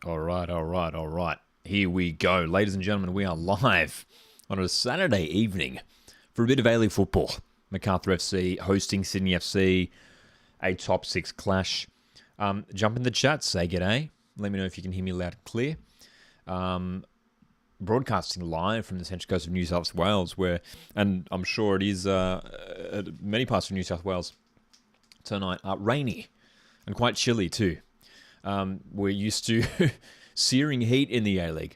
All right, all right, all right. Here we go. Ladies and gentlemen, we are live on a Saturday evening for a bit of A-League football. MACARTHUR FC hosting Sydney FC, a top six clash. Jump in the chat, say g'day. Let me know if you can hear me loud and clear. Broadcasting live from the central coast of New South Wales, and I'm sure it is at many parts of New South Wales tonight, rainy and quite chilly too. We're used to searing heat in the A-League,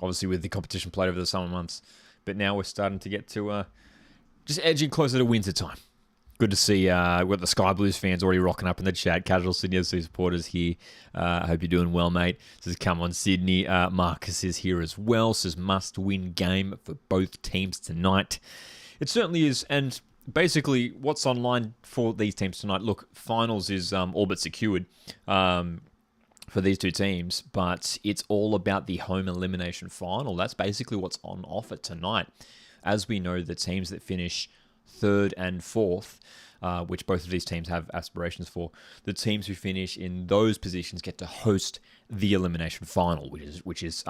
obviously with the competition played over the summer months, but now we're starting to get to just edging closer to winter time. Good to see we've got the Sky Blues fans already rocking up in the chat. Casual Sydney FC supporters here. I hope you're doing well, mate. Says, come on, Sydney. Marcus is here as well. Says, must-win game for both teams tonight. It certainly is, and basically what's online for these teams tonight, look, finals is all but secured for these two teams, but it's all about the home elimination final. That's basically what's on offer tonight. As we know, the teams that finish third and fourth, which both of these teams have aspirations for, the teams who finish in those positions get to host the elimination final, which is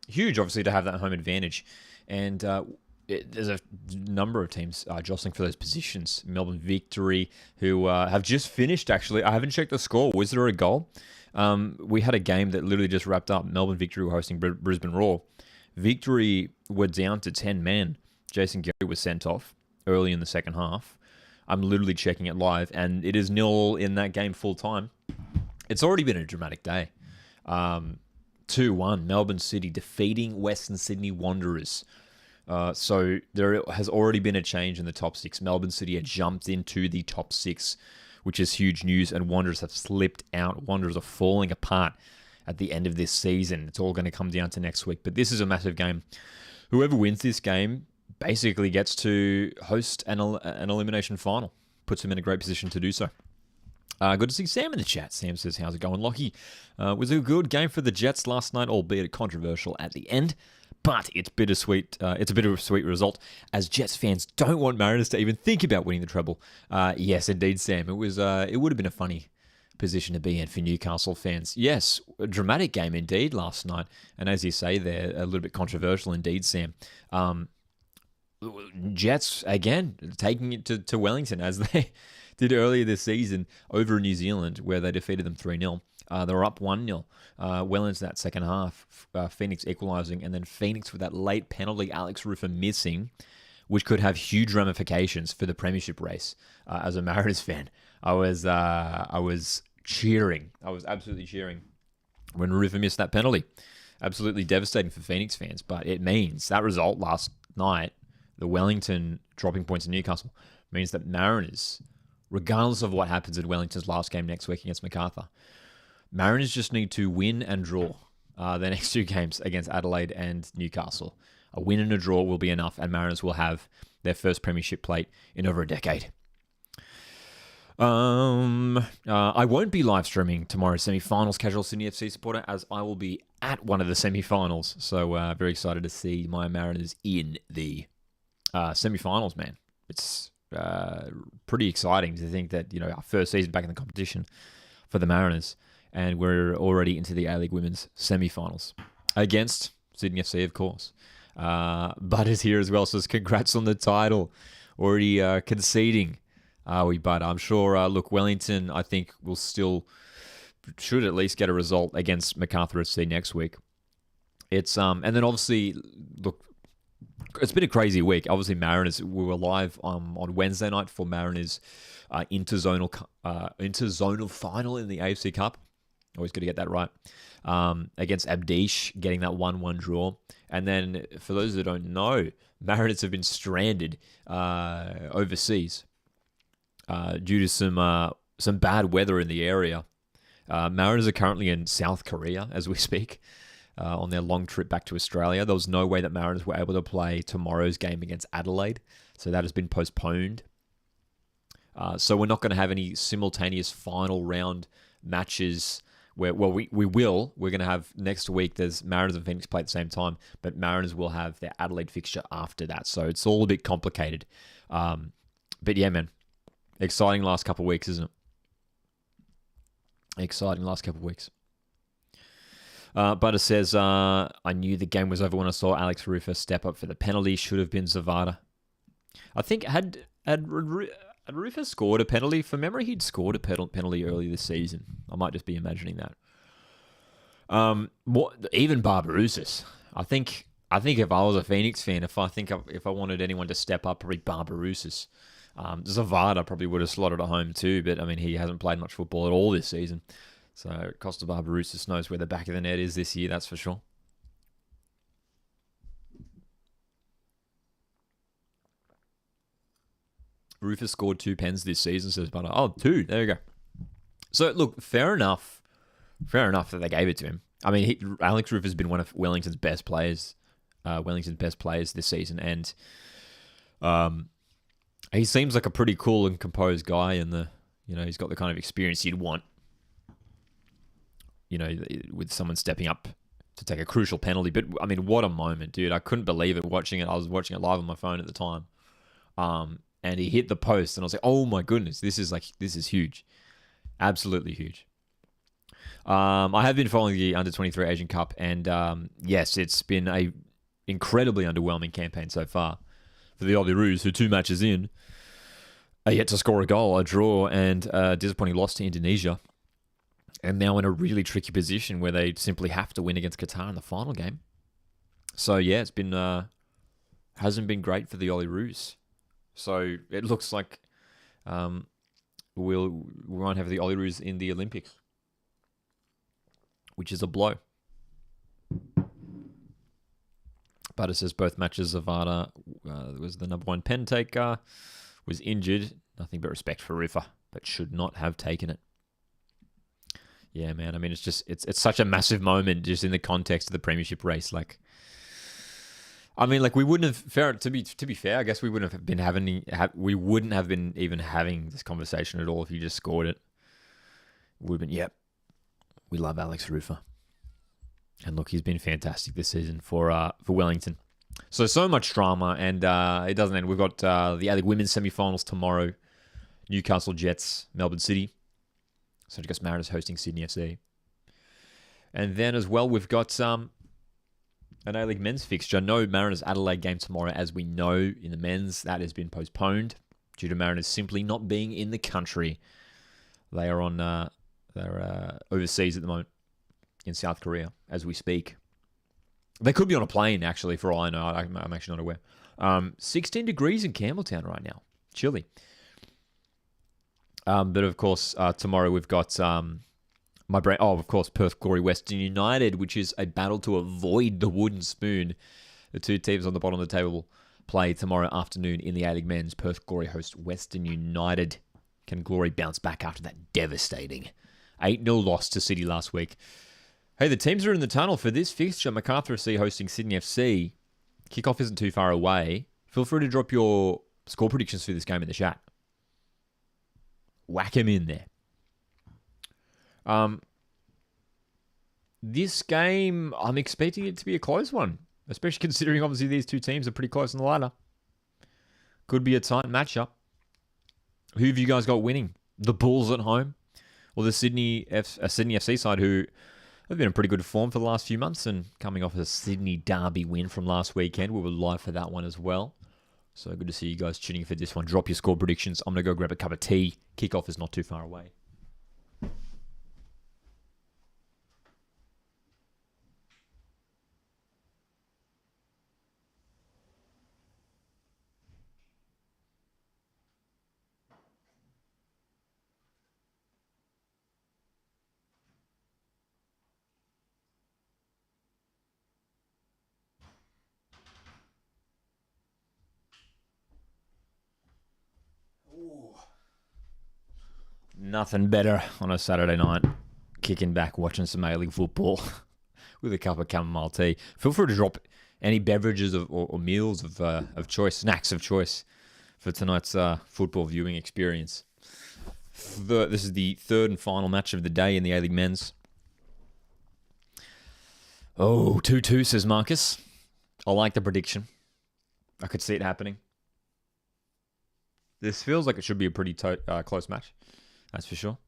huge, obviously, to have that home advantage. And there's a number of teams jostling for those positions. Melbourne Victory, who have just finished, actually. I haven't checked the score. Was there a goal? We had a game that literally just wrapped up. Melbourne Victory were hosting Brisbane Roar. Victory were down to 10 men. Jason Gary was sent off early in the second half. I'm literally checking it live, and it is 0 in that game full time. It's already been a dramatic day. 2-1, Melbourne City defeating Western Sydney Wanderers. So there has already been a change in the top six. Melbourne City had jumped into the top six, which is huge news, and Wanderers have slipped out. Wanderers are falling apart at the end of this season. It's all going to come down to next week, but this is a massive game. Whoever wins this game basically gets to host an elimination final. Puts them in a great position to do so. Good to see Sam in the chat. Sam says, how's it going, Lockie? Was a good game for the Jets last night, albeit controversial at the end. But it's bittersweet. It's a bittersweet result, as Jets fans don't want Mariners to even think about winning the treble. Yes, indeed, Sam. It was. It would have been a funny position to be in for Newcastle fans. Yes, a dramatic game indeed last night, and as you say, there a little bit controversial indeed, Sam. Jets again taking it to Wellington as they did earlier this season over in New Zealand, where they defeated them 3-0. They were up 1-0 well into that second half. Phoenix equalising, and then Phoenix with that late penalty, Alex Rufer missing, which could have huge ramifications for the premiership race. As a Mariners fan, I was cheering. I was absolutely cheering when Rufer missed that penalty. Absolutely devastating for Phoenix fans, but it means that result last night, the Wellington dropping points in Newcastle, means that Mariners, regardless of what happens in Wellington's last game next week against MACARTHUR, Mariners just need to win and draw their next two games against Adelaide and Newcastle. A win and a draw will be enough, and Mariners will have their first premiership plate in over a decade. I won't be live streaming tomorrow's semi-finals, Casual Sydney FC supporter, as I will be at one of the semi-finals. So very excited to see my Mariners in the semi-finals, man. It's pretty exciting to think that, our first season back in the competition for the Mariners, and we're already into the A-League Women's semi-finals against Sydney FC, of course. Bud is here as well, says congrats on the title. Already conceding, are we, Bud? I'm sure, look, Wellington, I think, should at least get a result against MACARTHUR FC next week. It's and then obviously, look, it's been a crazy week. Obviously, Mariners, we were live on Wednesday night for Mariners interzonal final in the AFC Cup. Always good to get that right. Against Abdish, getting that 1-1 draw. And then, for those that don't know, Mariners have been stranded overseas due to some bad weather in the area. Mariners are currently in South Korea as we speak, on their long trip back to Australia. There was no way that Mariners were able to play tomorrow's game against Adelaide, so that has been postponed. So we're not going to have any simultaneous final round matches. We're going to have next week, there's Mariners and Phoenix play at the same time, but Mariners will have their Adelaide fixture after that. So it's all a bit complicated. But yeah, man, exciting last couple of weeks, isn't it? Exciting last couple of weeks. Butter says, I knew the game was over when I saw Alex Rufus step up for the penalty. Should have been Zavada. I think had Rufus scored a penalty? From memory, he'd scored a penalty early this season. I might just be imagining that. Even Barbarousis. I think if I was a Phoenix fan, if I wanted anyone to step up, probably Barbarousis. Zavada probably would have slotted at home too, but I mean, he hasn't played much football at all this season. So Costa Barbarousis knows where the back of the net is this year, that's for sure. Rufus scored 2 pens this season, says Butter. Oh, 2. There you go. So, look, fair enough. Fair enough that they gave it to him. I mean, Alex Rufus has been one of Wellington's best players. This season, and he seems like a pretty cool and composed guy, and he's got the kind of experience you'd want. With someone stepping up to take a crucial penalty. But I mean, what a moment, dude! I couldn't believe it watching it. I was watching it live on my phone at the time, and he hit the post, and I was like, "Oh my goodness, this is huge, absolutely huge." I have been following the Under-23 Asian Cup, and yes, it's been a incredibly underwhelming campaign so far for the Aussie Roos, who 2 matches in are yet to score a goal, a draw, and a disappointing loss to Indonesia, and now in a really tricky position where they simply have to win against Qatar in the final game. So yeah, it's been hasn't been great for the Aussie Roos. So it looks like we won't have the Aussie Roos in the Olympics, which is a blow. Butter says both matches, Zavada was the number 1 pen taker, was injured. Nothing but respect for Rufa, but should not have taken it. Yeah, man. I mean, it's such a massive moment just in the context of the premiership race. We wouldn't have to be fair. I guess we wouldn't have been we wouldn't have been even having this conversation at all if you just scored it. Would have been, yep. We love Alex Rufa. And look, he's been fantastic this season for Wellington. So much drama, and it doesn't end. We've got the A-League Women's semi-finals tomorrow. Newcastle Jets, Melbourne City. So I guess Mariners hosting Sydney FC. And then as well, we've got an A-League men's fixture. No Mariners Adelaide game tomorrow, as we know in the men's. That has been postponed due to Mariners simply not being in the country. They are on... They're overseas at the moment in South Korea as we speak. They could be on a plane, actually, for all I know. I'm actually not aware. 16 degrees in Campbelltown right now. Chilly. But, of course, tomorrow we've got of course, Perth Glory Western United, which is a battle to avoid the wooden spoon. The 2 teams on the bottom of the table play tomorrow afternoon in the A-League men's. Perth Glory host Western United. Can Glory bounce back after that devastating 8-0 loss to City last week? Hey, the teams are in the tunnel for this fixture. MACARTHUR FC hosting Sydney FC. Kickoff isn't too far away. Feel free to drop your score predictions for this game in the chat. Whack them in there. This game, I'm expecting it to be a close one, especially considering obviously these 2 teams are pretty close on the ladder. Could be a tight matchup. Who have you guys got winning? The Bulls at home? Or the Sydney FC side, who have been in pretty good form for the last few months and coming off a Sydney derby win from last weekend. We were live for that one as well. So good to see you guys tuning in for this one. Drop your score predictions. I'm going to go grab a cup of tea. Kickoff is not too far away. Nothing better on a Saturday night, kicking back, watching some A-League football with a cup of chamomile tea. Feel free to drop any beverages or meals of choice, snacks of choice for tonight's football viewing experience. This is the 3rd and final match of the day in the A-League men's. Oh, 2-2, says Marcus. I like the prediction. I could see it happening. This feels like it should be a pretty close match. That's for sure.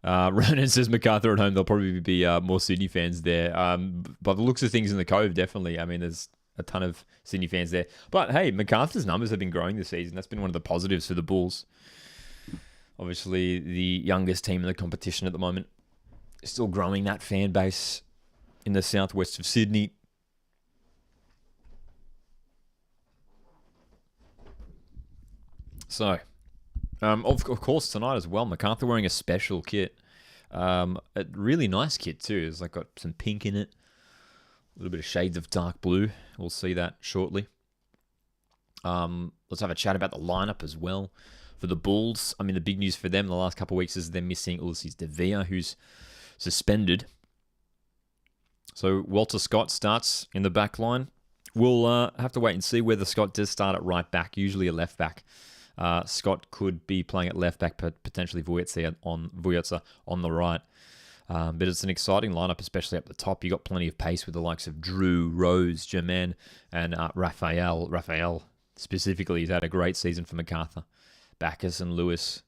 Ronan says MacArthur at home. There'll probably be more Sydney fans there. By the looks of things in the Cove, definitely. I mean, there's a ton of Sydney fans there. But hey, MacArthur's numbers have been growing this season. That's been one of the positives for the Bulls. Obviously, the youngest team in the competition at the moment. Still growing that fan base in the southwest of Sydney. So, of course, tonight as well, MacArthur wearing a special kit. A really nice kit too. It's like got some pink in it. A little bit of shades of dark blue. We'll see that shortly. Let's have a chat about the lineup as well. For the Bulls, I mean, the big news for them the last couple of weeks is they're missing Ulysses De Villa, who's suspended. So Walter Scott starts in the back line. We'll have to wait and see whether Scott does start at right back, usually a left back. Scott could be playing at left back, but potentially Vujacic on the right. But it's an exciting lineup, especially up the top. You got plenty of pace with the likes of Drew, Rose, Jermaine, and Raphael. Raphael specifically has had a great season for MacArthur. Bacchus and Lewis,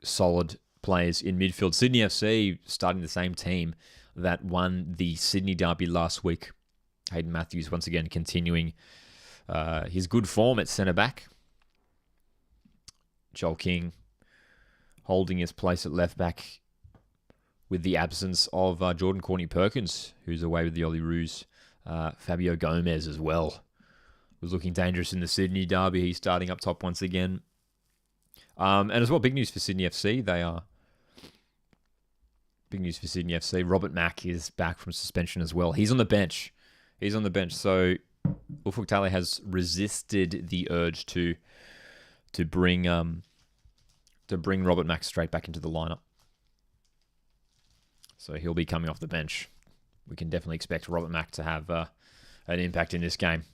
solid players in midfield. Sydney FC starting the same team that won the Sydney derby last week. Hayden Matthews once again continuing his good form at centre back. Joel King holding his place at left back with the absence of Jordan Courtney Perkins, who's away with the Ollie Roos. Fabio Gomez as well was looking dangerous in the Sydney derby. He's starting up top once again. And as well, big news for Sydney FC. Big news for Sydney FC. Robert Mack is back from suspension as well. He's on the bench. So Ufuk Talay has resisted the urge to bring Robert Mack straight back into the lineup. So he'll be coming off the bench. We can definitely expect Robert Mack to have an impact in this game.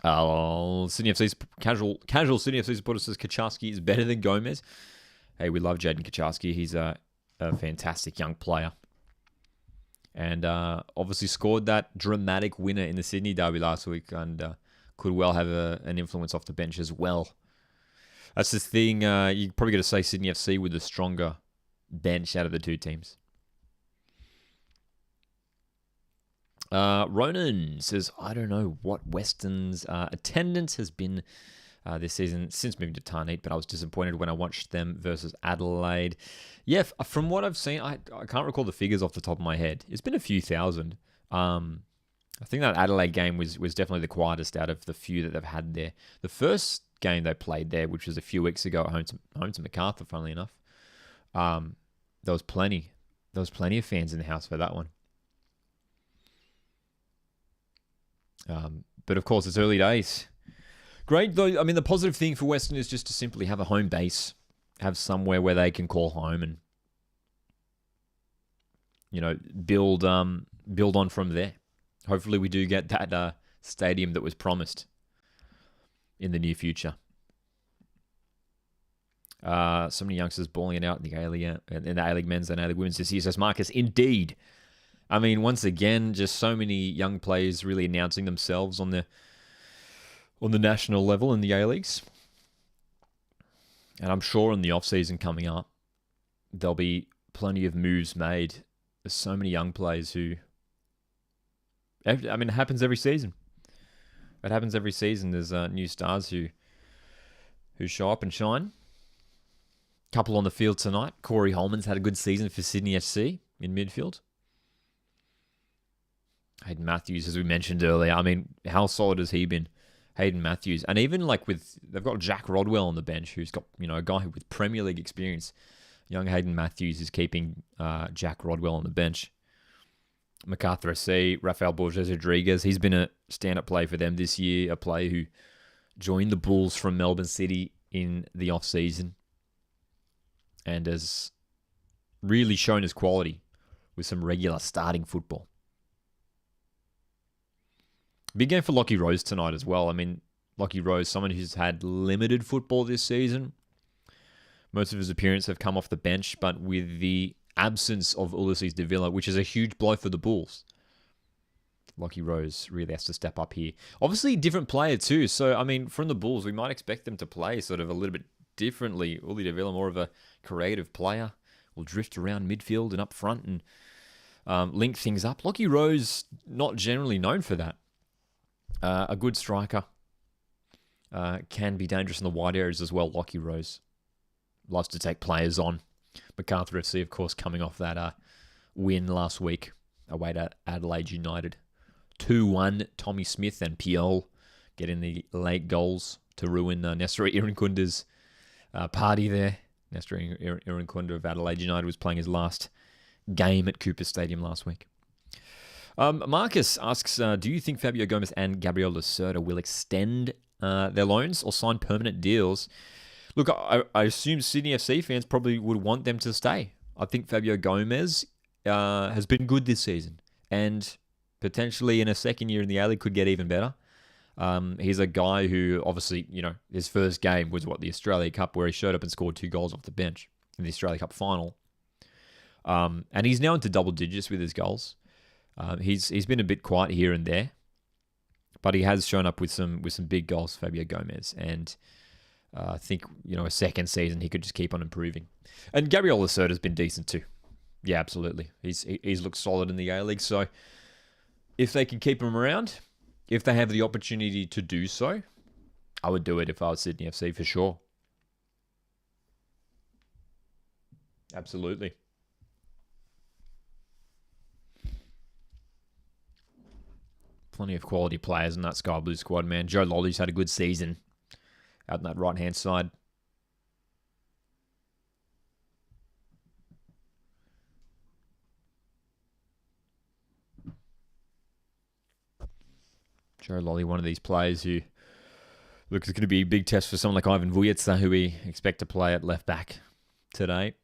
Sydney FC's casual Sydney FC supporter says Kaczarski is better than Gomez. Hey, we love Jaden Kaczarski. He's a fantastic young player. And obviously scored that dramatic winner in the Sydney derby last week and could well have an influence off the bench as well. That's the thing. You probably got to say Sydney FC with the stronger bench out of the two teams. Ronan says, I don't know what Western's attendance has been this season since moving to Tarneet, but I was disappointed when I watched them versus Adelaide. Yeah, from what I've seen, I can't recall the figures off the top of my head. It's been a few thousand. I think that Adelaide game was definitely the quietest out of the few that they've had there. The first game they played there, which was a few weeks ago at home to MacArthur, funnily enough, there was plenty of fans in the house for that one. But of course, it's early days. Great, though. I mean, the positive thing for Western is just to simply have a home base, have somewhere where they can call home and, build on from there. Hopefully, we do get that stadium that was promised in the near future. So many youngsters balling it out in the A-League men's and A-League women's this year, says Marcus. Indeed. I mean, once again, just so many young players really announcing themselves on the national level in the A-Leagues. And I'm sure in the off-season coming up, there'll be plenty of moves made. There's so many young players who... I mean, it happens every season. There's new stars who show up and shine. Couple on the field tonight. Corey Holman's had a good season for Sydney FC in midfield. Hayden Matthews, as we mentioned earlier. I mean, how solid has he been? Hayden Matthews. And even they've got Jack Rodwell on the bench, who's got, a guy with Premier League experience. Young Hayden Matthews is keeping Jack Rodwell on the bench. MacArthur SC, Rafael Borges Rodriguez. He's been a stand-up play for them this year, a player who joined the Bulls from Melbourne City in the off-season and has really shown his quality with some regular starting football. Big game for Lockie Rose tonight as well. I mean, Lockie Rose, someone who's had limited football this season. Most of his appearances have come off the bench, but with the absence of Ulysses De Villa, which is a huge blow for the Bulls, Lockie Rose really has to step up here. Obviously, different player too. So, I mean, from the Bulls, we might expect them to play sort of a little bit differently. Uli De Villa, more of a creative player. will drift around midfield and up front and link things up. Lockie Rose, not generally known for that. A good striker. Can be dangerous in the wide areas as well, Lockie Rose. Loves to take players on. MACARTHUR FC, of course, coming off that win last week away to Adelaide United. 2-1, Tommy Smith and Piol getting the late goals to ruin Nestor Irankunda's party there. Nestor Irankunda of Adelaide United was playing his last game at Cooper Stadium last week. Marcus asks, do you think Fabio Gomez and Gabriel Lacerda will extend their loans or sign permanent deals? Look, I assume Sydney FC fans probably would want them to stay. I think Fabio Gomez has been good this season and potentially in a second year in the A-League could get even better. He's a guy who obviously, his first game was the Australia Cup where he showed up and scored 2 goals off the bench in the Australia Cup final. And he's now into double digits with his goals. He's been a bit quiet here and there, but he has shown up with some big goals, Fabio Gomez, and I think a second season he could just keep on improving. And Gabriel Lacerda has been decent too. Yeah, absolutely. He's looked solid in the A-League. So if they can keep him around, if they have the opportunity to do so, I would do it if I was Sydney FC for sure. Absolutely. Plenty of quality players in that Sky Blue squad, man. Joe Lolly's had a good season out on that right-hand side. Joe Lolly, one of these players who, look, it's going to be a big test for someone like Ivan Vujica, who we expect to play at left back today.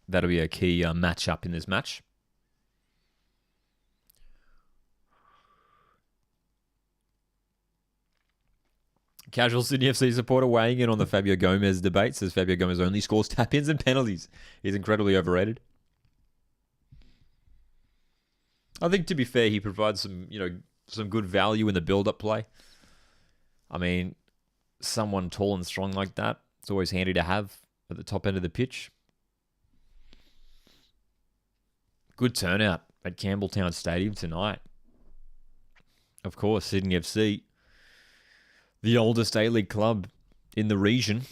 That'll be a key matchup in this match. Casual Sydney FC supporter weighing in on the Fabio Gomez debate says Fabio Gomez only scores tap-ins and penalties. He's incredibly overrated. I think, to be fair, he provides some good value in the build-up play. I mean, someone tall and strong like that, it's always handy to have at the top end of the pitch. Good turnout at Campbelltown Stadium tonight. Of course, Sydney FC, the oldest A-League club in the region,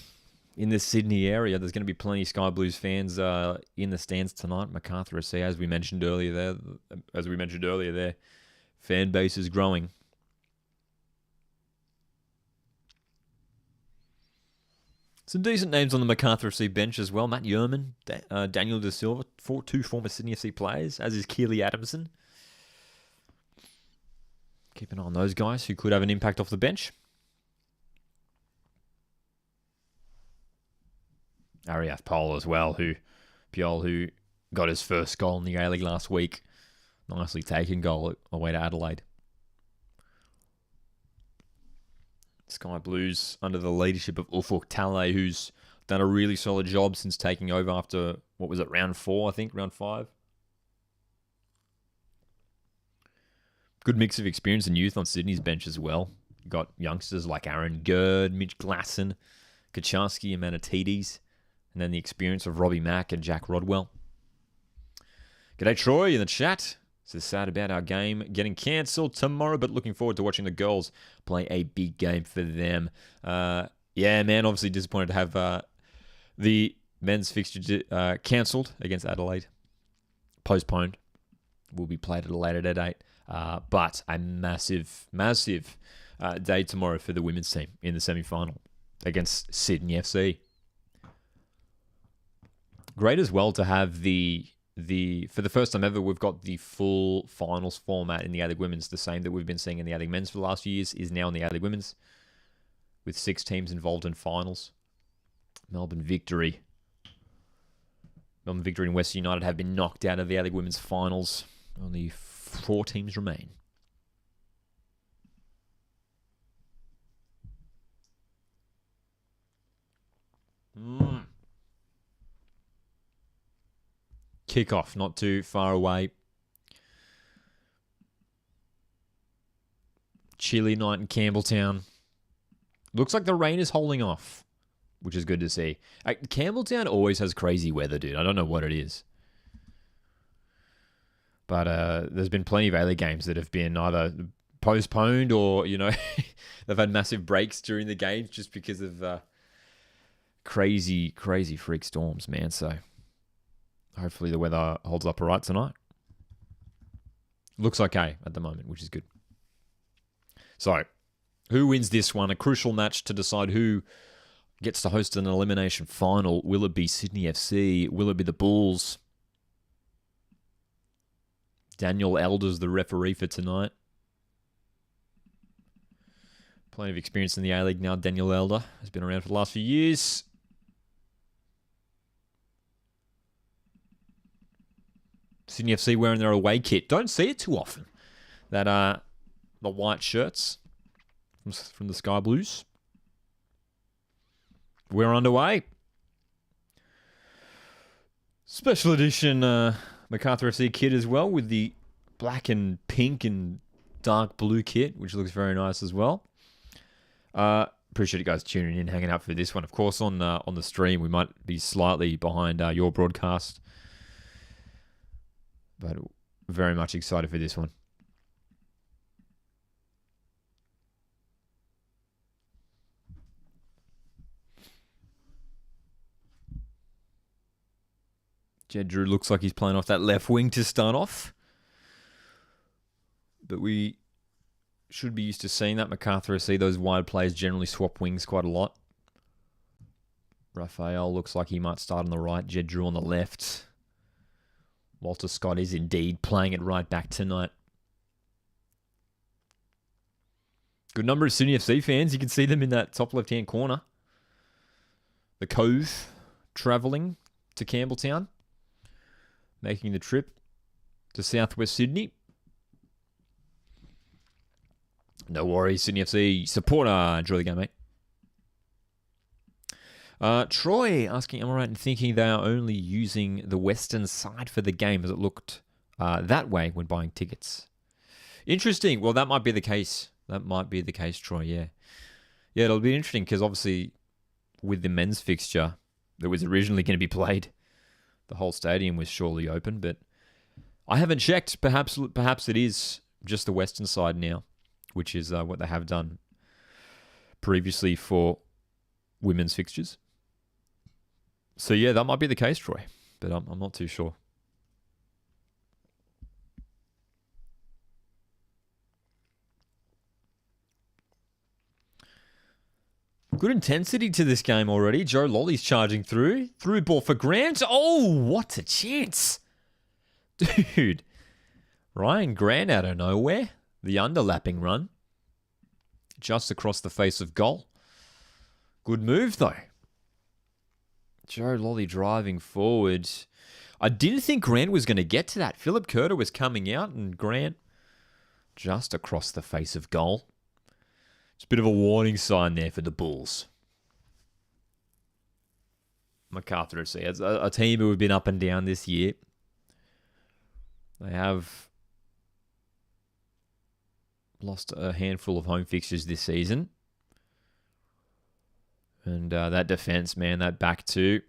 in the Sydney area. There's going to be plenty of Sky Blues fans in the stands tonight. MACARTHUR FC, as we mentioned earlier there, fan base is growing. Some decent names on the MACARTHUR FC bench as well. Matt Yerman, Daniel Da Silva, 2 former Sydney FC players, as is Keely Adamson. Keep an eye on those guys who could have an impact off the bench. Ariaf Pole as well, Piol, who got his first goal in the A-League last week. Nicely taken goal away to Adelaide. Sky Blues under the leadership of Ufuk Talay, who's done a really solid job since taking over after, round 4, I think, round 5. Good mix of experience and youth on Sydney's bench as well. Got youngsters like Aaron Gerd, Mitch Glasson, Kaczynski and Manatides, and then the experience of Robbie Mack and Jack Rodwell. G'day Troy in the chat. Says sad about our game getting cancelled tomorrow, but looking forward to watching the girls play a big game for them. Yeah, man, obviously disappointed to have the men's fixture cancelled against Adelaide. Postponed. Will be played at a later date. But a massive, massive day tomorrow for the women's team in the semi-final against Sydney FC. Great as well to have for the first time ever, we've got the full finals format in the A-League Women's, the same that we've been seeing in the A-League Men's for the last few years, is now in the A-League Women's, with 6 teams involved in finals. Melbourne Victory and West United have been knocked out of the A-League Women's finals. Only 4 teams remain. Kickoff not too far away. Chilly night in Campbelltown. Looks like the rain is holding off, which is good to see. Campbelltown always has crazy weather, dude. I don't know what it is. But there's been plenty of A-League games that have been either postponed or, they've had massive breaks during the games just because of crazy freak storms, man. So hopefully the weather holds up all right tonight. Looks okay at the moment, which is good. So, who wins this one? A crucial match to decide who gets to host an elimination final. Will it be Sydney FC? Will it be the Bulls? Daniel Elder's the referee for tonight. Plenty of experience in the A-League now. Daniel Elder has been around for the last few years. Sydney FC wearing their away kit. Don't see it too often. That the white shirts from the Sky Blues. We're underway. Special edition MACARTHUR FC kit as well, with the black and pink and dark blue kit, which looks very nice as well. Appreciate you guys tuning in, hanging out for this one. Of course, on the stream, we might be slightly behind your broadcast, but very much excited for this one. Jed Drew looks like he's playing off that left wing to start off. But we should be used to seeing that. MACARTHUR see those wide players generally swap wings quite a lot. Raphael looks like he might start on the right. Jed Drew on the left. Walter Scott is indeed playing it right back tonight. Good number of Sydney FC fans. You can see them in that top left-hand corner. The Cove travelling to Campbelltown, making the trip to southwest Sydney. No worries, Sydney FC supporter. Enjoy the game, mate. Troy asking, am I right in thinking they are only using the western side for the game as it looked that way when buying tickets? Interesting. Well, that might be the case. That might be the case, Troy, yeah. Yeah, it'll be interesting because obviously with the men's fixture that was originally going to be played, the whole stadium was surely open, but I haven't checked. Perhaps it is just the western side now, which is what they have done previously for women's fixtures. So yeah, that might be the case, Troy, but I'm not too sure. Good intensity to this game already. Joe Lolly's charging through. Through ball for Grant. Oh, what a chance. Dude. Ryan Grant out of nowhere. The underlapping run. Just across the face of goal. Good move, though. Joe Lolly driving forward. I didn't think Grant was going to get to that. Philip Curter was coming out and Grant just across the face of goal. It's a bit of a warning sign there for the Bulls. MACARTHUR FC, as a team who have been up and down this year. They have lost a handful of home fixtures this season. And that defence, man, that back two,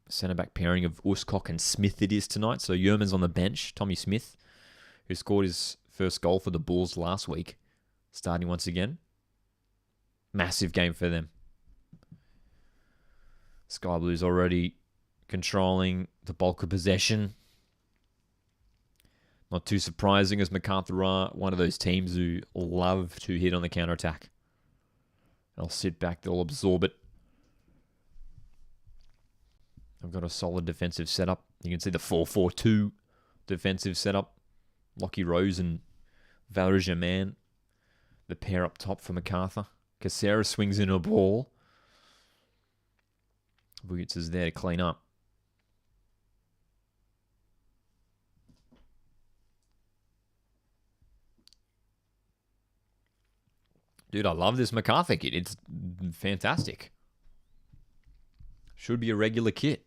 centre-back pairing of Uscock and Smith it is tonight. So Yerman's on the bench, Tommy Smith, who scored his first goal for the Bulls last week, starting once again. Massive game for them. Sky Blues already controlling the bulk of possession. Not too surprising as MACARTHUR are one of those teams who love to hit on the counter-attack. They'll sit back, they'll absorb it. I've got a solid defensive setup. You can see the 4-4-2 defensive setup. Lockie Rose and Valerie Germain, the pair up top for MACARTHUR. Casera swings in a ball. Boots is there to clean up. Dude, I love this MACARTHUR kit. It's fantastic. Should be a regular kit.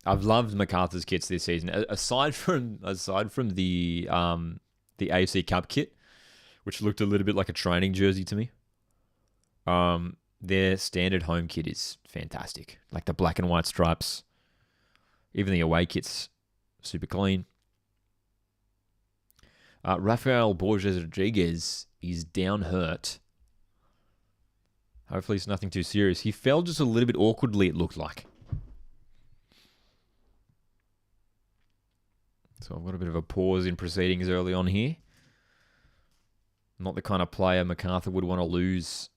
I've loved MACARTHUR's kits this season. Aside from the AFC Cup kit, which looked a little bit like a training jersey to me. Their standard home kit is fantastic. Like the black and white stripes. Even the away kit's super clean. Rafael Borges Rodriguez is down hurt. Hopefully it's nothing too serious. He fell just a little bit awkwardly, it looked like. So I've got a bit of a pause in proceedings early on here. Not the kind of player MacArthur would want to lose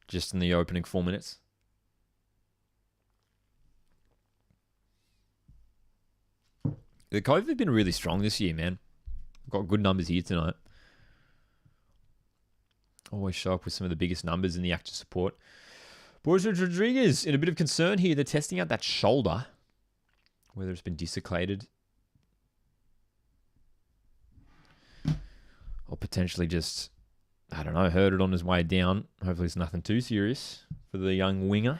just in the opening 4 minutes. The Cove have been really strong this year, man. Got good numbers here tonight. Always show up with some of the biggest numbers in the active support. Borges Rodriguez in a bit of concern here. They're testing out that shoulder, whether it's been dislocated or potentially just, I don't know, hurt it on his way down. Hopefully it's nothing too serious for the young winger.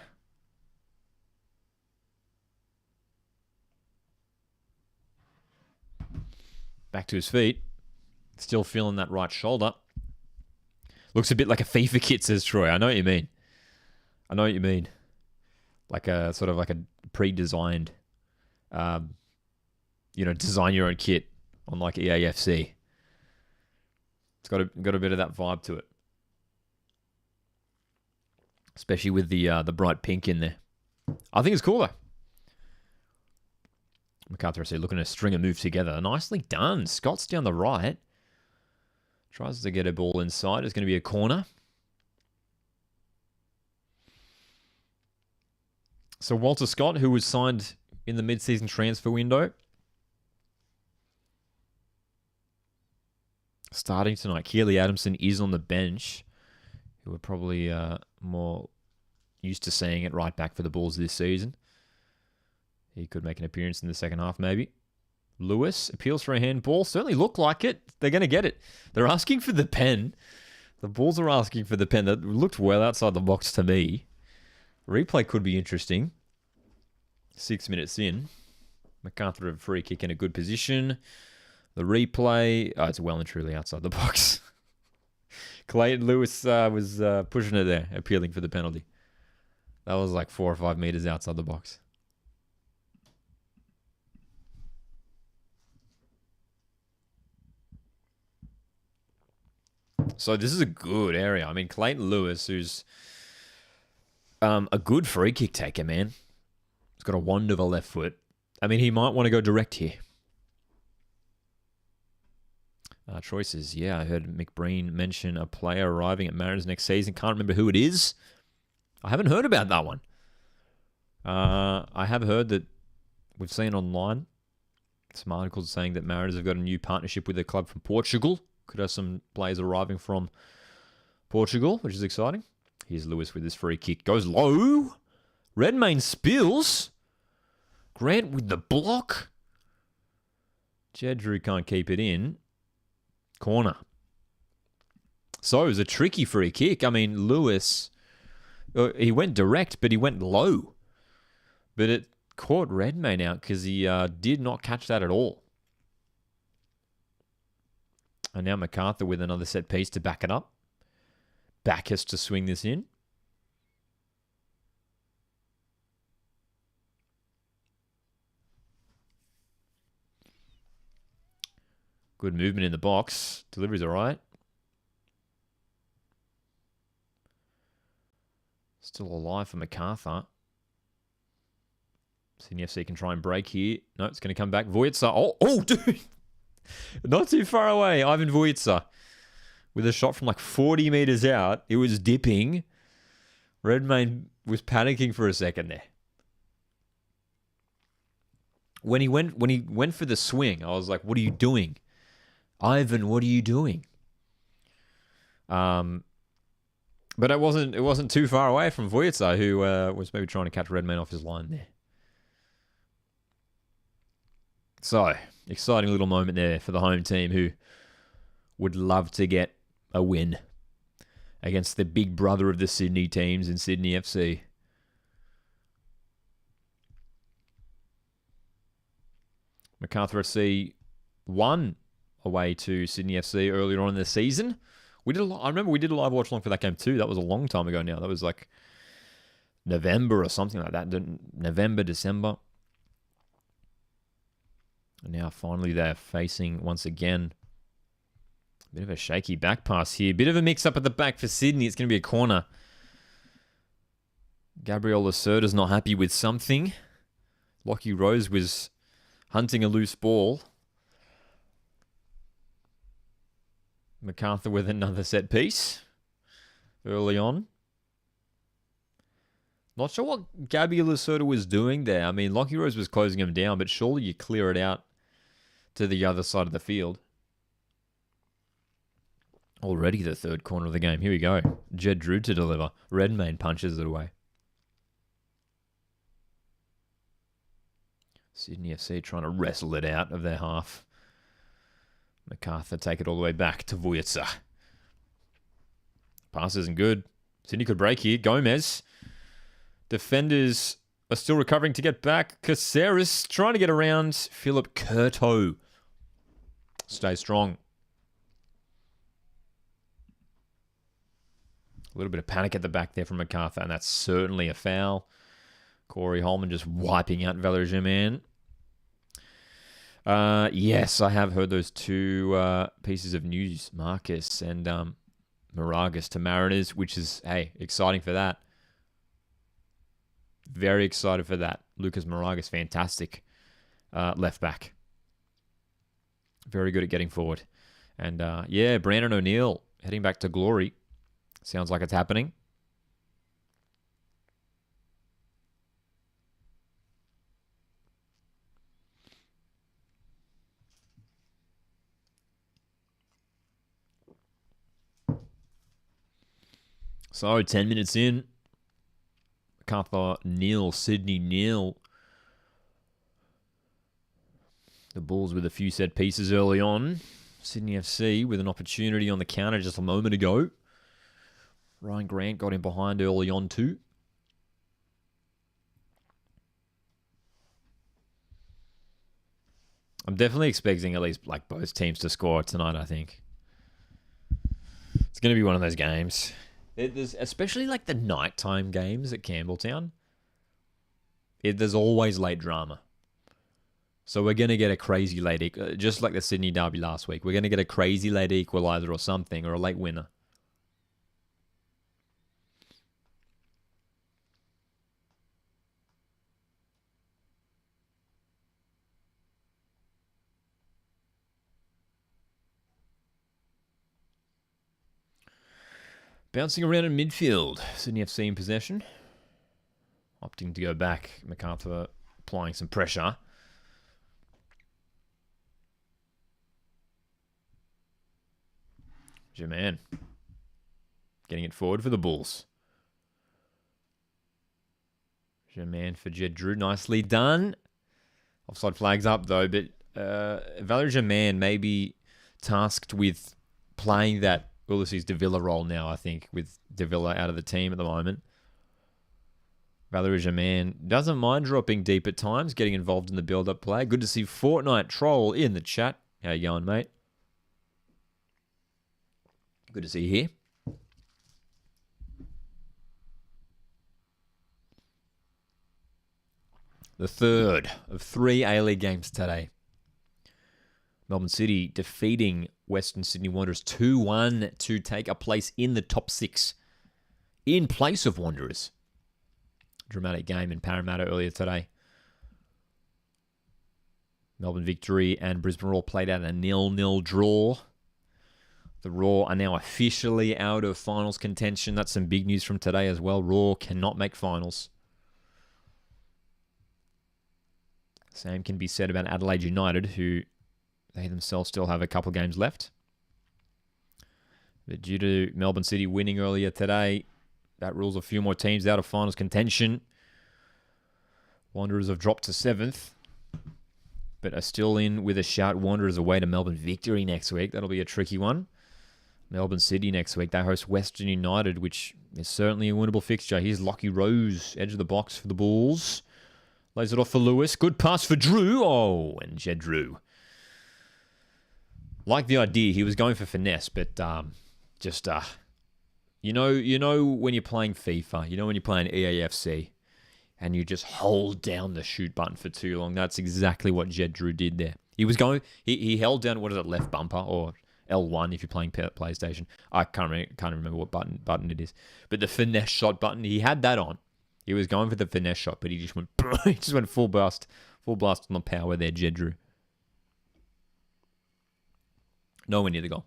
Back to his feet. Still feeling that right shoulder. Looks a bit like a FIFA kit, says Troy. I know what you mean. I know what you mean. Like a sort of like a pre-designed, design your own kit on like EAFC. It's got a bit of that vibe to it. Especially with the bright pink in there. I think it's cool though. MacArthur FC looking to string a move together. Nicely done. Scott's down the right. Tries to get a ball inside. It's going to be a corner. So Walter Scott, who was signed in the mid-season transfer window, starting tonight. Keely Adamson is on the bench, who are probably more used to seeing it right back for the Bulls this season. He could make an appearance in the second half, maybe. Lewis appeals for a handball. Certainly look like it. They're going to get it. They're asking for the pen. The Bulls are asking for the pen. That looked well outside the box to me. Replay could be interesting. 6 minutes in. MacArthur a free kick in a good position. The replay. Oh, it's well and truly outside the box. Clayton Lewis was pushing it there, appealing for the penalty. That was like 4 or 5 meters outside the box. So this is a good area. I mean, Clayton Lewis, who's a good free kick taker, man. He's got a wand of a left foot. I mean, he might want to go direct here. Choices. Yeah, I heard McBreen mention a player arriving at Mariners next season. Can't remember who it is. I haven't heard about that one. I have heard that we've seen online some articles saying that Mariners have got a new partnership with a club from Portugal. Could have some players arriving from Portugal, which is exciting. Here's Lewis with his free kick. Goes low. Redmayne spills. Grant with the block. Jedru can't keep it in. Corner. So it was a tricky free kick. I mean, Lewis, he went direct, but he went low. But it caught Redmayne out because he did not catch that at all. And now MacArthur with another set piece to back it up. Bacchus to swing this in. Good movement in the box. Delivery's all right. Still alive for MacArthur. Sydney FC can try and break here. No, it's going to come back. Voitsa. Oh, dude. Not too far away. Ivan Voitsa with a shot from like 40 meters out. It was dipping. Redmayne was panicking for a second there. When he went for the swing, I was like, "What are you doing, Ivan? What are you doing?" But it wasn't too far away from Voitsa, who was maybe trying to catch Redmayne off his line there. So, exciting little moment there for the home team, who would love to get a win against the big brother of the Sydney teams in Sydney FC. MacArthur FC won away to Sydney FC earlier on in the season, I remember we did a live watch along for that game too. That was a long time ago now. That was like November or something like that. November, December. And now finally they're facing once again. Bit of a shaky back pass here. Bit of a mix-up at the back for Sydney. It's going to be a corner. Gabriel Lacerda's not happy with something. Lockie Rose was hunting a loose ball. MacArthur with another set piece early on. Not sure what Gabby Lacerda was doing there. I mean, Lockie Rose was closing him down, but surely you clear it out to the other side of the field. Already the third corner of the game. Here we go. Jed Drew to deliver. Redmayne punches it away. Sydney FC trying to wrestle it out of their half. MacArthur take it all the way back to Vujicic. Pass isn't good. Sydney could break here. Gomez. Defenders are still recovering to get back. Caceres trying to get around. Philip Curto. Stay strong. A little bit of panic at the back there from MacArthur, and that's certainly a foul. Corey Holman just wiping out Valerie Germain. Yes, I have heard those two pieces of news, Marcus and Moragas to Mariners, which is, hey, exciting for that. Very excited for that. Lucas Moragas, fantastic left back. Very good at getting forward. And yeah, Brandon O'Neill heading back to glory. Sounds like it's happening. So, 10 minutes in. MacArthur nil, Sydney nil. The Bulls with a few set pieces early on. Sydney FC with an opportunity on the counter just a moment ago. Ryan Grant got in behind early on too. I'm definitely expecting at least like both teams to score tonight, I think. It's going to be one of those games. There's especially like the nighttime games at Campbelltown. There's always late drama. So we're going to get a crazy late, just like the Sydney Derby last week. We're going to get a crazy late equaliser or something, or a late winner. Bouncing around in midfield. Sydney FC in possession. Opting to go back. MacArthur applying some pressure. Germain. Getting it forward for the Bulls. Germain for Jed Drew. Nicely done. Offside flags up though, but Valerie Germain may be tasked with playing that Ulysses Davila role now, I think, with Davila out of the team at the moment. Valerie Germain doesn't mind dropping deep at times, getting involved in the build-up play. Good to see Fortnite Troll in the chat. How you going, mate? Good to see you here. The third of 3 A-League games today. Melbourne City defeating Western Sydney Wanderers 2-1 to take a place in the top 6 in place of Wanderers. Dramatic game in Parramatta earlier today. Melbourne Victory and Brisbane Roar played out a 0-0 draw. The Roar are now officially out of finals contention. That's some big news from today as well. Roar cannot make finals. Same can be said about Adelaide United, who they themselves still have a couple games left. But due to Melbourne City winning earlier today, that rules a few more teams out of finals contention. Wanderers have dropped to 7th, but are still in with a shout. Wanderers away to Melbourne Victory next week. That'll be a tricky one. Melbourne City next week. They host Western United, which is certainly a winnable fixture. Here's Lockie Rose, edge of the box for the Bulls. Lays it off for Lewis. Good pass for Drew. Oh, and Jed Drew. Like the idea. He was going for finesse, but just you know when you're playing FIFA, when you're playing EAFC, and you just hold down the shoot button for too long. That's exactly what Jed Drew did there. He held down, what is it, left bumper or L1 if you're playing PlayStation. I can't remember what button it is. But the finesse shot button, he had that on. He was going for the finesse shot, but he just went full blast on the power there, Jed Drew. Nowhere near the goal.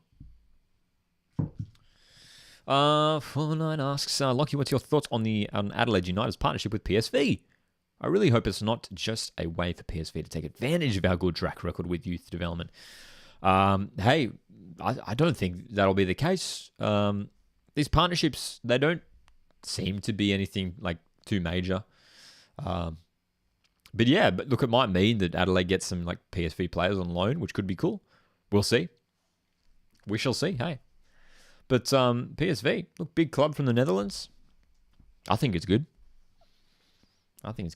Full9 asks, Lockie, what's your thoughts on Adelaide United's partnership with PSV? I really hope it's not just a way for PSV to take advantage of our good track record with youth development. Hey, I don't think that'll be the case. These partnerships, they don't seem to be anything like too major. But look, it might mean that Adelaide gets some like PSV players on loan, which could be cool. We'll see. We shall see, hey. But PSV, look, big club from the Netherlands. I think it's good. I think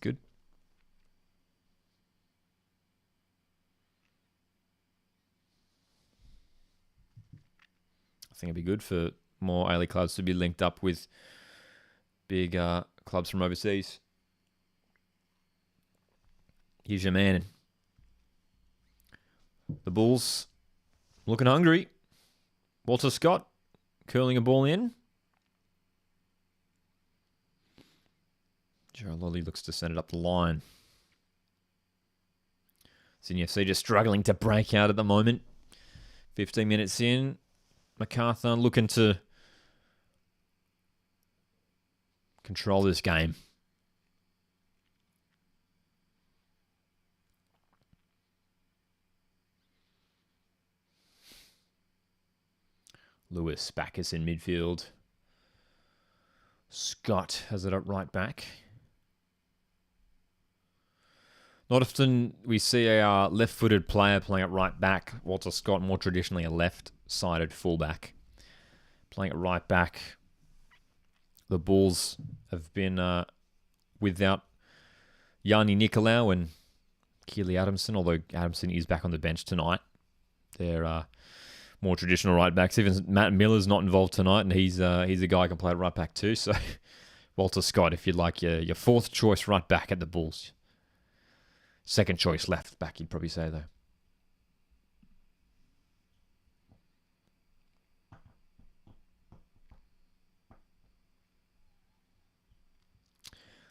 it'd be good for more A-League clubs to be linked up with big clubs from overseas. Here's your man. The Bulls looking hungry. Walter Scott curling a ball in. Gerald Lolly looks to send it up the line. Sydney FC just struggling to break out at the moment. 15 minutes in. MacArthur looking to control this game. Lewis, Bacchus in midfield. Scott has it up right back. Not often we see a left-footed player playing at right back. Walter Scott, more traditionally a left-sided fullback. Playing at right back. The Bulls have been without Yanni Nicolau and Keely Adamson, although Adamson is back on the bench tonight. They're more traditional right backs. Even Matt Miller's not involved tonight, and he's a guy who can play at right back too. So Walter Scott, if you'd like your fourth choice right back at the Bulls. Second choice left back, you'd probably say, though.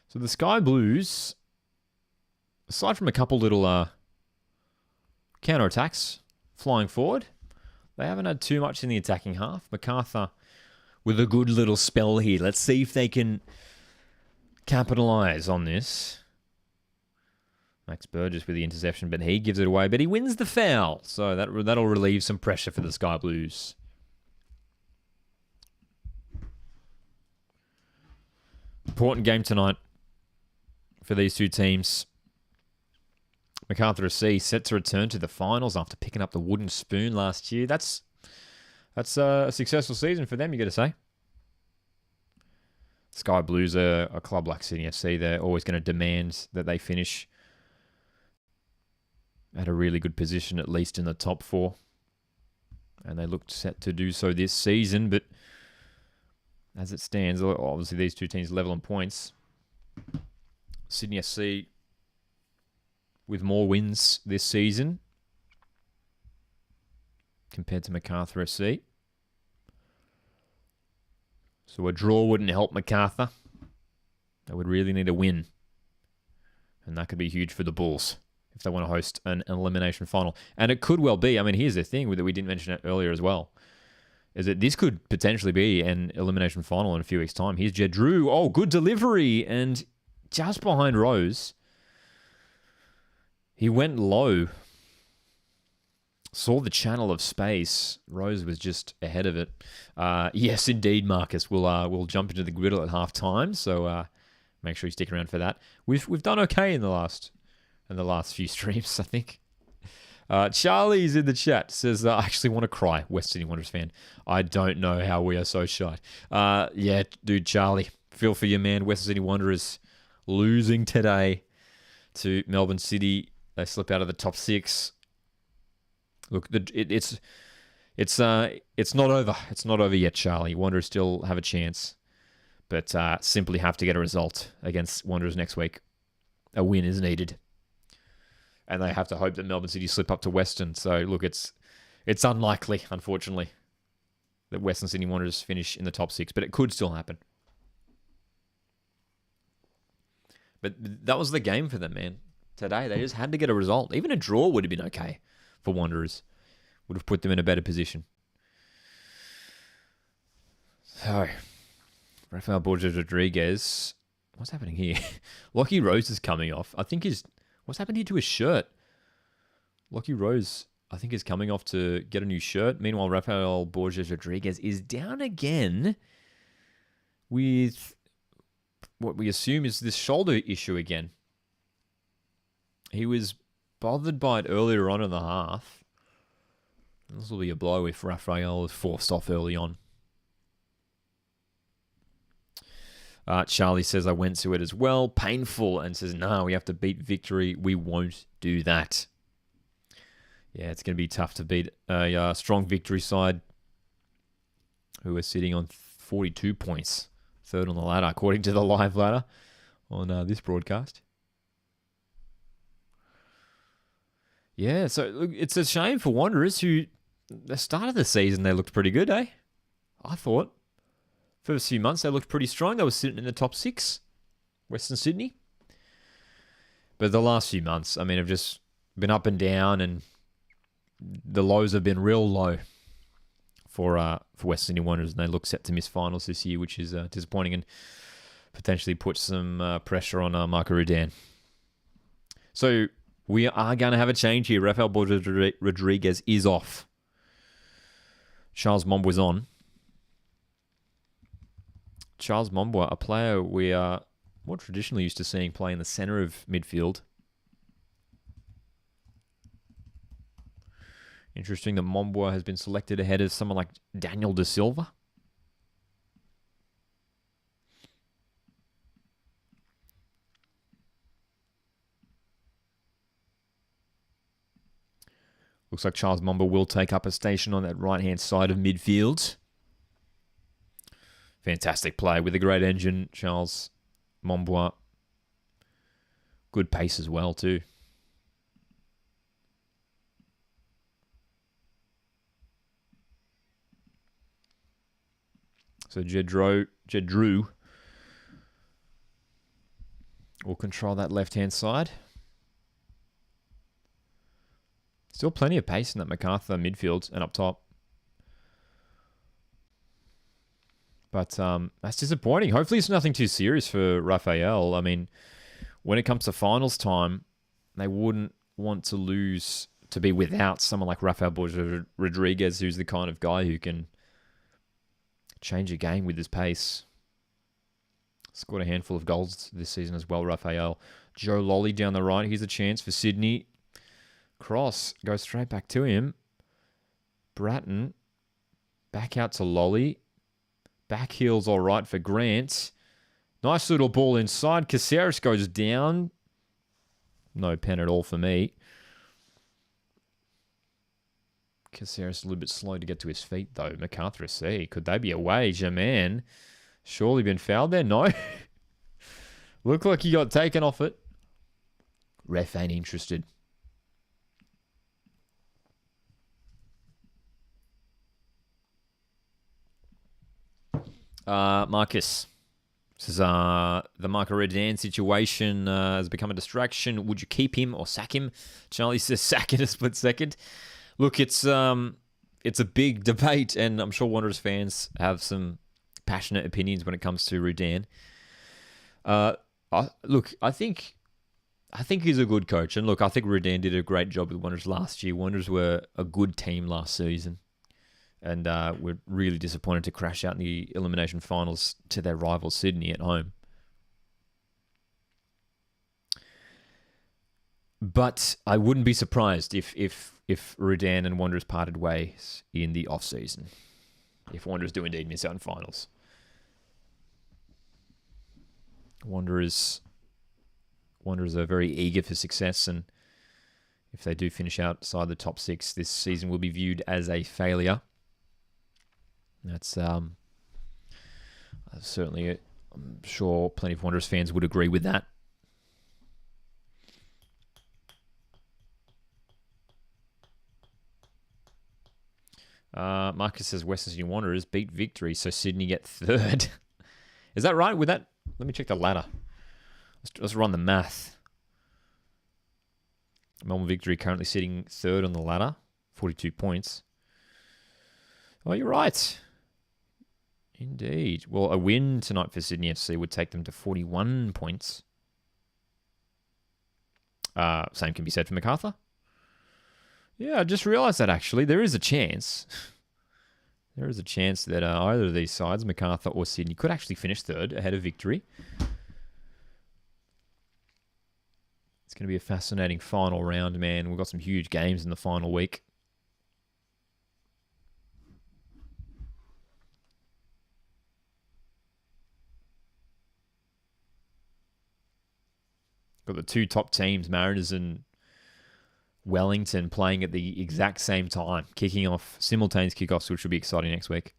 So the Sky Blues, aside from a couple little counter-attacks flying forward, they haven't had too much in the attacking half. MacArthur with a good little spell here. Let's see if they can capitalise on this. Max Burgess with the interception, but he gives it away. But he wins the foul, so that'll relieve some pressure for the Sky Blues. Important game tonight for these two teams. MacArthur FC set to return to the finals after picking up the wooden spoon last year. That's a successful season for them, you got to say. Sky Blues are a club like Sydney FC. They're always going to demand that they finish at a really good position, at least in the top four. And they looked set to do so this season, but as it stands, obviously these two teams level on points. Sydney FC with more wins this season compared to MacArthur FC. So a draw wouldn't help MacArthur. They would really need a win. And that could be huge for the Bulls if they want to host an elimination final. And it could well be. I mean, here's the thing that we didn't mention it earlier as well, is that this could potentially be an elimination final in a few weeks' time. Here's Jed Drew. Oh, good delivery. And just behind Rose, he went low. Saw the channel of space. Rose was just ahead of it. Yes, indeed, Marcus. We'll jump into the griddle at half-time, so make sure you stick around for that. We've done okay in the last few streams, I think. Charlie's in the chat. Says, I actually want to cry. West Sydney Wanderers fan. I don't know how we are so shy. Yeah, dude, Charlie. Feel for you, man. West Sydney Wanderers losing today to Melbourne City. They slip out of the top 6. Look, it's It's not over. It's not over yet, Charlie. Wanderers still have a chance, but simply have to get a result against Wanderers next week. A win is needed, and they have to hope that Melbourne City slip up to Western. So look, it's unlikely, unfortunately, that Western Sydney Wanderers finish in the top 6, but it could still happen. But that was the game for them, man. Today, they just had to get a result. Even a draw would have been okay for Wanderers. Would have put them in a better position. So, Rafael Borges Rodriguez. What's happening here? Lockie Rose is coming off. I think what's happened here to his shirt? Lockie Rose, I think, is coming off to get a new shirt. Meanwhile, Rafael Borges Rodriguez is down again with what we assume is this shoulder issue again. He was bothered by it earlier on in the half. This will be a blow if Rafael is forced off early on. Charlie says, I went to it as well. Painful. And says, no, we have to beat Victory. We won't do that. Yeah, it's going to be tough to beat a strong Victory side who are sitting on 42 points. Third on the ladder, according to the live ladder on this broadcast. Yeah, so look, it's a shame for Wanderers who, the start of the season, they looked pretty good, eh? I thought. First few months, they looked pretty strong. They were sitting in the top 6, Western Sydney. But the last few months, I mean, have just been up and down, and the lows have been real low for Western Sydney Wanderers, and they look set to miss finals this year, which is disappointing and potentially puts some pressure on Marco Rudan. So we are going to have a change here. Rafael Borges Rodriguez is off. Charles Mombwa is on. Charles Mombwa, a player we are more traditionally used to seeing play in the centre of midfield. Interesting that Mombwa has been selected ahead of someone like Daniel Da Silva. Looks like Charles Mombwa will take up a station on that right-hand side of midfield. Fantastic play with a great engine, Charles Mombwa. Good pace as well, too. So Jed Drew will control that left-hand side. Still plenty of pace in that MacArthur midfield and up top. But that's disappointing. Hopefully it's nothing too serious for Rafael. I mean, when it comes to finals time, they wouldn't want to lose to be without someone like Rafael Borges Rodriguez, who's the kind of guy who can change a game with his pace. Scored a handful of goals this season as well, Rafael. Joe Lolly down the right. Here's a chance for Sydney. Cross goes straight back to him. Bratton back out to Lolly. Back heel's all right for Grant. Nice little ball inside. Caceres goes down. No pen at all for me. Caceres a little bit slow to get to his feet, though. MacArthur SC. Could they be away? Jaman. Surely been fouled there? No. Looked like he got taken off it. Ref ain't interested. Marcus says, the Marco Rudan situation has become a distraction. Would you keep him or sack him? Charlie says sack in a split second. Look, it's a big debate, and I'm sure Wanderers fans have some passionate opinions when it comes to Rudan. I think he's a good coach, and look, I think Rudan did a great job with Wanderers last year. Wanderers were a good team last season. And we're really disappointed to crash out in the elimination finals to their rival Sydney at home. But I wouldn't be surprised if Rudan and Wanderers parted ways in the off-season. If Wanderers do indeed miss out in finals. Wanderers are very eager for success, and If they do finish outside the top 6, this season will be viewed as a failure. That's certainly, I'm sure plenty of Wanderers fans would agree with that. Marcus says Western Sydney Wanderers beat Victory, so Sydney get third. Is that right? With that, let me check the ladder. Let's run the math. Melbourne Victory currently sitting third on the ladder, 42 points. Oh, you're right. Indeed. Well, a win tonight for Sydney FC would take them to 41 points. Same can be said for MACARTHUR. Yeah, I just realised that actually. There is a chance. There is a chance that either of these sides, MACARTHUR or Sydney, could actually finish third ahead of Victory. It's going to be a fascinating final round, man. We've got some huge games in the final week. Got the two top teams, Mariners and Wellington, playing at the exact same time, kicking off simultaneous kickoffs, which will be exciting next week.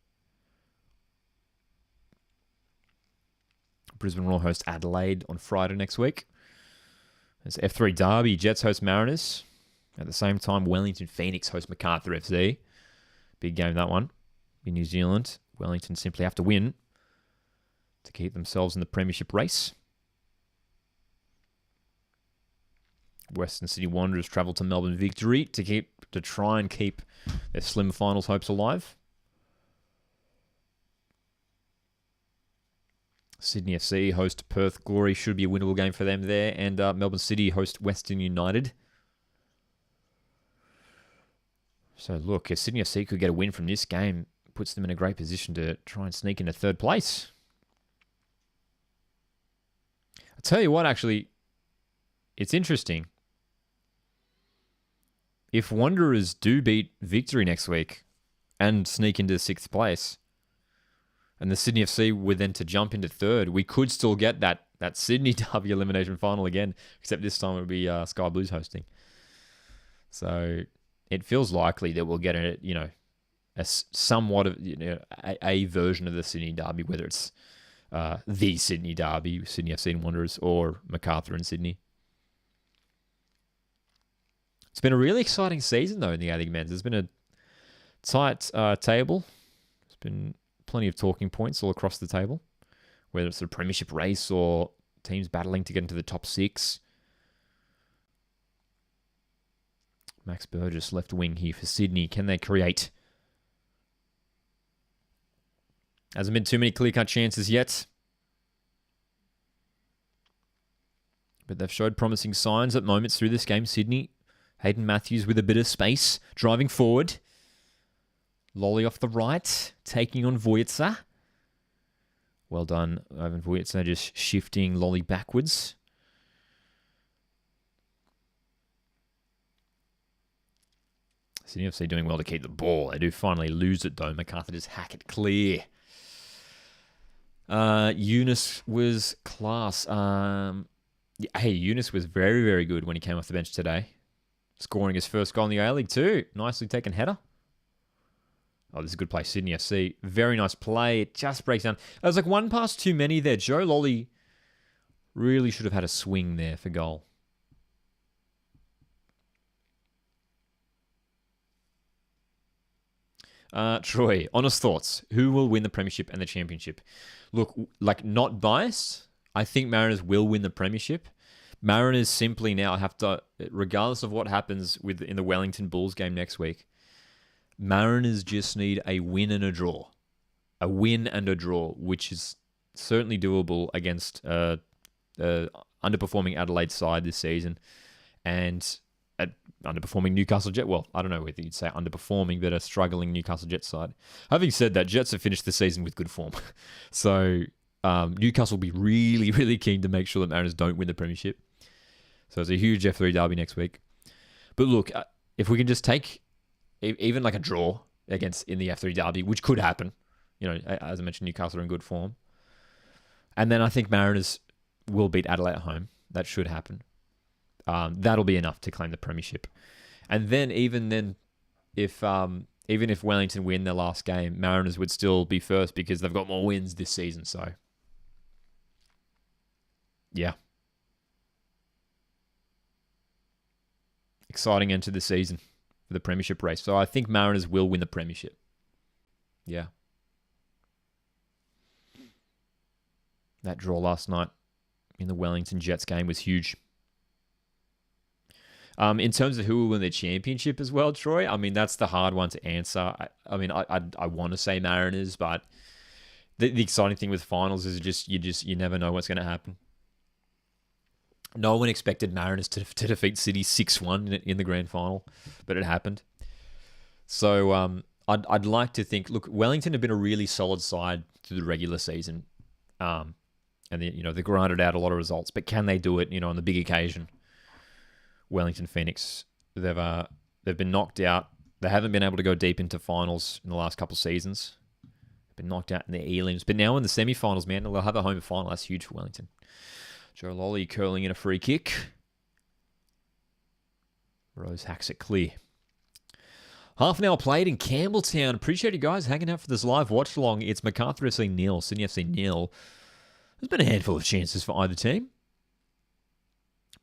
Brisbane Roar host Adelaide on Friday next week. There's F3 Derby, Jets host Mariners. At the same time, Wellington Phoenix host MACARTHUR FC. Big game, that one. In New Zealand, Wellington simply have to win to keep themselves in the premiership race. Western Sydney Wanderers travel to Melbourne Victory to try and keep their slim finals hopes alive. Sydney FC host Perth Glory. Should be a winnable game for them there. And Melbourne City host Western United. So look, if Sydney FC could get a win from this game, puts them in a great position to try and sneak into third place. I'll tell you what, actually, it's interesting. If Wanderers do beat Victory next week and sneak into sixth place, and the Sydney FC were then to jump into third, we could still get that Sydney Derby elimination final again, except this time it would be Sky Blues hosting. So it feels likely that we'll get somewhat of a version of the Sydney Derby, whether it's the Sydney Derby, Sydney FC and Wanderers, or MACARTHUR and Sydney. It's been a really exciting season, though, in the A-League men's. There's been a tight table. There's been plenty of talking points all across the table, whether it's a premiership race or teams battling to get into the top 6. Max Burgess, left wing here for Sydney. Can they create? Hasn't been too many clear-cut chances yet, but they've showed promising signs at moments through this game. Sydney, Hayden Matthews with a bit of space, driving forward. Lolly off the right, taking on Vujicic. Well done, Ivan Vujicic, just shifting Lolly backwards. Sydney FC doing well to keep the ball. They do finally lose it, though. MACARTHUR just hack it clear. Eunice was class. Eunice was very, very good when he came off the bench today. Scoring his first goal in the A-League too. Nicely taken header. Oh, this is a good play, Sydney FC. Very nice play. It just breaks down. It was like one pass too many there. Joe Lolly really should have had a swing there for goal. Troy, honest thoughts. Who will win the premiership and the championship? Look, like, not biased. I think Mariners will win the premiership. Mariners simply now have to, regardless of what happens in the Wellington Bulls game next week, Mariners just need a win and a draw. A win and a draw, which is certainly doable against underperforming Adelaide side this season and underperforming Newcastle Jet. Well, I don't know whether you'd say underperforming, but a struggling Newcastle Jet side. Having said that, Jets have finished the season with good form. So Newcastle will be really, really keen to make sure that Mariners don't win the premiership. So it's a huge F3 derby next week. But look, if we can just take even like a draw in the F3 derby, which could happen, as I mentioned, Newcastle are in good form. And then I think Mariners will beat Adelaide at home. That should happen. That'll be enough to claim the premiership. And then even then, if Wellington win their last game, Mariners would still be first because they've got more wins this season. So, yeah. Exciting end to the season for the premiership race. So I think Mariners will win the premiership. Yeah. That draw last night in the Wellington Jets game was huge. In terms of who will win the championship as well, Troy, I mean, that's the hard one to answer. I want to say Mariners, but the exciting thing with finals is you never know what's going to happen. No one expected Mariners to defeat City 6-1 in the grand final, but it happened. So I'd like to think, look, Wellington have been a really solid side through the regular season, and they grinded out a lot of results. But can they do it? On the big occasion. Wellington Phoenix, they've been knocked out. They haven't been able to go deep into finals in the last couple of seasons. They've been knocked out in the elims, but now in the semi-finals, man, they'll have a home final. That's huge for Wellington. Joe Lolly curling in a free kick. Rose hacks it clear. Half an hour played in Campbelltown. Appreciate you guys hanging out for this live watch along. It's MACARTHUR FC 0, Sydney FC 0. There's been a handful of chances for either team.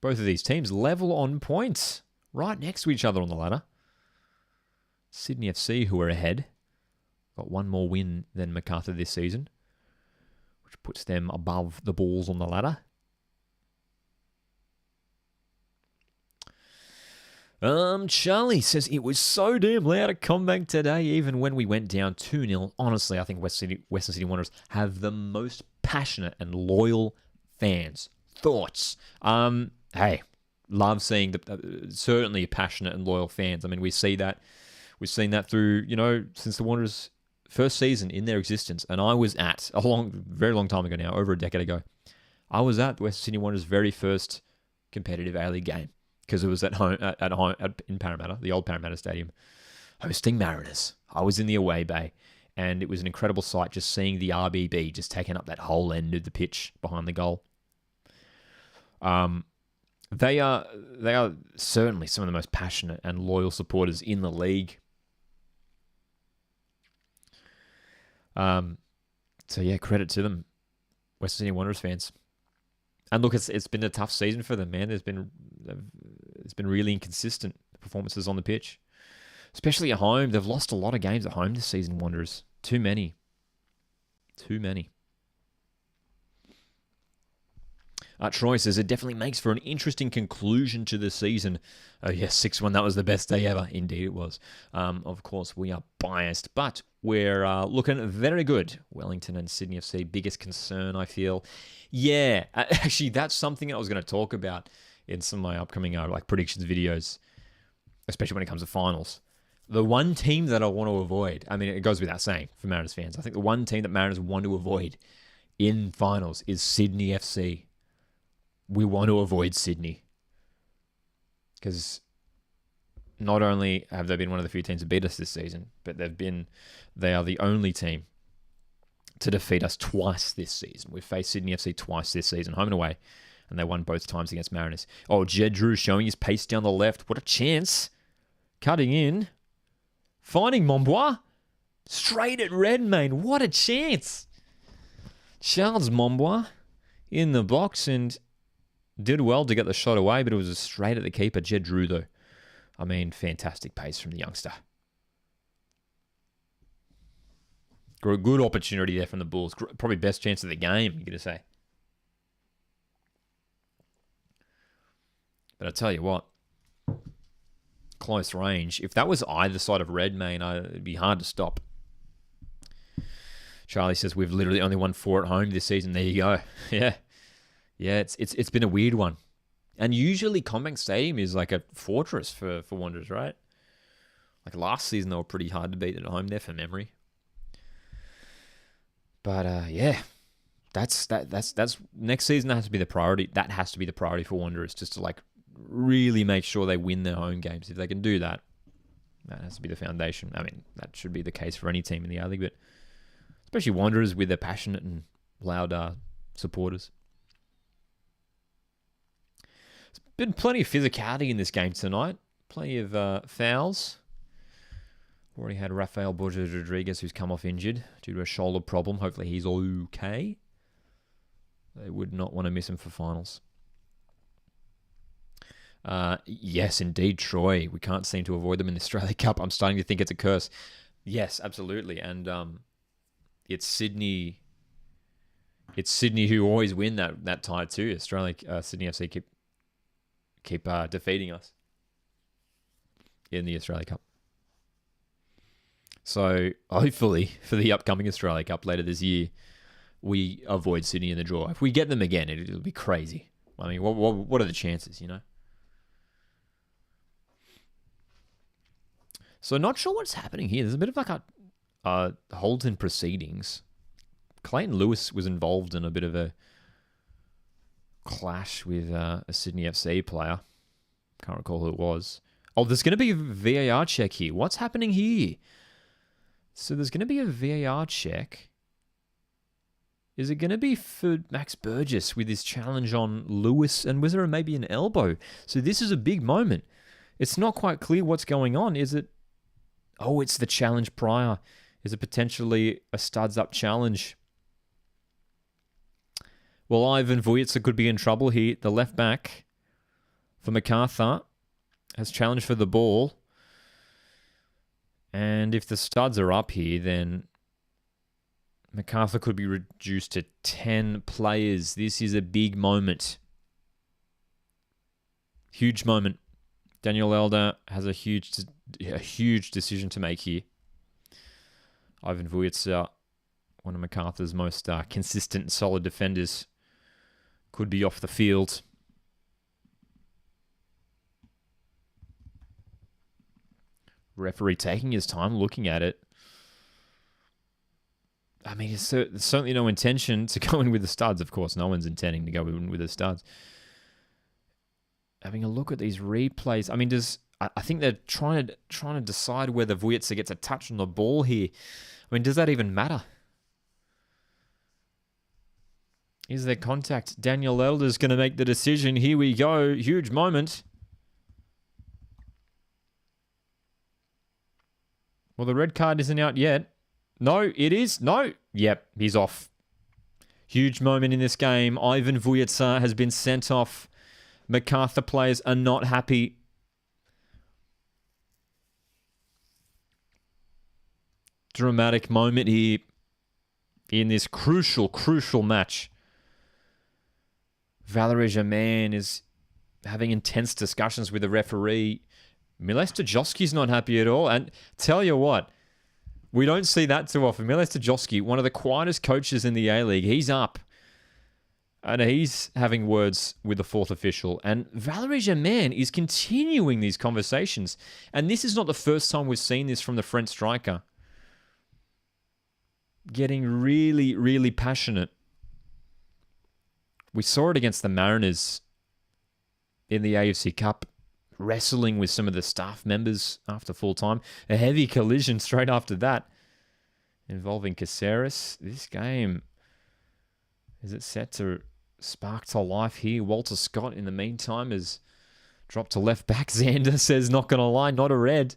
Both of these teams level on points, right next to each other on the ladder. Sydney FC, who are ahead, got one more win than MACARTHUR this season, which puts them above the Bulls on the ladder. Charlie says, it was so damn loud at CommBank today, even when we went down 2-0. Honestly, I think Western Sydney Wanderers have the most passionate and loyal fans. Thoughts? Hey, love seeing certainly passionate and loyal fans. I mean, we've seen that through, since the Wanderers' first season in their existence. And I was at, very long time ago now, over a decade ago, I was at Western Sydney Wanderers' very first competitive A-League game. Because it was at home in Parramatta, the old Parramatta Stadium, hosting Mariners. I was in the away bay, and it was an incredible sight just seeing the RBB just taking up that whole end of the pitch behind the goal. They are certainly some of the most passionate and loyal supporters in the league. So yeah, credit to them, Western Sydney Wanderers fans. And look, it's been a tough season for them, man. It's been really inconsistent performances on the pitch, especially at home. They've lost a lot of games at home this season, Wanderers. Too many. Troy says, it definitely makes for an interesting conclusion to the season. Oh, yes, 6-1, that was the best day ever. Indeed it was. Of course, we are biased, but we're looking very good. Wellington and Sydney FC, biggest concern, I feel. Yeah, actually, that's something I was going to talk about in some of my upcoming predictions videos, especially when it comes to finals. The one team that I want to avoid, I mean, it goes without saying for Mariners fans, I think the one team that Mariners want to avoid in finals is Sydney FC. We want to avoid Sydney because not only have they been one of the few teams to beat us this season, but they are the only team to defeat us twice this season. We've faced Sydney FC twice this season, home and away, and they won both times against Mariners. Oh, Jed Drew showing his pace down the left. What a chance. Cutting in. Finding Mombois. Straight at Redmayne. What a chance. Charles Mombois in the box and did well to get the shot away, but it was straight at the keeper. Jed Drew, though. I mean, fantastic pace from the youngster. Good opportunity there from the Bulls. Probably best chance of the game, you're going to say. But I tell you what, close range. If that was either side of Redmayne, it'd be hard to stop. Charlie says we've literally only won 4 at home this season. There you go. Yeah, it's been a weird one. And usually CommBank Stadium is like a fortress for Wanderers, right? Like last season, they were pretty hard to beat at home there for memory. But yeah, that's next season. That has to be the priority. That has to be the priority for Wanderers, just to really make sure they win their home games. If they can do that, that has to be the foundation. I mean, that should be the case for any team in the A-League, but especially Wanderers with their passionate and loud supporters. Been plenty of physicality in this game tonight. Plenty of fouls. Already had Rafael Borges Rodriguez, who's come off injured due to a shoulder problem. Hopefully he's okay. They would not want to miss him for finals. Yes, indeed, Troy. We can't seem to avoid them in the Australia Cup. I'm starting to think it's a curse. Yes, absolutely. And it's Sydney. It's Sydney who always win that tie too. Sydney FC keep defeating us in the Australia Cup. So hopefully for the upcoming Australia Cup later this year, we avoid Sydney in the draw. If we get them again, it'll be crazy. I mean, what are the chances, you know? So not sure what's happening here. There's a bit of like a hold in proceedings. Clayton Lewis was involved in a bit of a clash with a Sydney FC player. Can't recall who it was. Oh, there's going to be a VAR check here. What's happening here? So there's going to be a VAR check. Is it going to be for Max Burgess with his challenge on Lewis? And was there maybe an elbow? So this is a big moment. It's not quite clear what's going on. Is it... Oh, it's the challenge prior. Is it potentially a studs up challenge? Well, Ivan Vujicic could be in trouble here. The left back for MACARTHUR has challenged for the ball. And if the studs are up here, then MACARTHUR could be reduced to 10 players. This is a big moment. Huge moment. Daniel Elder has a huge decision to make here. Ivan Vujicic, one of MACARTHUR's most consistent and solid defenders, could be off the field. Referee taking his time looking at it. I mean, there's certainly no intention to go in with the studs. Of course, no one's intending to go in with the studs. Having a look at these replays. I mean, I think they're trying to decide whether Vujicic gets a touch on the ball here. I mean, does that even matter? Is there contact? Daniel Elder's going to make the decision. Here we go. Huge moment. Well, the red card isn't out yet. No, it is. No. Yep, he's off. Huge moment in this game. Ivan Vujicic has been sent off. MACARTHUR players are not happy. Dramatic moment here in this crucial match. Valery Germain is having intense discussions with the referee. Miles Stojowski's not happy at all. And tell you what, we don't see that too often. Miles Stojowski, one of the quietest coaches in the A-League, he's up. And he's having words with the fourth official. And Valery Germain is continuing these conversations. And this is not the first time we've seen this from the French striker. Getting really, really passionate. We saw it against the Mariners in the AFC Cup, wrestling with some of the staff members after full time. A heavy collision straight after that involving Caceres. This game, is it set to spark to life here? Walter Scott, in the meantime, has dropped to left back. Xander says, not going to lie, not a red.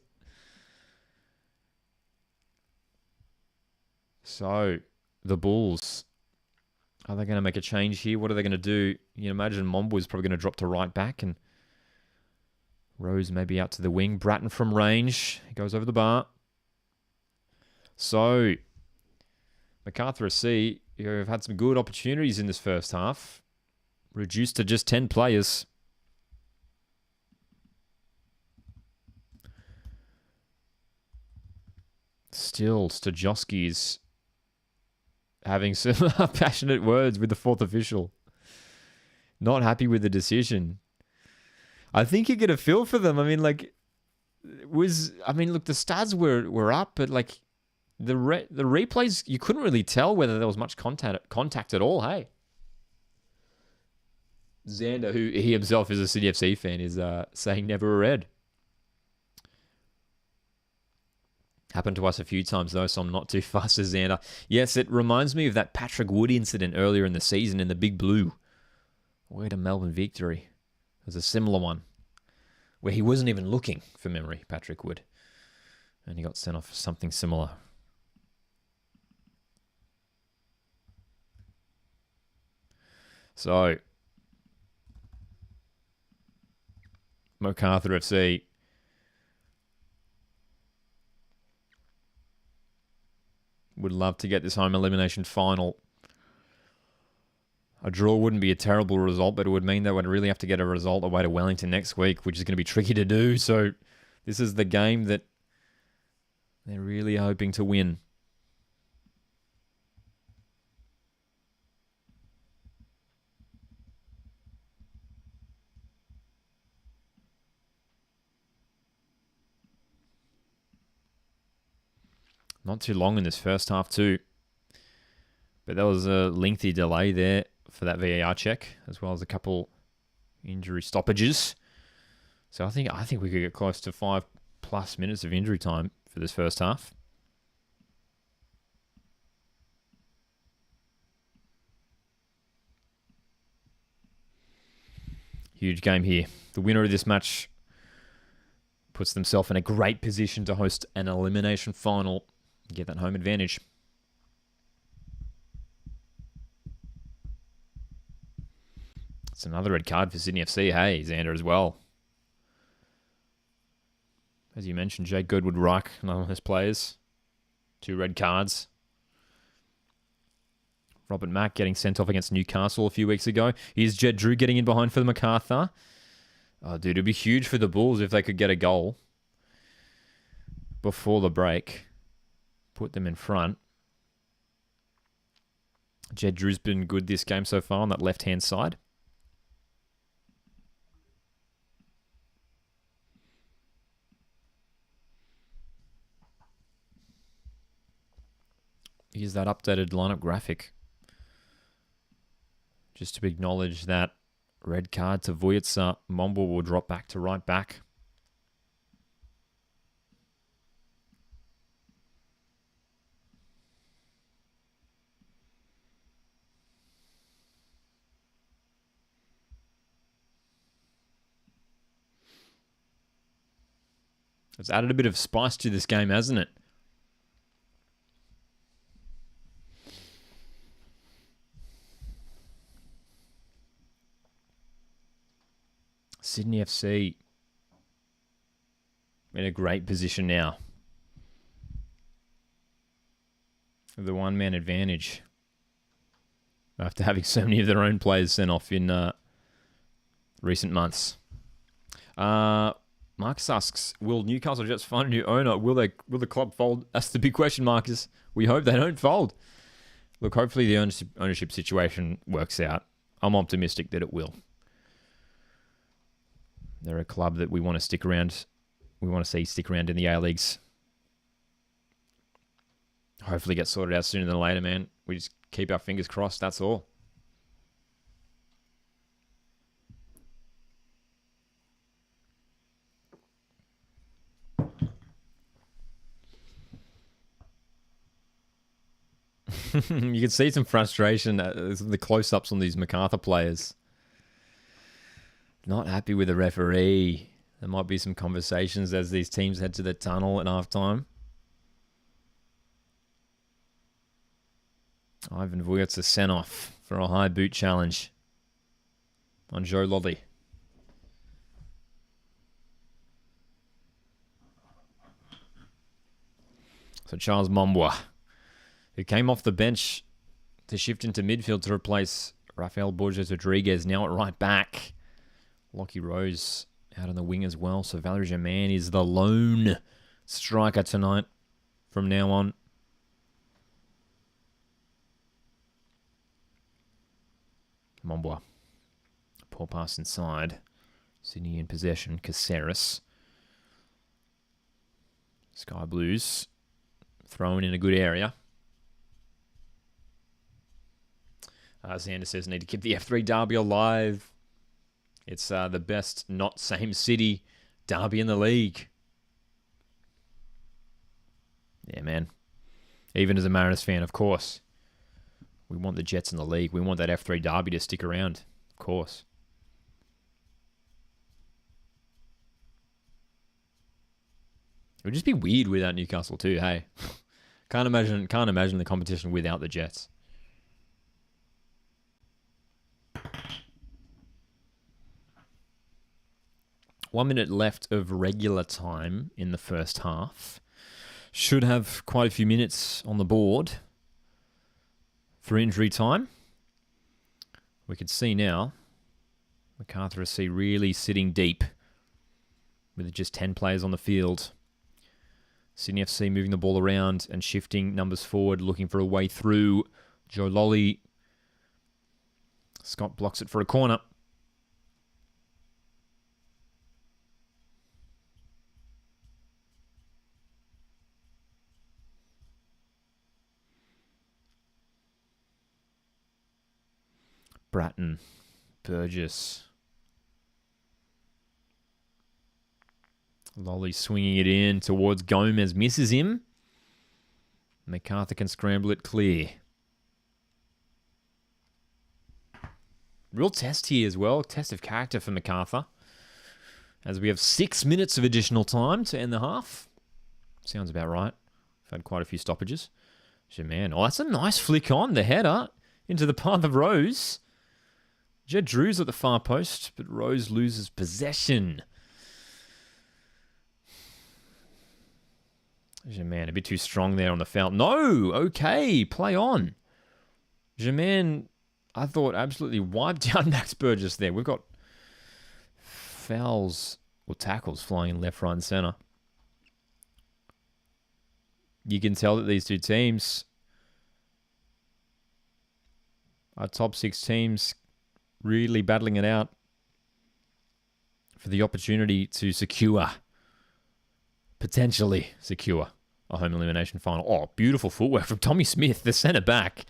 So, the Bulls, are they going to make a change here? What are they going to do? You imagine Mombo is probably going to drop to right back and Rose maybe out to the wing. Bratton from range. He goes over the bar. So, MACARTHUR SC, who have had some good opportunities in this first half, reduced to just 10 players. Still, Stojowski's having some passionate words with the fourth official. Not happy with the decision. I think you get a feel for them. I mean, look, the stats were up, but like the replays, you couldn't really tell whether there was much contact at all. Hey, Xander, who he himself is a City FC fan, is saying never a red. Happened to us a few times though, so I'm not too fast as Xander. Yes, it reminds me of that Patrick Wood incident earlier in the season in the Big Blue. Where to Melbourne victory. There's a similar one where he wasn't even looking for memory, Patrick Wood. And he got sent off for something similar. So, MACARTHUR FC would love to get this home elimination final. A draw wouldn't be a terrible result, but it would mean they would really have to get a result away to Wellington next week, which is going to be tricky to do. So this is the game that they're really hoping to win. Not too long in this first half too. But there was a lengthy delay there for that VAR check, as well as a couple injury stoppages. So I think we could get close to 5+ minutes of injury time for this first half. Huge game here. The winner of this match puts themselves in a great position to host an elimination final and get that home advantage. It's another red card for Sydney FC. Hey, Xander as well. As you mentioned, Jake Goodwood-Reich, another one of his players. 2 red cards. Robert Mack getting sent off against Newcastle a few weeks ago. Here's Jed Drew getting in behind for the MACARTHUR. Oh, dude, it'd be huge for the Bulls if they could get a goal before the break. Put them in front. Jed Drew's been good this game so far on that left-hand side. Here's that updated lineup graphic. Just to acknowledge that red card to Vujitsa. Mombo will drop back to right back. It's added a bit of spice to this game, hasn't it? Sydney FC in a great position now. The one-man advantage after having so many of their own players sent off in recent months. Marcus asks, will Newcastle Jets find a new owner? Will the club fold? That's the big question, Marcus. We hope they don't fold. Look, hopefully the ownership situation works out. I'm optimistic that it will. They're a club that we want to stick around. We want to see stick around in the A-Leagues. Hopefully get sorted out sooner than later, man. We just keep our fingers crossed, that's all. You can see some frustration at the close-ups on these MACARTHUR players. Not happy with the referee. There might be some conversations as these teams head to the tunnel at halftime. Ivan Vujitsa sent off for a high boot challenge on Joe Lolly. So Charles Mombwa, who came off the bench to shift into midfield to replace Rafael Borges Rodriguez, now at right back. Lockie Rose out on the wing as well. So Valerie Germain is the lone striker tonight from now on. Mombwa. Poor pass inside. Sydney in possession. Caceres. Sky Blues thrown in a good area. Xander says need to keep the F3 derby alive. It's the best not same city derby in the league. Yeah, man. Even as a Mariners fan, of course. We want the Jets in the league. We want that F3 derby to stick around. Of course. It would just be weird without Newcastle too, hey? Can't imagine the competition without the Jets. One minute left of regular time in the first half. Should have quite a few minutes on the board for injury time. We can see now MACARTHUR SC really sitting deep with just 10 players on the field. Sydney FC moving the ball around and shifting numbers forward, looking for a way through. Joe Lolly. Scott blocks it for a corner. Bratton, Burgess. Lolly swinging it in towards Gomez, misses him. MACARTHUR can scramble it clear. Real test here as well, test of character for MACARTHUR. As we have 6 minutes of additional time to end the half. Sounds about right. We've had quite a few stoppages. Man, oh, that's a nice flick on, the header into the path of Rose. Jed Drew's at the far post, but Rose loses possession. Germain, a bit too strong there on the foul. No! Okay, play on. Germain, I thought, absolutely wiped down Max Burgess there. We've got fouls or tackles flying in left, right, and centre. You can tell that these two teams are top 6 teams really battling it out for the opportunity to potentially secure a home elimination final. Oh, beautiful footwork from Tommy Smith, the centre back.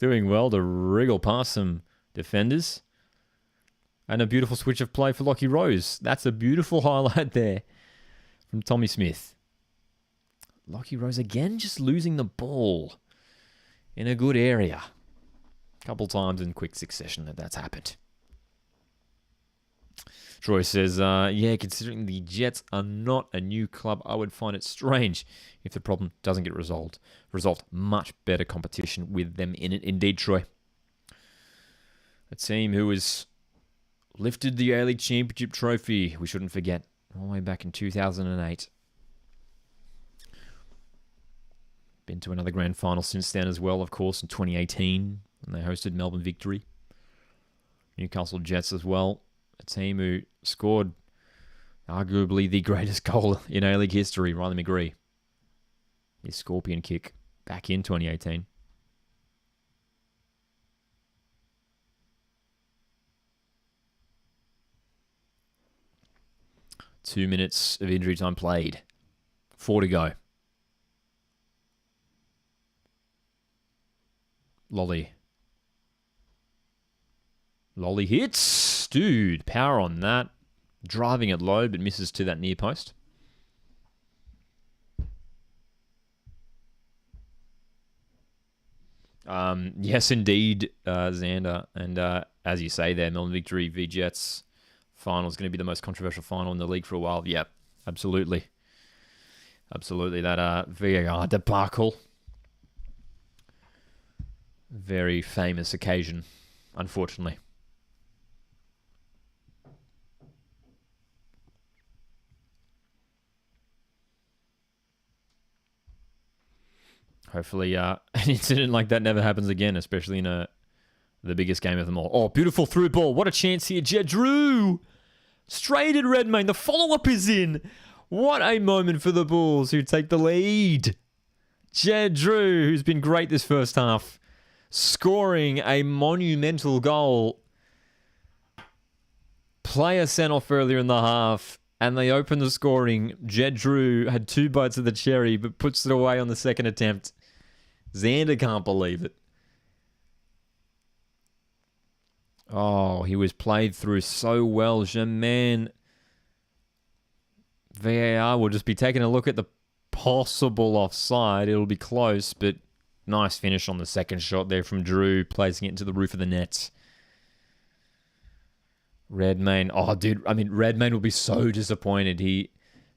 Doing well to wriggle past some defenders. And a beautiful switch of play for Lockie Rose. That's a beautiful highlight there from Tommy Smith. Lockie Rose again just losing the ball in a good area. Couple times in quick succession that's happened. Troy says, yeah, considering the Jets are not a new club, I would find it strange if the problem doesn't get resolved. Much better competition with them in it. Indeed, Troy. A team who has lifted the A-League Championship trophy, we shouldn't forget, all the way back in 2008. Been to another grand final since then as well, of course, in 2018. And they hosted Melbourne Victory. Newcastle Jets as well. A team who scored arguably the greatest goal in A-League history, Riley McGree. His scorpion kick back in 2018. Two minutes of injury time played. 4 to go. Lolly hits. Dude, power on that. Driving it low, but misses to that near post. Yes, indeed, Xander. And as you say there, Melbourne Victory v Jets final is going to be the most controversial final in the league for a while. Yep, absolutely. Absolutely. That VAR debacle. Very famous occasion, unfortunately. Hopefully, an incident like that never happens again, especially in the biggest game of them all. Oh, beautiful through ball. What a chance here. Jed Drew. Straight at Redmayne. The follow-up is in. What a moment for the Bulls who take the lead. Jed Drew, who's been great this first half, scoring a monumental goal. Player sent off earlier in the half, and they open the scoring. Jed Drew had 2 bites of the cherry, but puts it away on the second attempt. Xander can't believe it. Oh, he was played through so well. Germain. VAR will just be taking a look at the possible offside. It'll be close, but nice finish on the second shot there from Drew, placing it into the roof of the net. Redmayne. Oh, dude. I mean, Redmayne will be so disappointed. He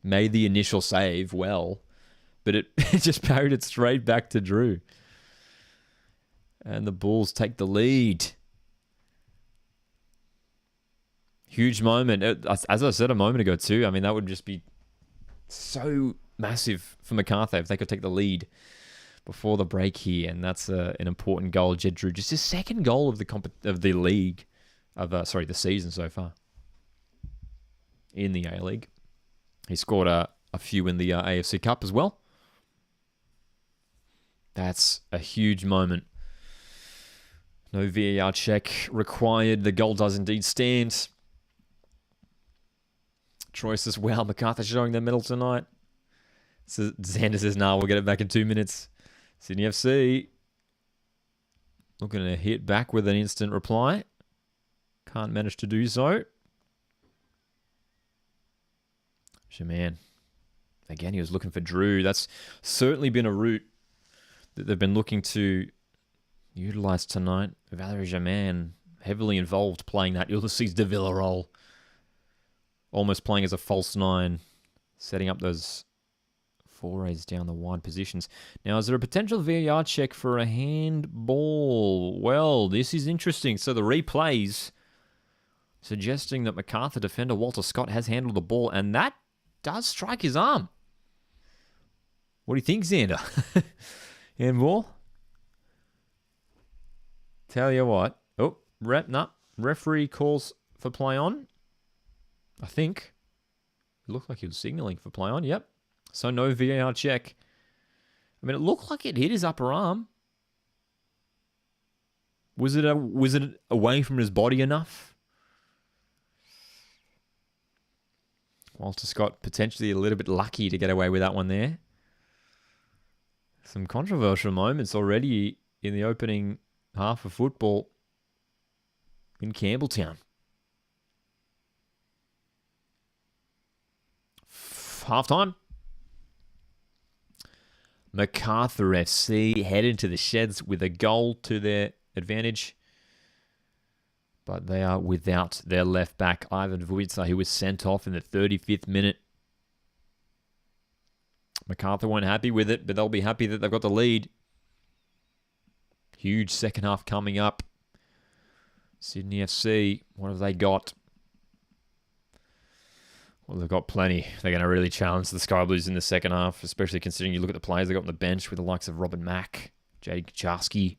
made the initial save well, but it just parried it straight back to Drew. And the Bulls take the lead. Huge moment. As I said a moment ago too, I mean, that would just be so massive for MACARTHUR if they could take the lead before the break here. And that's an important goal. Jed Drew, just his second goal of the league, the season so far in the A-League. He scored a few in the AFC Cup as well. That's a huge moment. No VAR check required. The goal does indeed stand. Troy says, wow, MACARTHUR showing their medal tonight. So Xander says, nah, we'll get it back in 2 minutes. Sydney FC looking to hit back with an instant reply. Can't manage to do so. Shaman. Again, he was looking for Drew. That's certainly been a route that they've been looking to utilize tonight. Valerie Germain heavily involved playing that Ulysses de Villa role. Almost playing as a false nine, setting up those forays down the wide positions. Now, is there a potential VAR check for a handball? Well, this is interesting. So the replays suggesting that MACARTHUR defender Walter Scott has handled the ball, and that does strike his arm. What do you think, Xander? Handball? Tell you what. Oh, referee calls for play on. I think. It looked like he was signaling for play on. Yep. So no VAR check. I mean, it looked like it hit his upper arm. Was it away from his body enough? Walter Scott potentially a little bit lucky to get away with that one there. Some controversial moments already in the opening half of football in Campbelltown. Halftime. MACARTHUR FC head into the sheds with a goal to their advantage. But they are without their left back, Ivan Vujica, who was sent off in the 35th minute. MACARTHUR weren't happy with it, but they'll be happy that they've got the lead. Huge second half coming up. Sydney FC, what have they got? Well, they've got plenty. They're going to really challenge the Sky Blues in the second half, especially considering you look at the players they got on the bench with the likes of Robin Mack, Jade Kaczarski.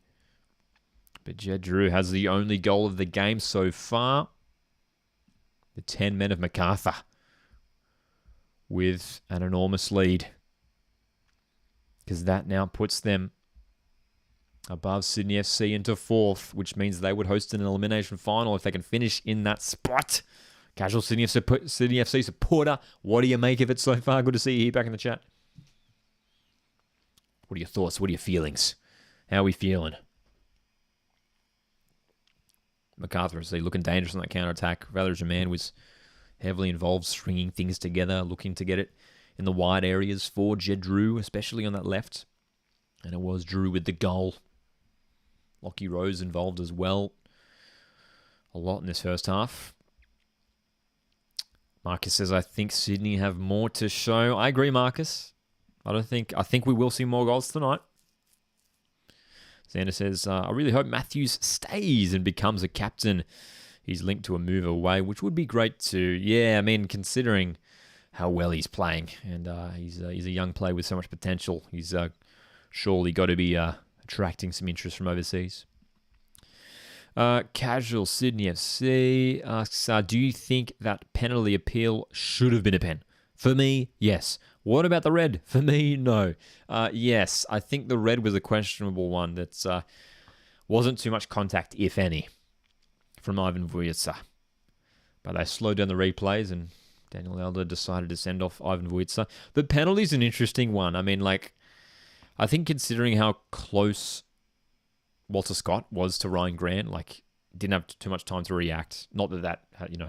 But Jed Drew has the only goal of the game so far. The 10 men of MACARTHUR with an enormous lead, because that now puts them above Sydney FC into fourth, which means they would host an elimination final if they can finish in that spot. Casual Sydney FC supporter, what do you make of it so far? Good to see you here back in the chat. What are your thoughts? What are your feelings? How are we feeling? MACARTHUR FC looking dangerous on that counter-attack. Valerie Germain was heavily involved, stringing things together, looking to get it in the wide areas for Jed Drew, especially on that left. And it was Drew with the goal. Lockie Rose involved as well. A lot in this first half. Marcus says, I think Sydney have more to show. I agree, Marcus. I think we will see more goals tonight. Xander says, I really hope Matthews stays and becomes a captain. He's linked to a move away, which would be great too. Yeah, I mean, considering how well he's playing, and he's a young player with so much potential, he's surely got to be attracting some interest from overseas. Casual Sydney FC asks, do you think that penalty appeal should have been a pen? For me, yes. What about the red? For me, no. Yes, I think the red was a questionable one. That wasn't too much contact, if any, from Ivan Vujica. But they slowed down the replays, and Daniel Elder decided to send off Ivan Vujica. The penalty's an interesting one. I mean, I think considering how close Walter Scott was to Ryan Grant, didn't have too much time to react. Not that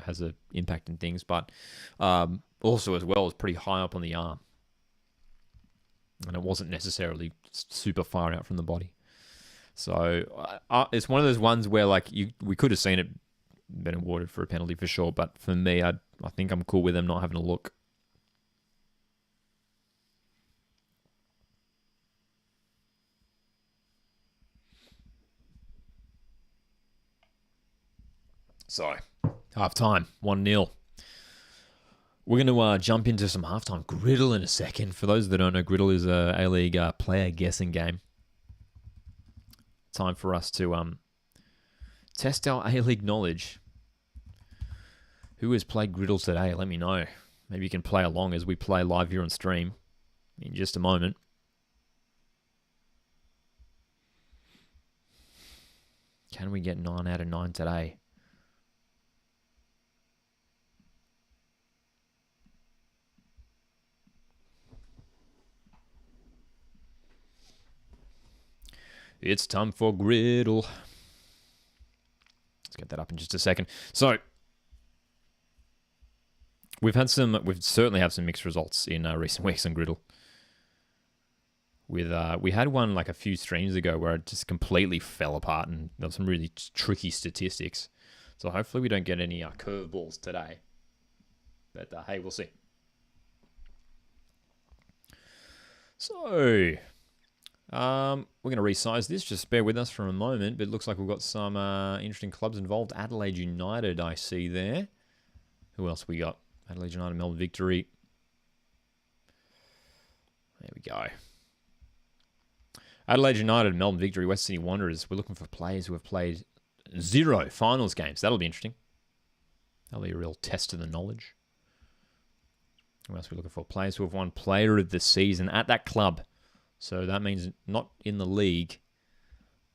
has an impact in things, but also as well was pretty high up on the arm, and it wasn't necessarily super far out from the body. So it's one of those ones where we could have seen it been awarded for a penalty for sure, but for me, I think I'm cool with them not having a look. So, half-time, 1-0. We're going to jump into some halftime griddle in a second. For those that don't know, griddle is a A-League player guessing game. Time for us to test our A-League knowledge. Who has played griddle today? Let me know. Maybe you can play along as we play live here on stream in just a moment. Can we get 9 out of 9 today? It's time for griddle. Let's get that up in just a second. So, we've certainly had some mixed results in recent weeks on griddle. We had one like a few streams ago where it just completely fell apart, and there were some really tricky statistics. So hopefully we don't get any curveballs today. But hey, we'll see. So, we're going to resize this. Just bear with us for a moment. But it looks like we've got some interesting clubs involved. Adelaide United, I see there. Who else we got? Adelaide United, Melbourne Victory. There we go. Adelaide United, Melbourne Victory, West Sydney Wanderers. We're looking for players who have played 0 finals games. That'll be interesting. That'll be a real test of the knowledge. Who else are we looking for? Players who have won Player of the Season at that club. So that means not in the league,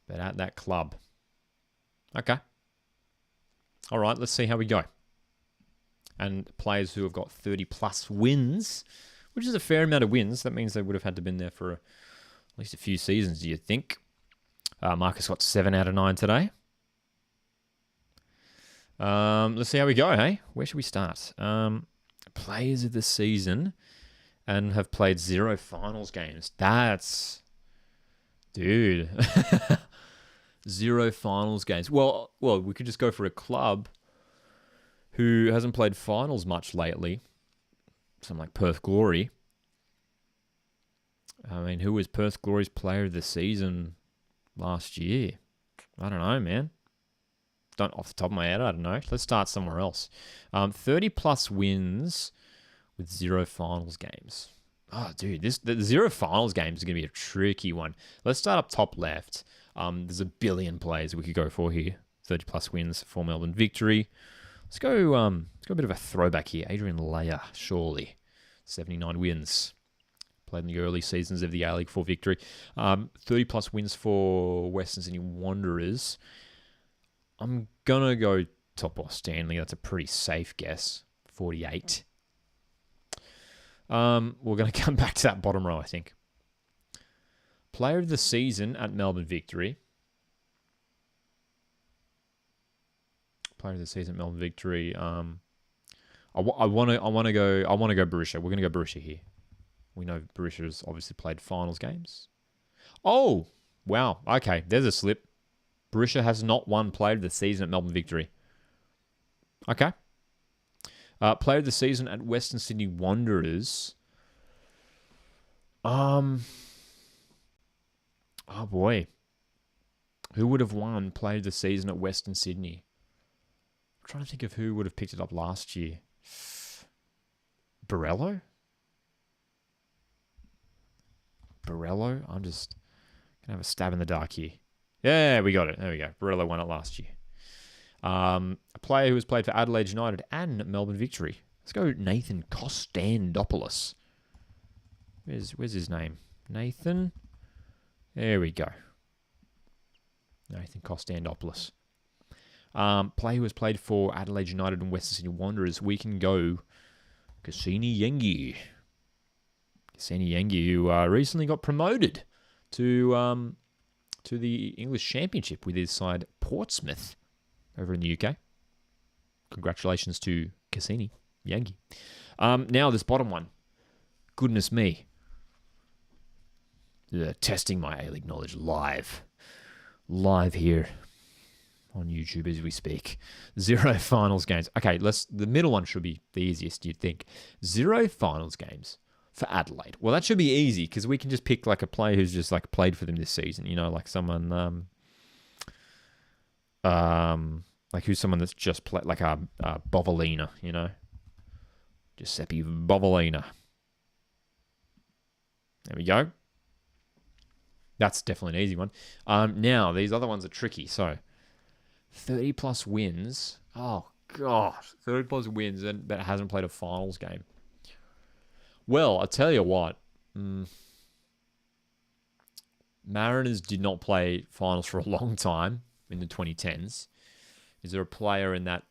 but at that club. Okay. All right, let's see how we go. And players who have got 30-plus wins, which is a fair amount of wins. That means they would have had to been there for at least a few seasons, do you think? Marcus got 7 out of 9 today. Let's see how we go, hey? Where should we start? Players of the season and have played 0 finals games. That's... Dude. 0 finals games. Well, we could just go for a club who hasn't played finals much lately. Something like Perth Glory. I mean, who was Perth Glory's player of the season last year? I don't know, man. Don't off the top of my head, I don't know. Let's start somewhere else. 30-plus wins with 0 finals games. Oh, dude, the 0 finals games is going to be a tricky one. Let's start up top left. There's a billion players we could go for here. 30-plus wins for Melbourne Victory. Let's go a bit of a throwback here. Adrian Leyer, surely. 79 wins. Played in the early seasons of the A-League for Victory. 30-plus wins for Western Sydney Wanderers. I'm going to go Top-Off Stanley. That's a pretty safe guess. 48. We're going to come back to that bottom row, I think. Player of the season at Melbourne Victory. Player of the season at Melbourne Victory. I want to go Barisha. We're going to go Barisha here. We know Barisha's obviously played finals games. Oh, wow. Okay, there's a slip. Barisha has not won Player of the Season at Melbourne Victory. Okay. Player of the Season at Western Sydney Wanderers. Oh, boy. Who would have won Player of the Season at Western Sydney? I'm trying to think of who would have picked it up last year. Borello? I'm just going to have a stab in the dark here. Yeah, we got it. There we go. Borello won it last year. A player who has played for Adelaide United and Melbourne Victory. Let's go Nathan Kostandopoulos. Where's his name? Nathan? There we go. Nathan Kostandopoulos. Player who has played for Adelaide United and Western Sydney Wanderers. We can go Cassini Yengi. Cassini Yengi, who recently got promoted to the English Championship with his side Portsmouth over in the UK. Congratulations to Cassini Yengi. Now this bottom one. Goodness me. Testing my A-League knowledge live here on YouTube as we speak. 0 finals games. Okay, the middle one should be the easiest, you'd think. 0 finals games for Adelaide. Well, that should be easy because we can just pick like a player who's just like played for them this season. You know, like someone Like, who's someone that's just played, like a Bovalina, you know? Giuseppe Bovalina. There we go. That's definitely an easy one. Now, these other ones are tricky. So, 30 plus wins. Oh, gosh. 30 plus wins but hasn't played a finals game. Well, I'll tell you what. Mariners did not play finals for a long time in the 2010s. Is there a player in that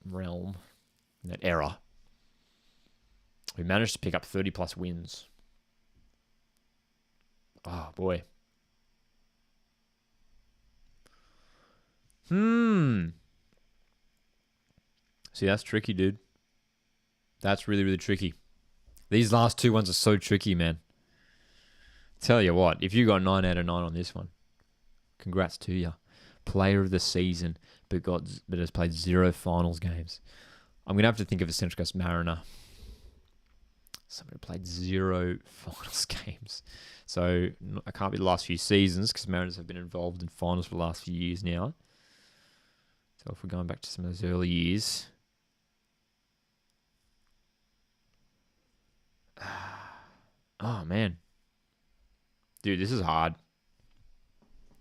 realm, in that era, who managed to pick up 30 plus wins? Oh, boy. See, that's tricky, dude. That's really, really tricky. These last two ones are so tricky, man. Tell you what, if you got 9 out of 9 on this one, congrats to you. Player of the season, but has played 0 finals games. I'm going to have to think of a Central Coast Mariner. Somebody who played 0 finals games. So, it can't be the last few seasons because Mariners have been involved in finals for the last few years now. So, if we're going back to some of those early years. Oh, man. Dude, this is hard.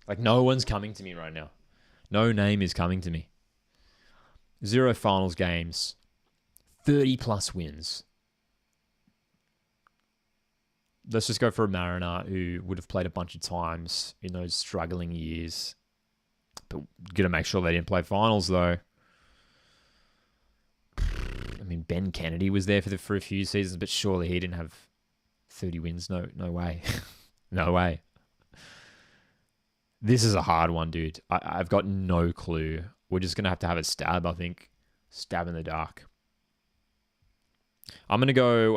Like, no one's coming to me right now. No name is coming to me. 0 finals games. 30 plus wins. Let's just go for a Mariner who would have played a bunch of times in those struggling years. But gonna make sure they didn't play finals, though. I mean, Ben Kennedy was there for a few seasons, but surely he didn't have 30 wins. No way. No way. This is a hard one, dude. I've got no clue. We're just going to have a stab, I think. Stab in the dark. I'm going to go,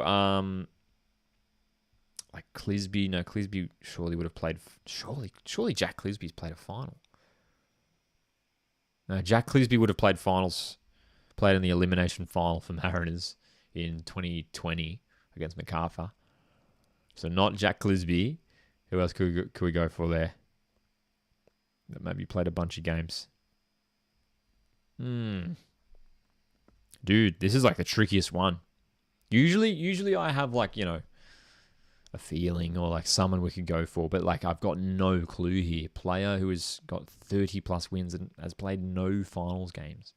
like Clisby. No, Clisby surely would have played... Surely Jack Clisby's played a final. No, Jack Clisby would have played finals. Played in the elimination final for Mariners in 2020 against MacArthur. So not Jack Clisby. Who else could we go for there? That maybe played a bunch of games. Dude, this is like the trickiest one. Usually I have like, you know, a feeling or like someone we could go for, but like I've got no clue here. Player who has got 30 plus wins and has played no finals games.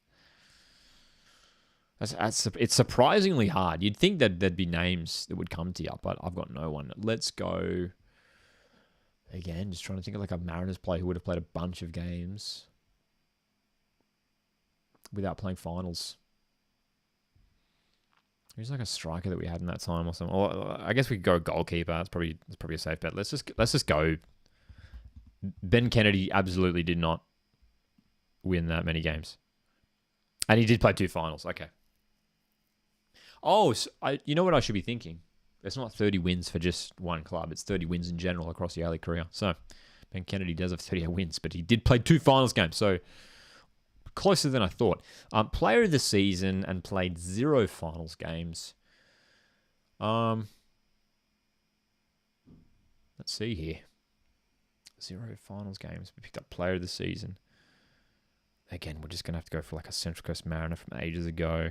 It's surprisingly hard. You'd think that there'd be names that would come to you, but I've got no one. Let's go... Again, just trying to think of like a Mariners player who would have played a bunch of games without playing finals. Who's like a striker that we had in that time or something? Or I guess we could go goalkeeper. That's probably a safe bet. Let's just go. Ben Kennedy absolutely did not win that many games, and he did play 2 finals. Okay. Oh, so you know what I should be thinking? It's not 30 wins for just one club. It's 30 wins in general across the early career. So, Ben Kennedy does have 38 wins, but he did play 2 finals games. So, closer than I thought. Player of the season and played 0 finals games. Let's see here. 0 finals games. We picked up player of the season. Again, we're just going to have to go for like a Central Coast Mariner from ages ago.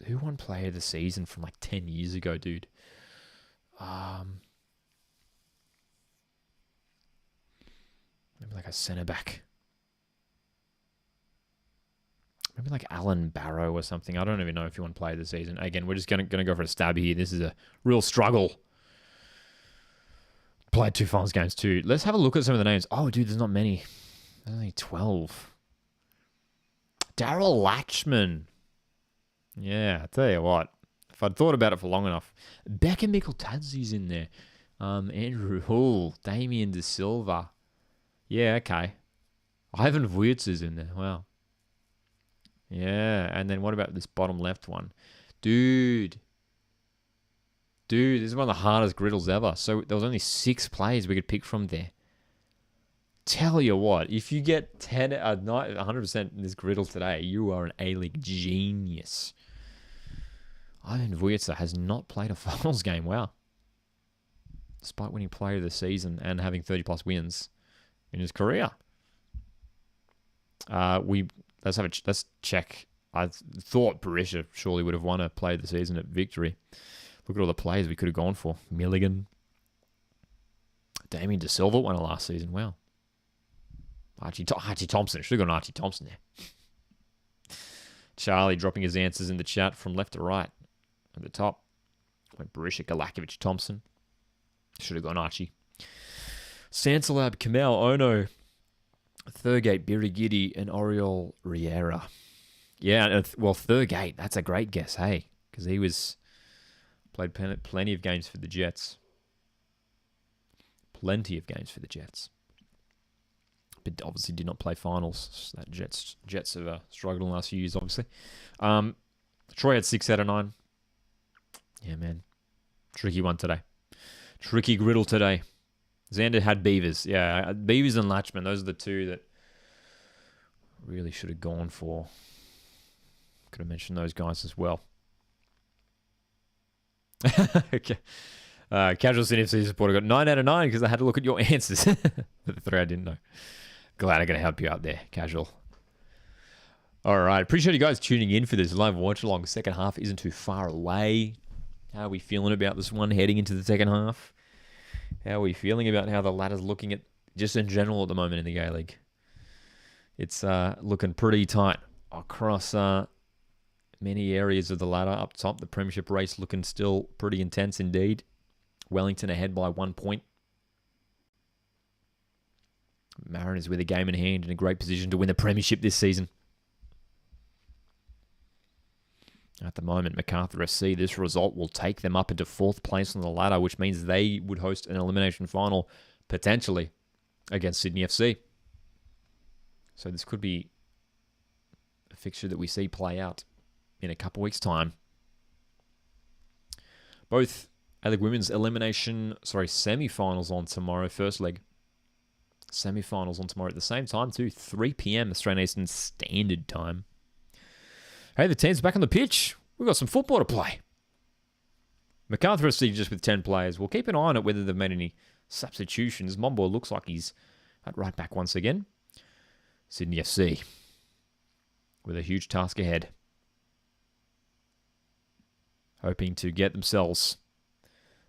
Who won player of the season from like 10 years ago, dude? Maybe like a centre back. Maybe like Alan Barrow or something. I don't even know if you want to play the season. Again, we're just going to go for a stab here. This is a real struggle. Played 2 finals games too. Let's have a look at some of the names. Oh, dude, there's not many. There's only 12. Daryl Latchman. Yeah, I tell you what. If I'd thought about it for long enough. Becca Mikkeltadze's in there. Andrew Hull. Damien De Silva. Yeah, okay. Ivan Vujic is in there. Wow. Yeah, and then what about this bottom left one? Dude, this is one of the hardest griddles ever. So there was only 6 players we could pick from there. Tell you what, if you get 100% in this griddle today, you are an A-League genius. Ivan Vujic has not played a finals game. Wow. Despite winning player of the season and having 30 plus wins in his career. Let's check. I thought Barisha surely would have won a play of the season at Victory. Look at all the players we could have gone for. Milligan. Damien De Silva won it last season. Wow. Archie Thompson. Should have gone Archie Thompson there. Charlie dropping his answers in the chat from left to right. At the top went Barisha, Galakovic, Thompson. Should have gone Archie. Sansalab, Kamel, Ono, Thurgate, Birigidi, and Oriol Riera. Yeah, well, Thurgate, that's a great guess, hey? Because he played plenty of games for the Jets. Plenty of games for the Jets. But obviously did not play finals. That Jets have struggled in the last few years, obviously. Troy had 6 out of 9. Yeah, man. Tricky one today. Tricky griddle today. Xander had Beavers. Yeah, Beavers and Latchman. Those are the two that really should have gone for. Could have mentioned those guys as well. Okay. Casual CNFC supporter got 9 out of 9 because I had to look at your answers. The 3 I didn't know. Glad I could help you out there, Casual. All right. Appreciate you guys tuning in for this live watch along. Second half isn't too far away. How are we feeling about this one heading into the second half? How are we feeling about how the ladder's looking at just in general at the moment in the A-League? It's looking pretty tight across many areas of the ladder. Up top, the premiership race looking still pretty intense indeed. Wellington ahead by 1 point. Mariners with a game in hand in a great position to win the premiership this season. At the moment, MacArthur SC, this result will take them up into 4th place on the ladder, which means they would host an elimination final, potentially, against Sydney FC. So this could be a fixture that we see play out in a couple weeks' time. Both A-League Women's semi-finals on tomorrow, first leg. Semi-finals on tomorrow at the same time, too, 3 p.m. Australian Eastern Standard Time. Hey, the team's back on the pitch. We've got some football to play. MacArthur FC just with 10 players. We'll keep an eye on it whether they've made any substitutions. Mombo looks like he's at right back once again. Sydney FC with a huge task ahead. Hoping to get themselves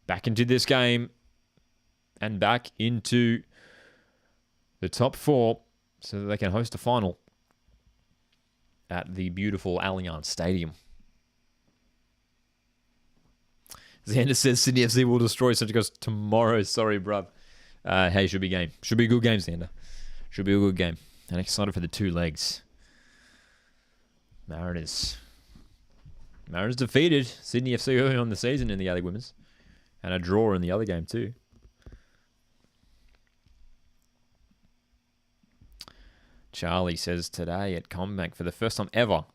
back into this game and back into the top 4 so that they can host a final at the beautiful Allianz Stadium. Xander says Sydney FC will destroy Central Coast tomorrow. Sorry, bruv. Hey, should be game. Should be a good game, Xander. Should be a good game. And excited for the 2 legs. Mariners defeated Sydney FC early on the season in the A-League Women's. And a draw in the other game too. Charlie says today at Combank for the first time ever,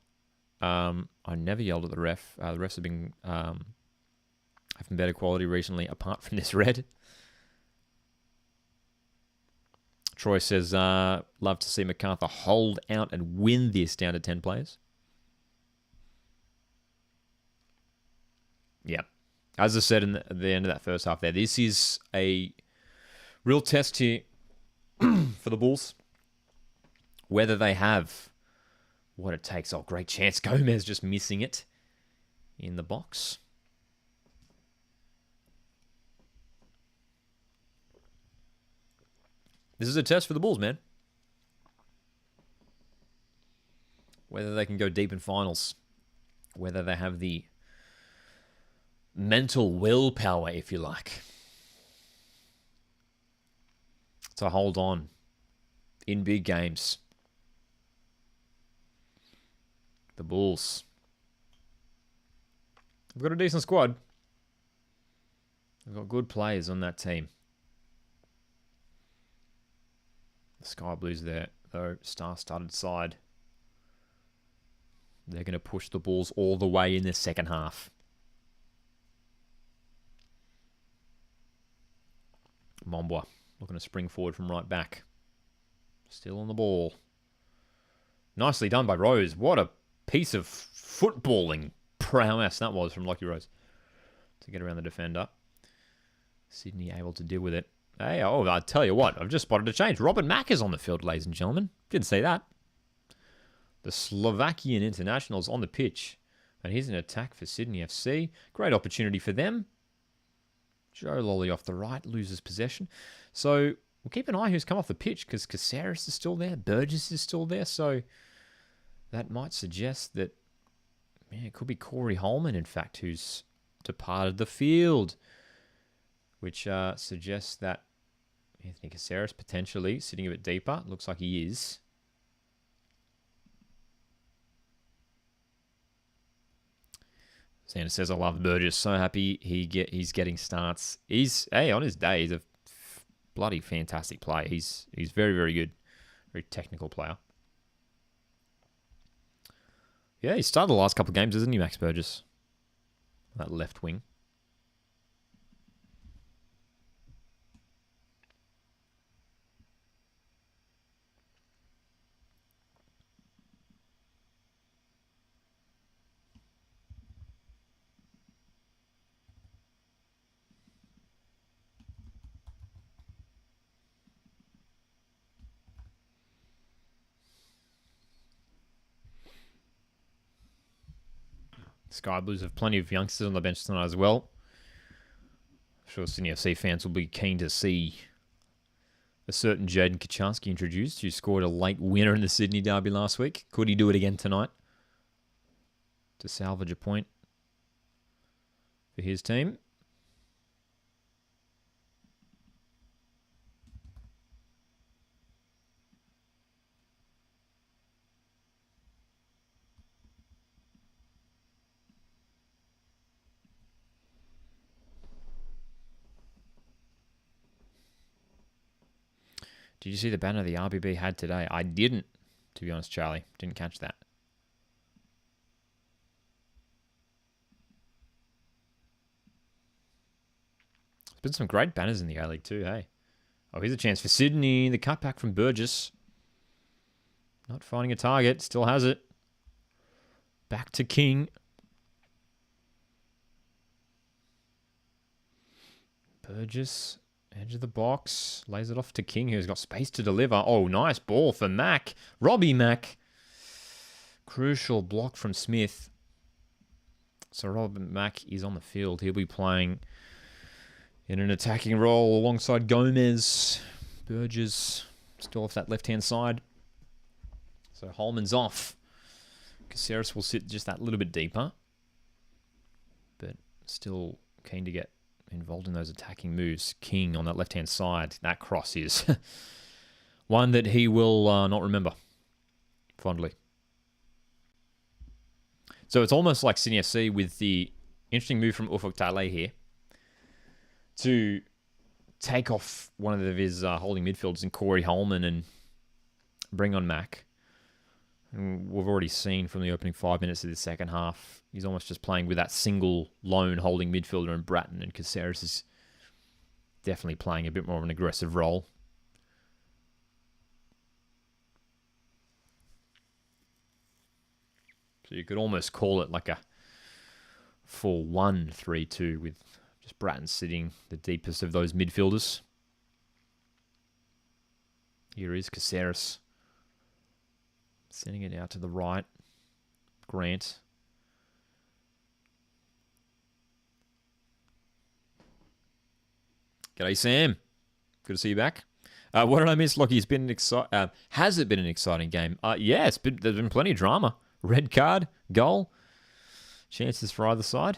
I never yelled at the ref. The refs have been having better quality recently apart from this red. Troy says, love to see MacArthur hold out and win this down to 10 players. Yeah. As I said at the end of that first half there, this is a real test here for the Bulls. Whether they have what it takes. Oh, great chance. Gomez just missing it in the box. This is a test for the Bulls, man. Whether they can go deep in finals. Whether they have the mental willpower, if you like, to hold on in big games. The Bulls. They've got a decent squad. They've got good players on that team. The Sky Blues there, though, star-studded side. They're going to push the Bulls all the way in the second half. Mombwa looking to spring forward from right back. Still on the ball. Nicely done by Rose. What a piece of footballing prowess that was from Lockie Rose to get around the defender. Sydney able to deal with it. Hey, I tell you what, I've just spotted a change. Robin Mack is on the field, ladies and gentlemen. Didn't see that. The Slovakian internationals on the pitch. And here's an attack for Sydney FC. Great opportunity for them. Joe Lolly off the right, loses possession. So we'll keep an eye who's come off the pitch because Caceres is still there. Burgess is still there. So that might suggest that it could be Corey Holman, in fact, who's departed the field. Which suggests that Anthony Caceres potentially sitting a bit deeper. Looks like he is. Sanders says, I love Burgess. So happy he's getting starts. On his day, he's a bloody fantastic player. He's very, very good. Very technical player. Yeah, he started the last couple of games, isn't he, Max Burgess? That left wing. Sky Blues have plenty of youngsters on the bench tonight as well. I'm sure Sydney FC fans will be keen to see a certain Jaden Kaczynski introduced, who scored a late winner in the Sydney derby last week. Could he do it again tonight to salvage a point for his team? Did you see the banner the RBB had today? I didn't, to be honest, Charlie. Didn't catch that. There's been some great banners in the A-League too, hey? Oh, here's a chance for Sydney. The cutback from Burgess. Not finding a target. Still has it. Back to King. Burgess. Edge of the box. Lays it off to King, who's got space to deliver. Oh, nice ball for Mack. Robbie Mack. Crucial block from Smith. So Robert Mack is on the field. He'll be playing in an attacking role alongside Gomez. Burgess still off that left-hand side. So Holman's off. Caceres will sit just that little bit deeper. But still keen to get involved in those attacking moves. King on that left-hand side. That cross is one that he will not remember fondly. So it's almost like Sydney FC with the interesting move from Ufuk Talay here to take off one of his holding midfielders in Corey Holman and bring on Mack. And we've already seen from the opening 5 minutes of the second half, he's almost just playing with that single lone holding midfielder in Bratton, and Caceres is definitely playing a bit more of an aggressive role. So you could almost call it like a 4-1-3-2 with just Bratton sitting the deepest of those midfielders. Here is Caceres. Sending it out to the right. Grant. G'day, Sam. Good to see you back. What did I miss, Lockie? Has it been an exciting game? Yeah, there's been plenty of drama. Red card, goal, chances for either side.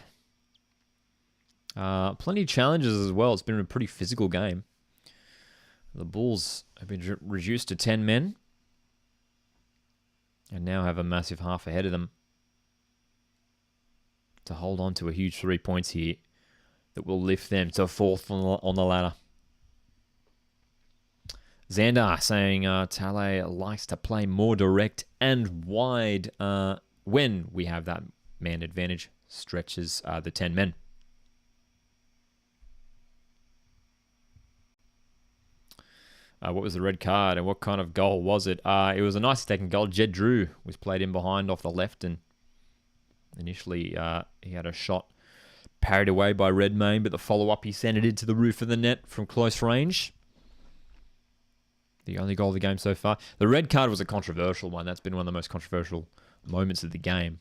Plenty of challenges as well. It's been a pretty physical game. The Bulls have been reduced to 10 men and now have a massive half ahead of them to hold on to a huge 3 points here that will lift them to fourth on the ladder. Xander saying Talay likes to play more direct and wide when we have that man advantage, stretches the 10 men. What was the red card and what kind of goal was it? It was a nice attacking goal. Jed Drew was played in behind off the left, and initially he had a shot parried away by Redmayne, but the follow-up he sent it into the roof of the net from close range. The only goal of the game so far. The red card was a controversial one. That's been one of the most controversial moments of the game.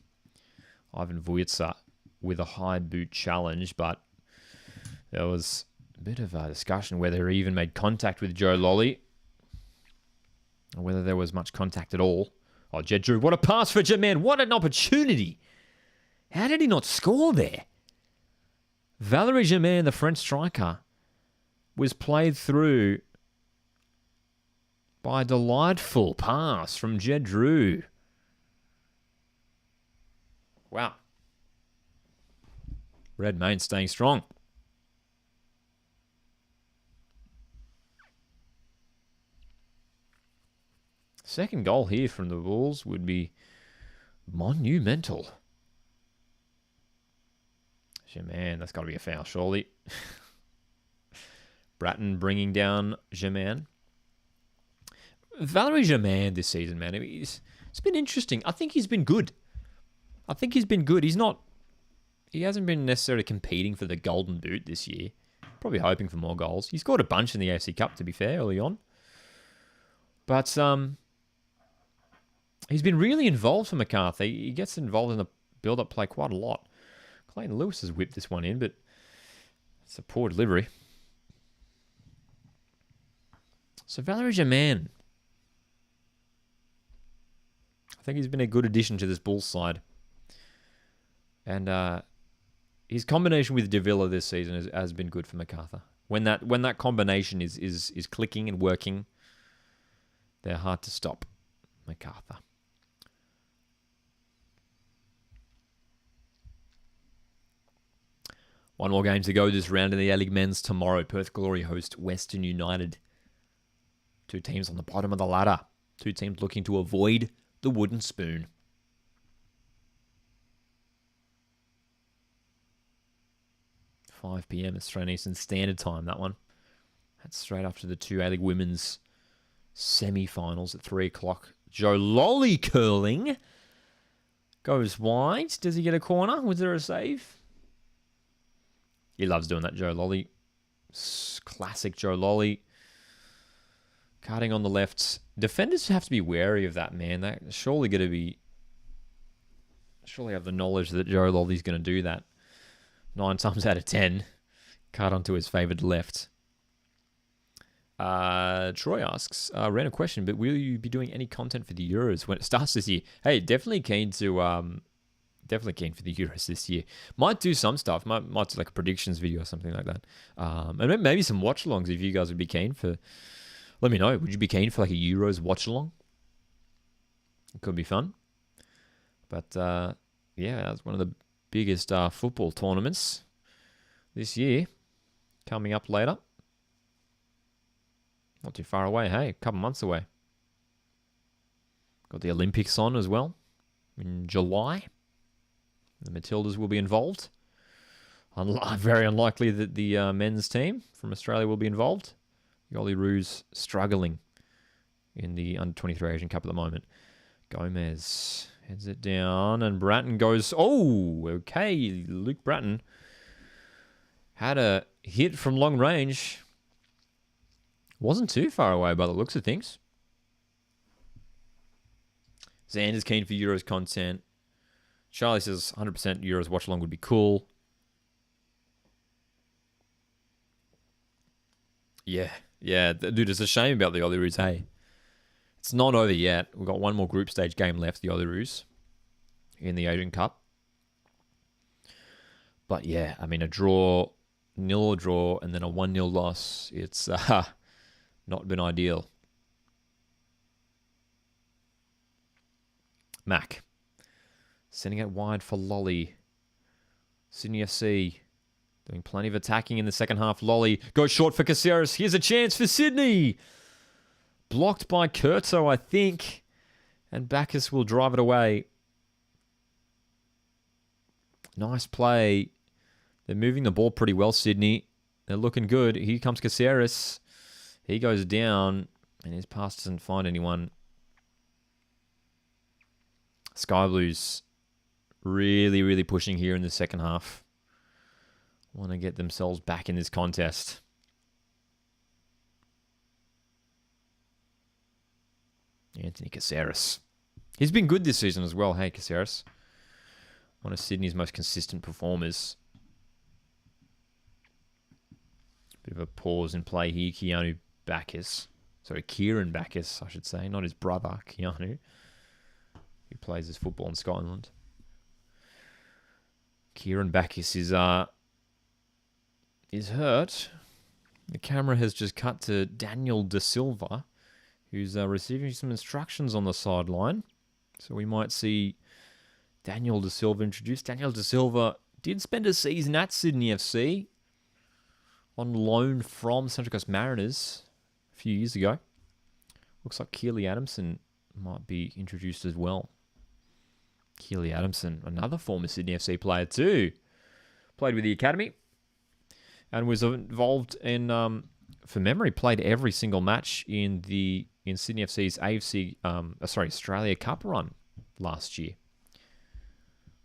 Ivan Vujicic with a high boot challenge, but there was a bit of a discussion whether he even made contact with Joe Lolly or whether there was much contact at all. Oh, Jed Drew, what a pass for Jermaine. What an opportunity. How did he not score there? Valerie Germain, the French striker, was played through by a delightful pass from Jed Drew. Wow. Redmayne staying strong. Second goal here from the Bulls would be monumental. Germain, that's got to be a foul, surely. Bratton bringing down Germain. Valerie Germain this season, man, it's been interesting. I think he's been good. He hasn't been necessarily competing for the Golden Boot this year. Probably hoping for more goals. He scored a bunch in the AFC Cup, to be fair, early on. But he's been really involved for MacArthur. He gets involved in the build-up play quite a lot. Clayton Lewis has whipped this one in, but it's a poor delivery. So Valerie Germain, I think he's been a good addition to this Bulls side. And his combination with Davila this season has been good for MacArthur. When that combination is clicking and working, they're hard to stop. MacArthur. One more game to go this round in the A-League Men's tomorrow. Perth Glory host Western United. Two teams on the bottom of the ladder. Two teams looking to avoid the wooden spoon. 5 p.m. Australian Eastern Standard Time, that one. That's straight after the two A-League Women's semi-finals at 3 o'clock. Joe Lolly curling. Goes wide. Does he get a corner? Was there a save? He loves doing that, Joe Lolly. Classic Joe Lolly. Cutting on the left. Defenders have to be wary of that, man. They're surely going to be... Surely have the knowledge that Joe Lolly's going to do that. 9 times out of 10. Cut onto his favoured left. Troy asks, random question, but will you be doing any content for the Euros when it starts this year? Hey, definitely keen for the Euros this year. Might do some stuff. Might do like a predictions video or something like that. And maybe some watch-alongs if you guys would be keen for. Let me know. Would you be keen for like a Euros watch-along? It could be fun. But yeah, that's one of the biggest football tournaments this year. Coming up later. Not too far away, hey, a couple months away. Got the Olympics on as well in July. The Matildas will be involved. Very unlikely that the men's team from Australia will be involved. The Olyroos struggling in the Under-23 Asian Cup at the moment. Gomez heads it down and Bratton goes... Oh, okay. Luke Bratton had a hit from long range. Wasn't too far away by the looks of things. Xander's keen for Euros content. Charlie says 100% Euros watch along would be cool. Yeah. Dude, it's a shame about the Olyroos, hey. It's not over yet. We've got one more group stage game left, the Olyroos, in the Asian Cup. But yeah, I mean, a draw, nil or draw, and then a 1-0 loss. It's not been ideal. Mac. Sending it wide for Lolly. Sydney FC doing plenty of attacking in the second half. Lolly goes short for Caceres. Here's a chance for Sydney. Blocked by Curto, I think. And Bacchus will drive it away. Nice play. They're moving the ball pretty well, Sydney. They're looking good. Here comes Caceres. He goes down, and his pass doesn't find anyone. Sky Blues really, really pushing here in the second half. Want to get themselves back in this contest. Anthony Caceres. He's been good this season as well. Hey, Caceres. One of Sydney's most consistent performers. Bit of a pause in play here. Kieran Bacchus, I should say. Not his brother, Keanu, who plays his football in Scotland. Kieran Bacchus is hurt. The camera has just cut to Daniel De Silva, who's receiving some instructions on the sideline. So we might see Daniel De Silva introduced. Daniel De Silva did spend a season at Sydney FC on loan from Central Coast Mariners a few years ago. Looks like Keely Adamson might be introduced as well. Keely Adamson, another former Sydney FC player too. Played with the academy and was involved in, from memory, played every single match in Sydney FC's Australia Cup run last year.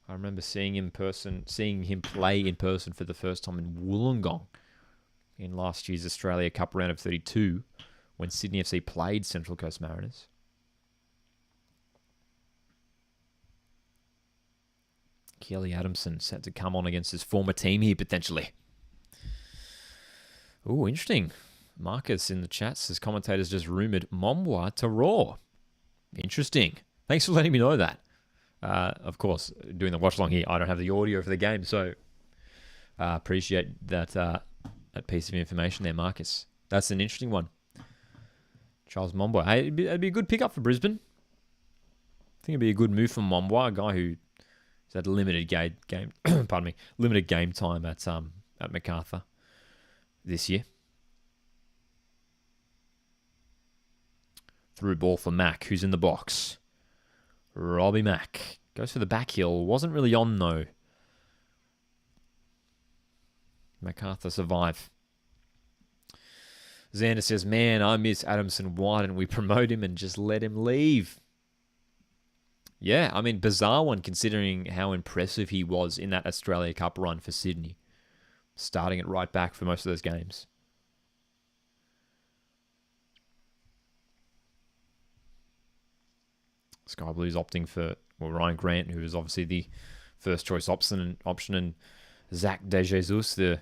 I remember seeing him play in person for the first time in Wollongong in last year's Australia Cup round of 32 when Sydney FC played Central Coast Mariners. Keely Adamson set to come on against his former team here potentially. Oh, interesting. Marcus in the chat says commentators just rumoured Momwa to Raw. Interesting. Thanks for letting me know that. Of course, doing the watch along here, I don't have the audio for the game, so appreciate that that piece of information there, Marcus. That's an interesting one. Charles Momboy. Hey, it'd be a good pickup for Brisbane. I think it'd be a good move from Momboy, a guy who's had limited limited game time at MacArthur this year. Through ball for Mac, who's in the box. Robbie Mack goes for the back heel. Wasn't really on though. MacArthur survive. Xander says, man, I miss Adamson. Why didn't we promote him and just let him leave? Yeah, I mean, bizarre one considering how impressive he was in that Australia Cup run for Sydney. Starting at right back for most of those games. Sky Blues opting for Ryan Grant, who was obviously the first choice option, and Zach De Jesus, the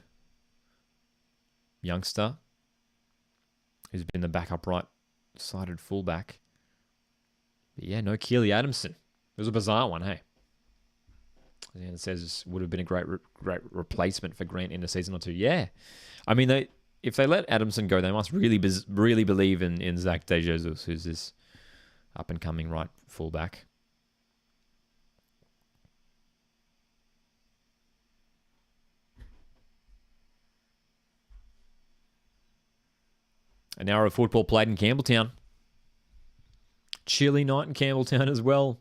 youngster, who's been the backup right-sided fullback. But yeah, no Keely Adamson. It was a bizarre one, hey. And it says would have been a great replacement for Grant in a season or two. Yeah, I mean, if they let Adamson go, they must really believe in Zach De Jesus, who's this up-and-coming right fullback. An hour of football played in Campbelltown. Chilly night in Campbelltown as well.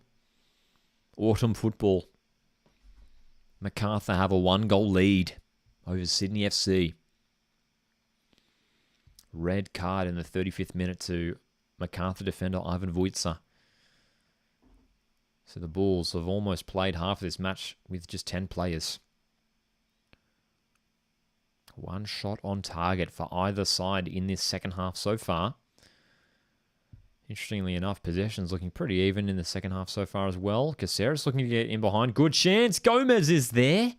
Autumn football. MacArthur have a 1-goal lead over Sydney FC. Red card in the 35th minute to MacArthur defender Ivan Vujtsa. So the Bulls have almost played half of this match with just 10 players. One shot on target for either side in this second half so far. Interestingly enough, possession's looking pretty even in the second half so far as well. Caceres looking to get in behind. Good chance. Gomez is there.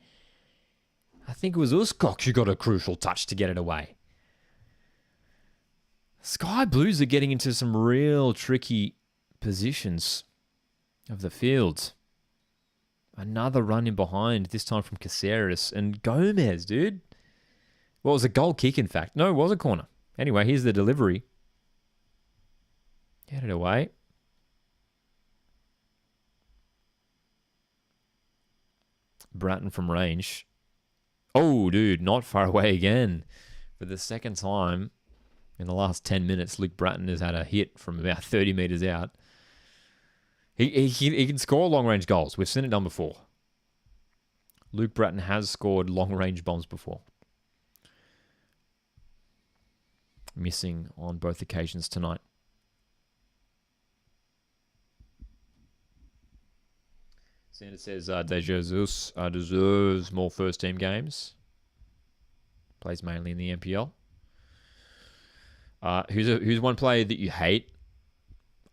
I think it was Uscock who got a crucial touch to get it away. Sky Blues are getting into some real tricky positions of the field. Another run in behind, this time from Caceres. And Gomez, dude. Well, it was a goal kick, in fact. No, it was a corner. Anyway, here's the delivery. Get it away. Bratton from range. Oh, dude, not far away again. For the second time in the last 10 minutes, Luke Bratton has had a hit from about 30 metres out. He can score long-range goals. We've seen it done before. Luke Bratton has scored long-range bombs before. Missing on both occasions tonight. Sanders says De Jesus deserves more first-team games. Plays mainly in the NPL. Who's one player that you hate?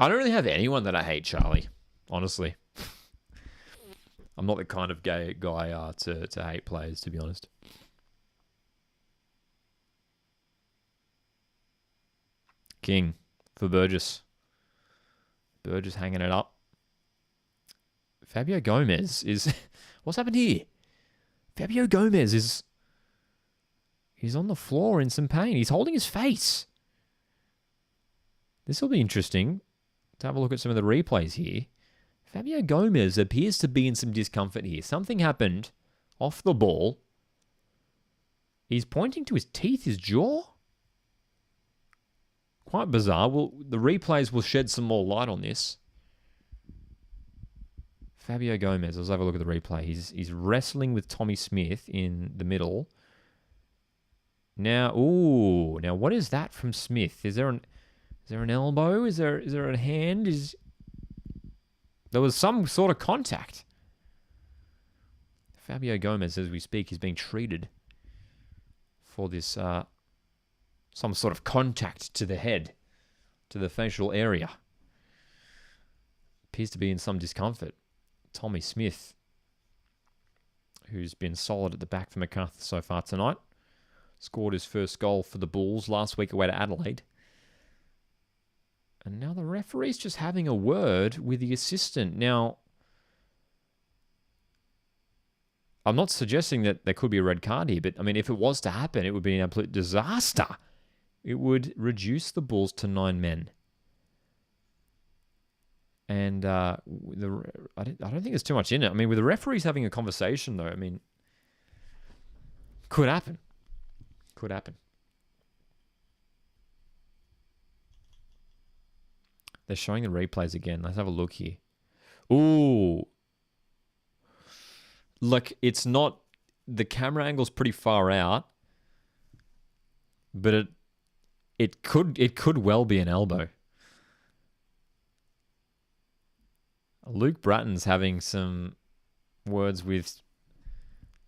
I don't really have anyone that I hate, Charlie. Honestly. I'm not the kind of guy to hate players, to be honest. King for Burgess. Burgess hanging it up. Fabio Gomez is... What's happened here? Fabio Gomez is... He's on the floor in some pain. He's holding his face. This will be interesting to have a look at some of the replays here. Fabio Gomez appears to be in some discomfort here. Something happened off the ball. He's pointing to his teeth, his jaw. Quite bizarre. The replays will shed some more light on this. Fabio Gomez, let's have a look at the replay. He's wrestling with Tommy Smith in the middle. Now, now what is that from Smith? Is there an elbow? Is there a hand? There was some sort of contact. Fabio Gomez, as we speak, is being treated for this some sort of contact to the head, to the facial area. Appears to be in some discomfort. Tommy Smith, who's been solid at the back for MACARTHUR so far tonight, scored his first goal for the Bulls last week away to Adelaide. And now the referee's just having a word with the assistant. Now, I'm not suggesting that there could be a red card here, but I mean, if it was to happen, it would be an absolute disaster. It would reduce the Bulls to 9 men. And I don't think there's too much in it. I mean, with the referees having a conversation, though, I mean, could happen. Could happen. They're showing the replays again. Let's have a look here. Ooh. Look, it's not... The camera angle's pretty far out. But it could well be an elbow. Luke Bratton's having some words with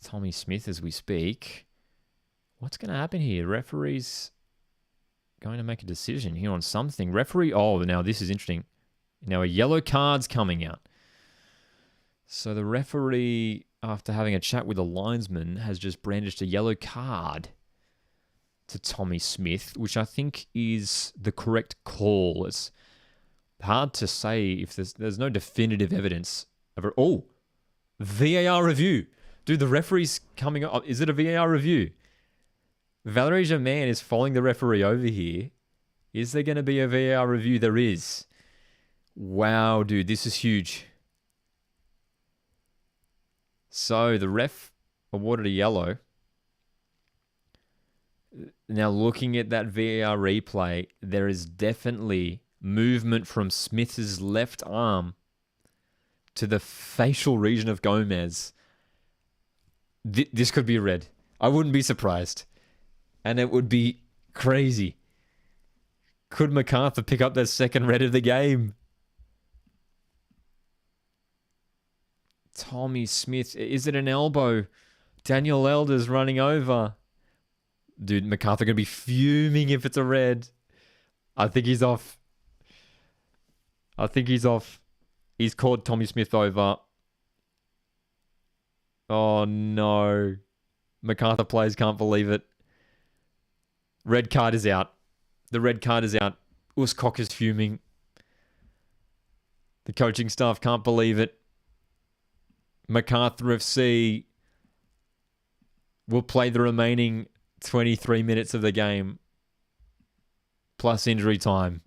Tommy Smith as we speak. What's going to happen here? Referee's going to make a decision here on something. Referee... Oh, now this is interesting. Now a yellow card's coming out. So the referee, after having a chat with the linesman, has just brandished a yellow card to Tommy Smith, which I think is the correct call. It's hard to say if there's no definitive evidence of it. Oh, VAR review. Dude, the referee's coming up. Is it a VAR review? Valerie Germain is following the referee over here. Is there going to be a VAR review? There is. Wow, dude, this is huge. So the ref awarded a yellow. Now looking at that VAR replay, there is definitely movement from Smith's left arm to the facial region of Gomez. This could be a red. I wouldn't be surprised. And it would be crazy. Could MACARTHUR pick up their second red of the game? Tommy Smith. Is it an elbow? Daniel Elder's running over. Dude, MACARTHUR going to be fuming if it's a red. I think he's off. He's called Tommy Smith over. Oh, no. MACARTHUR players can't believe it. Red card is out. The red card is out. Uscock is fuming. The coaching staff can't believe it. MACARTHUR FC will play the remaining 23 minutes of the game plus injury time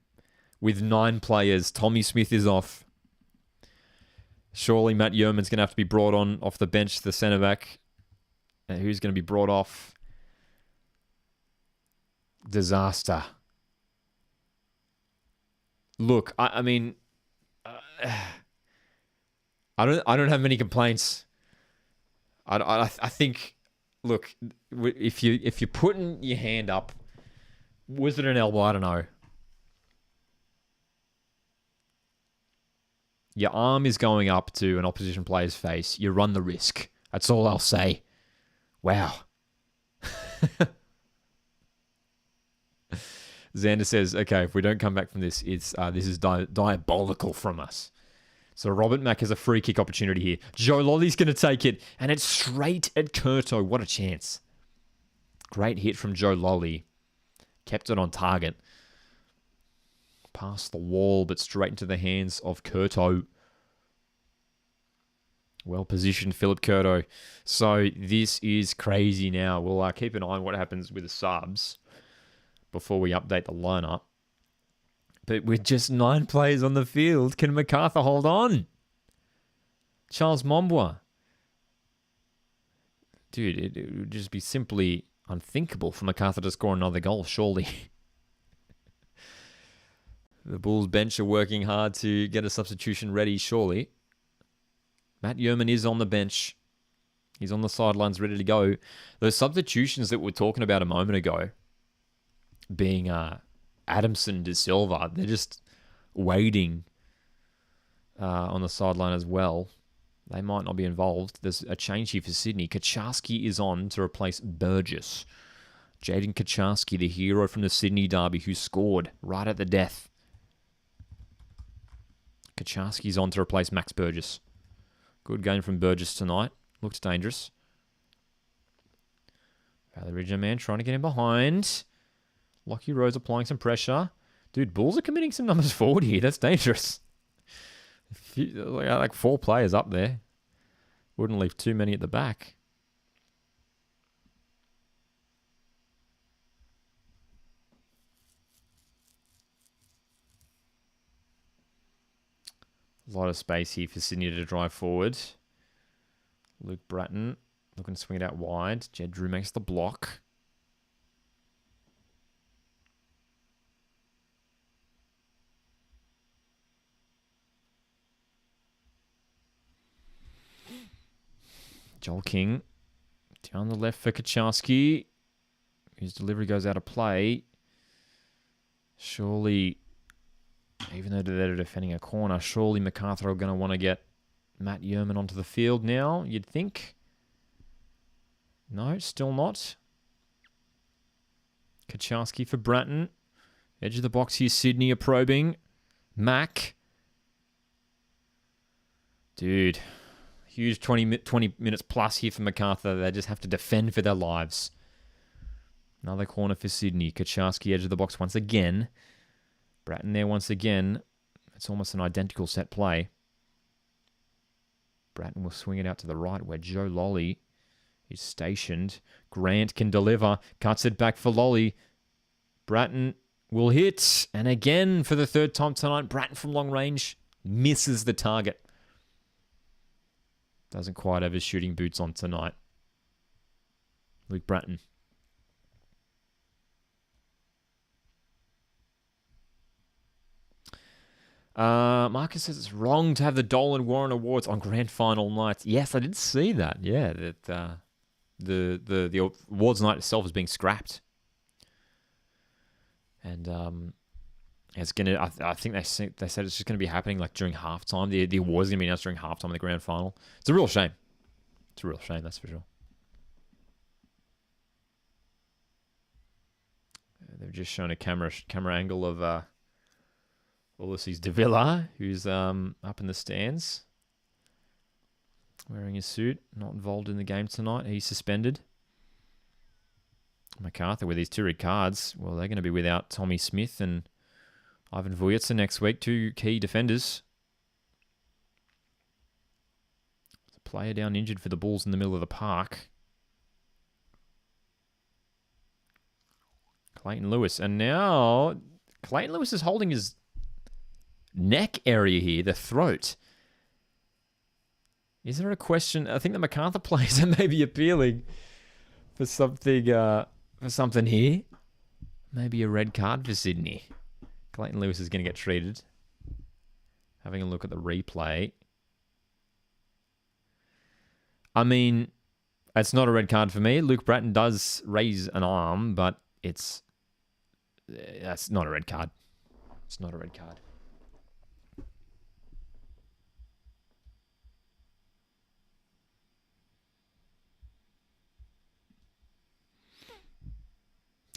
with 9 players. Tommy Smith is off. Surely Matt Yeoman's going to have to be brought on off the bench, the centre back. And who's going to be brought off? Disaster. Look, I mean, I don't have many complaints. I think, look, if you're putting your hand up, was it an elbow? I don't know. Your arm is going up to an opposition player's face. You run the risk. That's all I'll say. Wow. Xander says, okay, if we don't come back from this, this is diabolical from us. So Robert Mack has a free kick opportunity here. Joe Lolly's going to take it, and it's straight at Curto. What a chance. Great hit from Joe Lolly. Kept it on target. Past the wall, but straight into the hands of Curto. Well positioned, Philip Curto. So this is crazy now. We'll keep an eye on what happens with the subs before we update the lineup. But with just 9 players on the field, can MacArthur hold on? Charles Mombois. Dude, it would just be simply unthinkable for MacArthur to score another goal, surely. The Bulls bench are working hard to get a substitution ready, surely. Matt Yerman is on the bench. He's on the sidelines, ready to go. Those substitutions that we were talking about a moment ago, being Adamson de Silva, they're just waiting on the sideline as well. They might not be involved. There's a change here for Sydney. Kaczarski is on to replace Burgess. Jaden Kaczarski, the hero from the Sydney derby who scored right at the death. Kaczarski's on to replace Max Burgess. Good game from Burgess tonight. Looks dangerous. Valley Ridge man trying to get him behind. Lockie Rose applying some pressure. Dude, Bulls are committing some numbers forward here. That's dangerous. Like 4 players up there. Wouldn't leave too many at the back. A lot of space here for Sydney to drive forward. Luke Bratton looking to swing it out wide. Jed Drew makes the block. Joel King down the left for Kaczarski, whose delivery goes out of play. Surely, even though they're defending a corner, surely MacArthur are going to want to get Matt Yerman onto the field now, you'd think. No, still not. Kaczarski for Bratton. Edge of the box here, Sydney are probing. Mac. Dude. Huge 20 minutes plus here for MacArthur. They just have to defend for their lives. Another corner for Sydney. Kaczarski edge of the box once again. Bratton there once again. It's almost an identical set play. Bratton will swing it out to the right where Joe Lolly is stationed. Grant can deliver. Cuts it back for Lolly. Bratton will hit. And again, for the 3rd time tonight, Bratton from long range misses the target. Doesn't quite have his shooting boots on tonight. Luke Bratton. Marcus says it's wrong to have the Dolan Warren Awards on grand final nights. Yes, I did see that. Yeah, that the awards night itself is being scrapped. And it's gonna. I think they said it's just gonna be happening like during halftime. The awards are gonna be announced during halftime of the grand final. It's a real shame. It's a real shame, that's for sure. They've just shown a camera angle of Ulysses De Villa, who's up in the stands, wearing his suit. Not involved in the game tonight. He's suspended. MacArthur with these 2 red cards. Well, they're going to be without Tommy Smith and Ivan Vujica next week, 2 key defenders. There's a player down injured for the Bulls in the middle of the park. Clayton Lewis. And now Clayton Lewis is holding his neck area here, the throat. Is there a question? I think the MacArthur players are maybe appealing for something here. Maybe a red card for Sydney. Clayton Lewis is going to get treated. Having a look at the replay. I mean, it's not a red card for me. Luke Bratton does raise an arm, but that's not a red card. It's not a red card.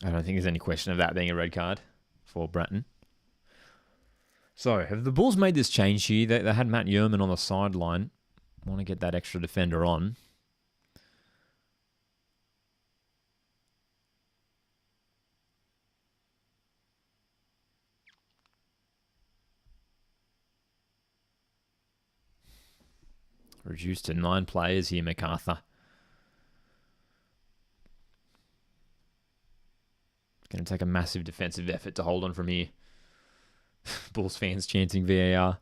I don't think there's any question of that being a red card. for Bratton. So, have the Bulls made this change here? They had Matt Yerman on the sideline. Want to get that extra defender on. Reduced to 9 players here, MacArthur. Going to take a massive defensive effort to hold on from here. Bulls fans chanting VAR.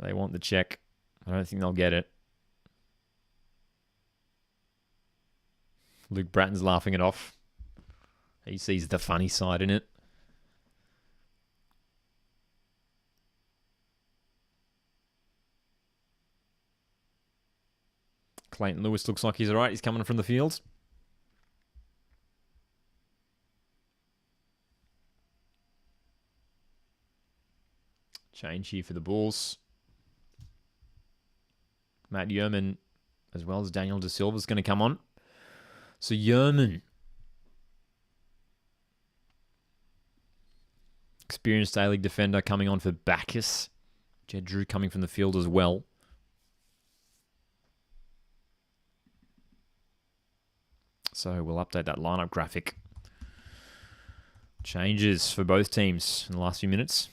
They want the check. I don't think they'll get it. Luke Bratton's laughing it off. He sees the funny side in it. Clayton Lewis looks like he's all right. He's coming from the field. Change here for the Bulls. Matt Yerman, as well as Daniel De Silva, is going to come on. So Yerman, experienced A-League defender, coming on for Bacchus. Jed Drew coming from the field as well. So we'll update that lineup graphic. Changes for both teams in the last few minutes.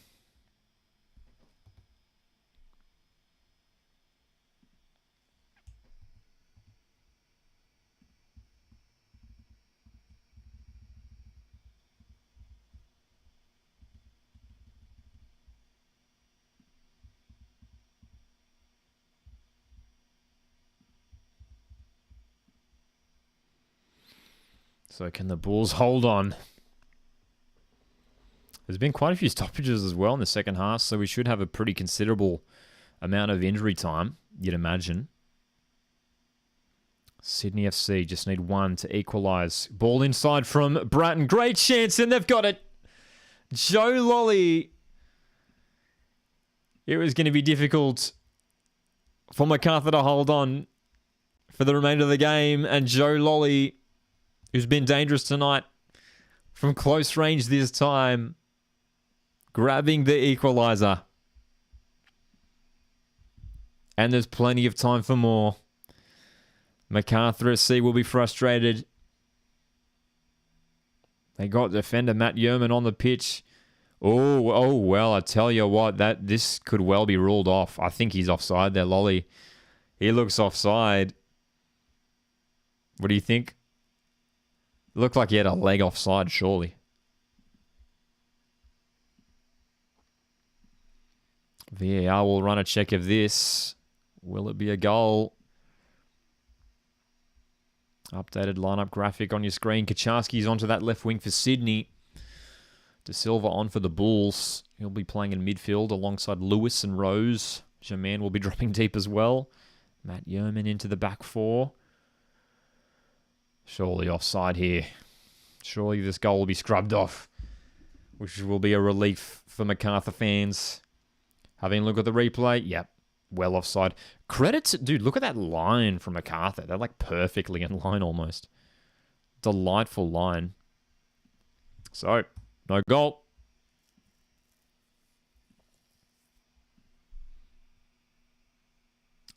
So can the Bulls hold on? There's been quite a few stoppages as well in the second half, so we should have a pretty considerable amount of injury time, you'd imagine. Sydney FC just need one to equalise. Ball inside from Bratton. Great chance, and they've got it. Joe Lolly. It was going to be difficult for MacArthur to hold on for the remainder of the game, and Joe Lolly, who's been dangerous tonight from close range this time, grabbing the equaliser. And there's plenty of time for more. MacArthur SC will be frustrated. They got defender Matt Yerman on the pitch. Oh, well, I tell you what, this could well be ruled off. I think he's offside there, Lolly. He looks offside. What do you think? Looked like he had a leg offside, surely. VAR will run a check of this. Will it be a goal? Updated lineup graphic on your screen. Kaczarski's onto that left wing for Sydney. De Silva on for the Bulls. He'll be playing in midfield alongside Lewis and Rose. Jermaine will be dropping deep as well. Matt Yerman into the back four. Surely offside here. Surely this goal will be scrubbed off, which will be a relief for MacArthur fans. Having a look at the replay. Yep, well offside. Credits, dude, look at that line from MacArthur. They're like perfectly in line almost. Delightful line. So, no goal.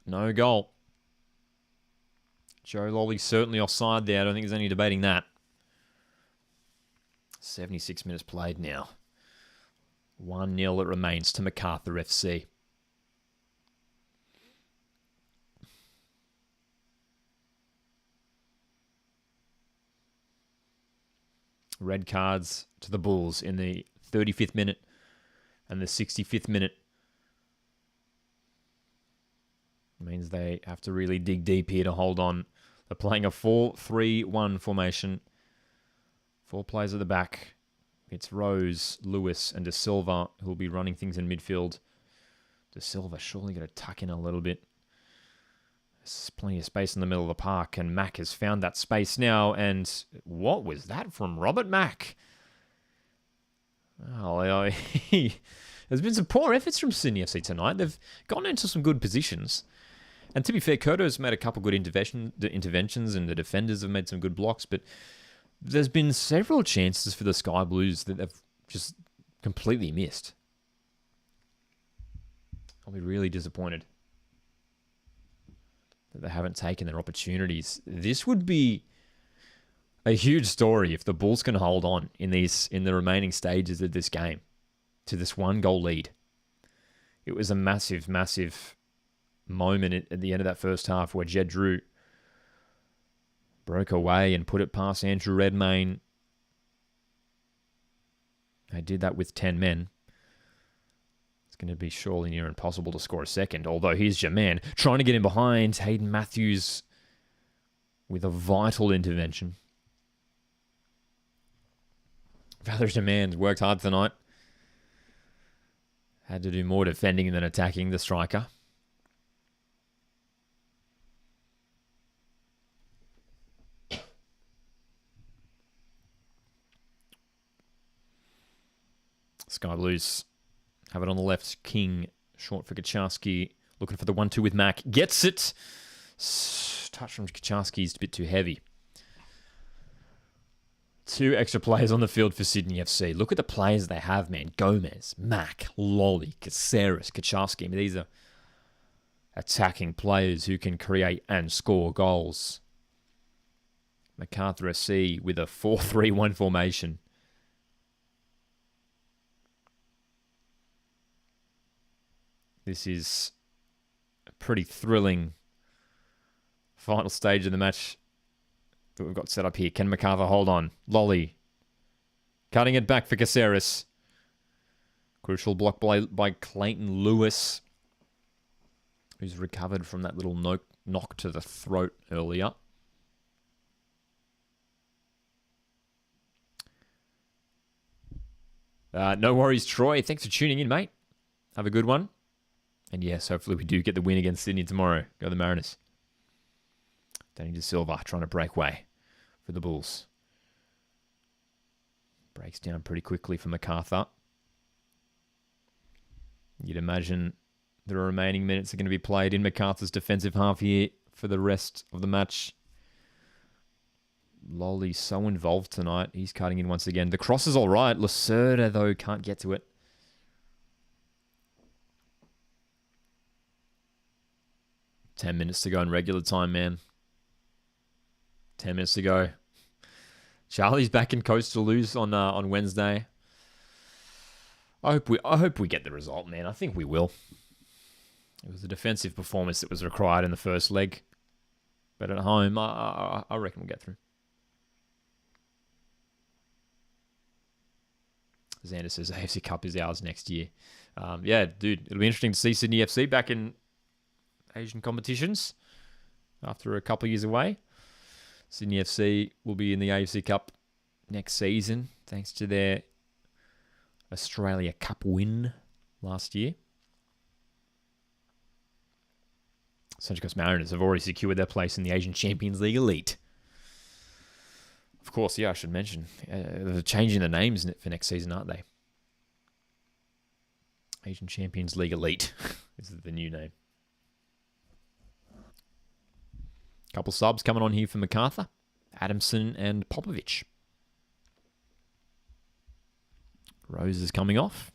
No goal. Joe Lolly certainly offside there. I don't think there's any debating that. 76 minutes played now. 1-0 it remains to MacArthur FC. Red cards to the Bulls in the 35th minute and the 65th minute. Means they have to really dig deep here to hold on. They're playing a 4-3-1 formation. 4 players at the back. It's Rose, Lewis, and De Silva who will be running things in midfield. De Silva surely going to tuck in a little bit. There's plenty of space in the middle of the park, and Mack has found that space now. And what was that from Robert Mack? Oh, there's been some poor efforts from Sydney FC tonight. They've gone into some good positions. And to be fair, Koto's made a couple good interventions, and the defenders have made some good blocks, but there's been several chances for the Sky Blues that they've just completely missed. I'll be really disappointed that they haven't taken their opportunities. This would be a huge story if the Bulls can hold on in the remaining stages of this game to this 1-goal lead. It was a massive, massive moment at the end of that first half where Jed Drew broke away and put it past Andrew Redmayne. They did that with 10 men. It's going to be surely near impossible to score a second, although here's your man trying to get in behind. Hayden Matthews with a vital intervention. Valerie Demand worked hard tonight. Had to do more defending than attacking the striker. Sky Blues have it on the left. King, short for Kacharski. Looking for the 1-2 with Mac. Gets it. Touch from Kacharski is a bit too heavy. 2 extra players on the field for Sydney FC. Look at the players they have, man. Gomez, Mac, Lolly, Caceres, Kacharski. I mean, these are attacking players who can create and score goals. MacArthur SC with a 4-3-1 formation. This is a pretty thrilling final stage of the match that we've got set up here. Can MacArthur hold on? Lolly. Cutting it back for Caceres. Crucial block by Clayton Lewis, who's recovered from that little knock to the throat earlier. No worries, Troy. Thanks for tuning in, mate. Have a good one. And yes, hopefully we do get the win against Sydney tomorrow. Go the Mariners. Danny De Silva trying to break way for the Bulls. Breaks down pretty quickly for MacArthur. You'd imagine the remaining minutes are going to be played in MacArthur's defensive half here for the rest of the match. Lolly's so involved tonight. He's cutting in once again. The cross is all right. Lacerda, though, can't get to it. Ten minutes to go in regular time, man. 10 minutes to go. Charlie's back in Coast to lose on Wednesday. I hope we get the result, man. I think we will. It was a defensive performance that was required in the first leg, but at home, I reckon we'll get through. Xander says AFC Cup is ours next year. Yeah, dude, it'll be interesting to see Sydney FC back in Asian competitions after a couple of years away. Sydney FC will be in the AFC Cup next season, thanks to their Australia Cup win last year. Central Coast Mariners have already secured their place in the Asian Champions League Elite. Of course, yeah, I should mention, they're changing the names for next season, aren't they? Asian Champions League Elite is the new name. Couple subs coming on here for MacArthur. Adamson and Popovich. Rose is coming off.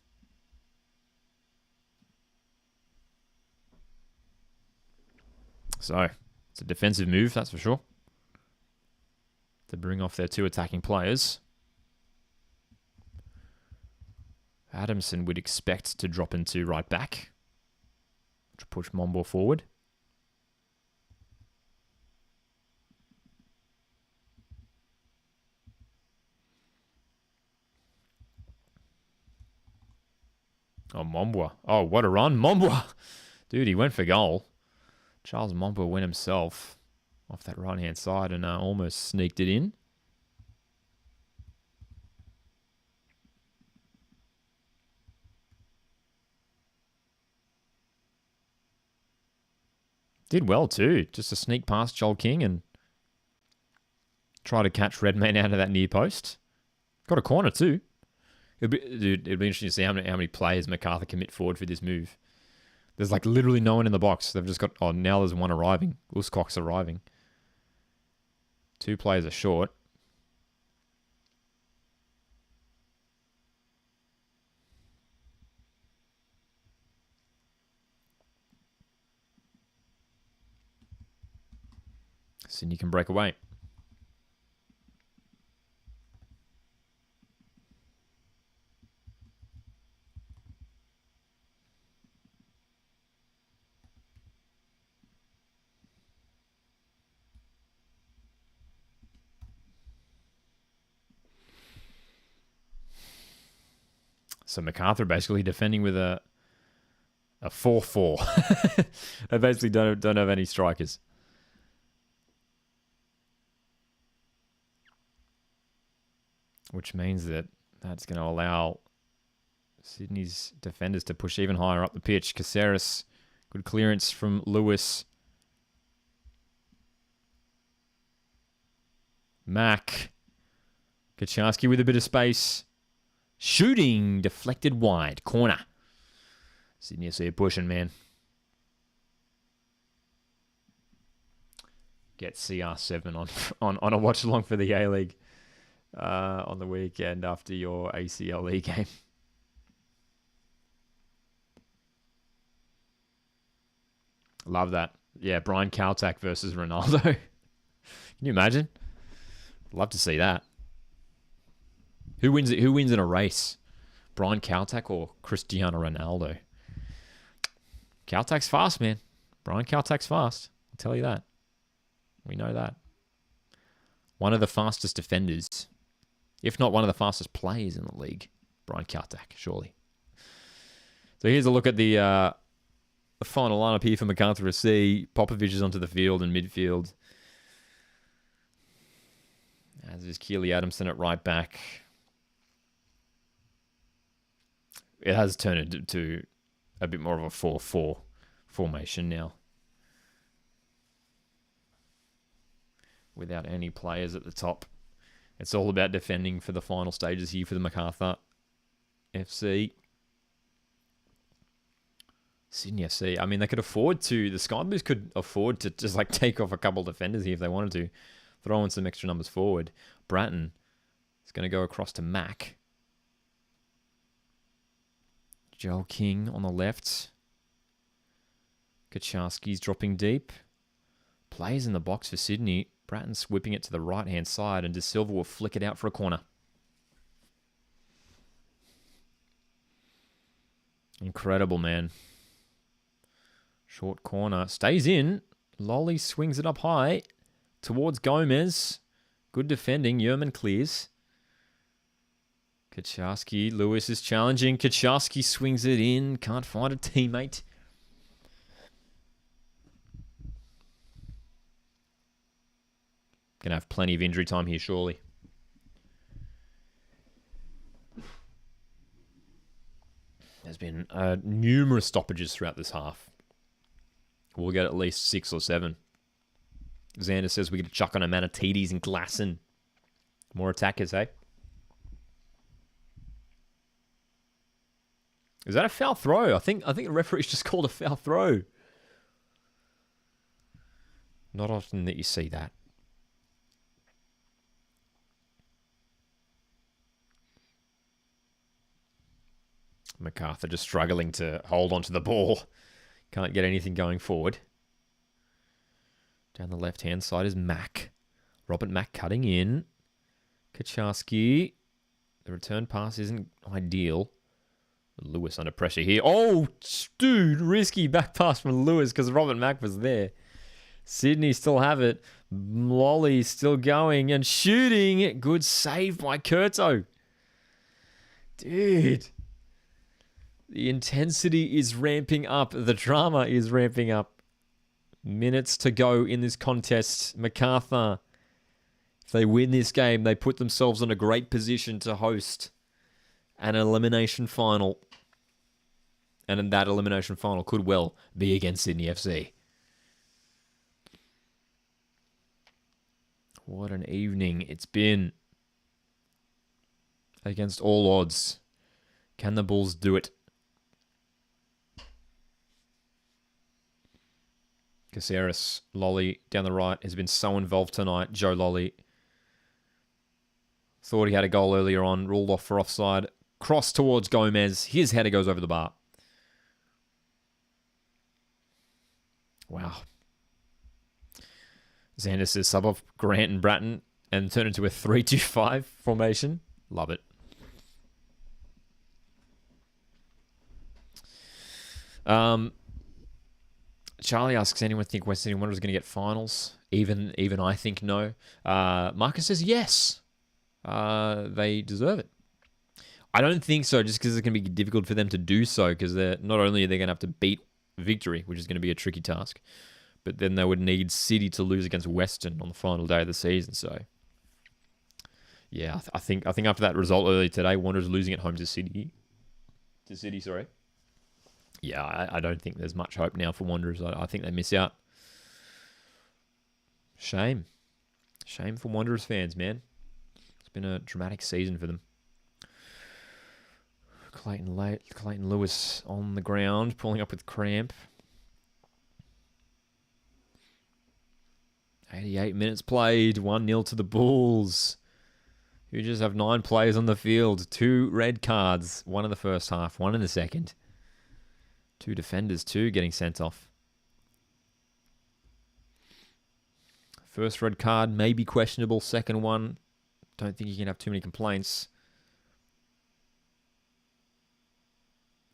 So, it's a defensive move, that's for sure, to bring off their 2 attacking players. Adamson would expect to drop into right back to push Mombo forward. Oh, Mombwa. Oh, what a run. Mombwa. Dude, he went for goal. Charles Mombwa went himself off that right-hand side and almost sneaked it in. Did well, too. Just a sneak past Joel King and try to catch Redmayne out of that near post. Got a corner, too. It'd be interesting to see how many players MacArthur commit forward for this move. There's like literally no one in the box. They've just got... Oh, now there's one arriving. Uscock's arriving. 2 players are short. Sydney can break away. So MacArthur basically defending with a 4-4. They basically don't have any strikers. Which means that's going to allow Sydney's defenders to push even higher up the pitch. Caceres, good clearance from Lewis. Mac. Kaczarski with a bit of space. Shooting, deflected wide. Corner. Sydney FC pushing, man. Get CR7 on a watch along for the A-League on the weekend after your ACLE game. Love that. Yeah, Brian Kaltak versus Ronaldo. Can you imagine? Love to see that. Who wins it? Who wins in a race? Brian Kaltak or Cristiano Ronaldo? Kaltak's fast, man. Brian Kaltak's fast. I'll tell you that. We know that. One of the fastest defenders, if not one of the fastest players in the league. Brian Kaltak, surely. So here's a look at the final lineup here for MacArthur FC. Popovich is onto the field in midfield. As is Keely Adamson at right back. It has turned into a bit more of a 4-4 formation now. Without any players at the top. It's all about defending for the final stages here for the MacArthur FC. Sydney FC. I mean, they could afford to... The Sky Blues could afford to just like take off a couple of defenders here if they wanted to. Throw in some extra numbers forward. Bratton is going to go across to Mac. Joel King on the left. Kaczarski's dropping deep. Plays in the box for Sydney. Bratton's whipping it to the right-hand side, and De Silva will flick it out for a corner. Incredible, man. Short corner. Stays in. Lolly swings it up high towards Gomez. Good defending. Yerman clears. Kaczarski. Lewis is challenging. Kaczarski swings it in. Can't find a teammate. Going to have plenty of injury time here, surely. There's been numerous stoppages throughout this half. We'll get at least 6 or 7. Xander says we get to chuck on a Manatides and Glasson. More attackers, eh? Is that a foul throw? I think the referee's just called a foul throw. Not often that you see that. MacArthur just struggling to hold onto the ball. Can't get anything going forward. Down the left-hand side is Mac. Robert Mac cutting in. Kaczarski. The return pass isn't ideal. Lewis under pressure here. Oh, dude, risky back pass from Lewis because Robert Mac was there. Sydney still have it. Lolly still going and shooting. Good save by Curto. Dude. The intensity is ramping up. The drama is ramping up. Minutes to go in this contest. MacArthur, if they win this game, they put themselves in a great position to host an elimination final. And that elimination final could well be against Sydney FC. What an evening it's been. Against all odds. Can the Bulls do it? Caceres, Lolly down the right has been so involved tonight. Joe Lolly thought he had a goal earlier on, ruled off for offside. Cross towards Gomez. His header goes over the bar. Wow. Xander says sub off Grant and Bratton and turn into a 3-2-5 formation. Love it. Charlie asks, anyone think West Sydney Wanderers are going to get finals? Even I think no. Marcus says yes. They deserve it. I don't think so, just because it's going to be difficult for them to do so, because they're not only are they going to have to beat Victory, which is going to be a tricky task, but then they would need City to lose against Western on the final day of the season. So, yeah, I think after that result earlier today, Wanderers losing at home to City. Sorry. Yeah, I don't think there's much hope now for Wanderers. I think they miss out. Shame for Wanderers fans, man. It's been a dramatic season for them. Clayton Lewis on the ground, pulling up with cramp. 88 minutes played, 1-0 to the Bulls, who just have 9 players on the field. 2 red cards, 1 in the first half, 1 in the second. 2 defenders, too, getting sent off. First red card, maybe questionable. Second one, don't think you can have too many complaints.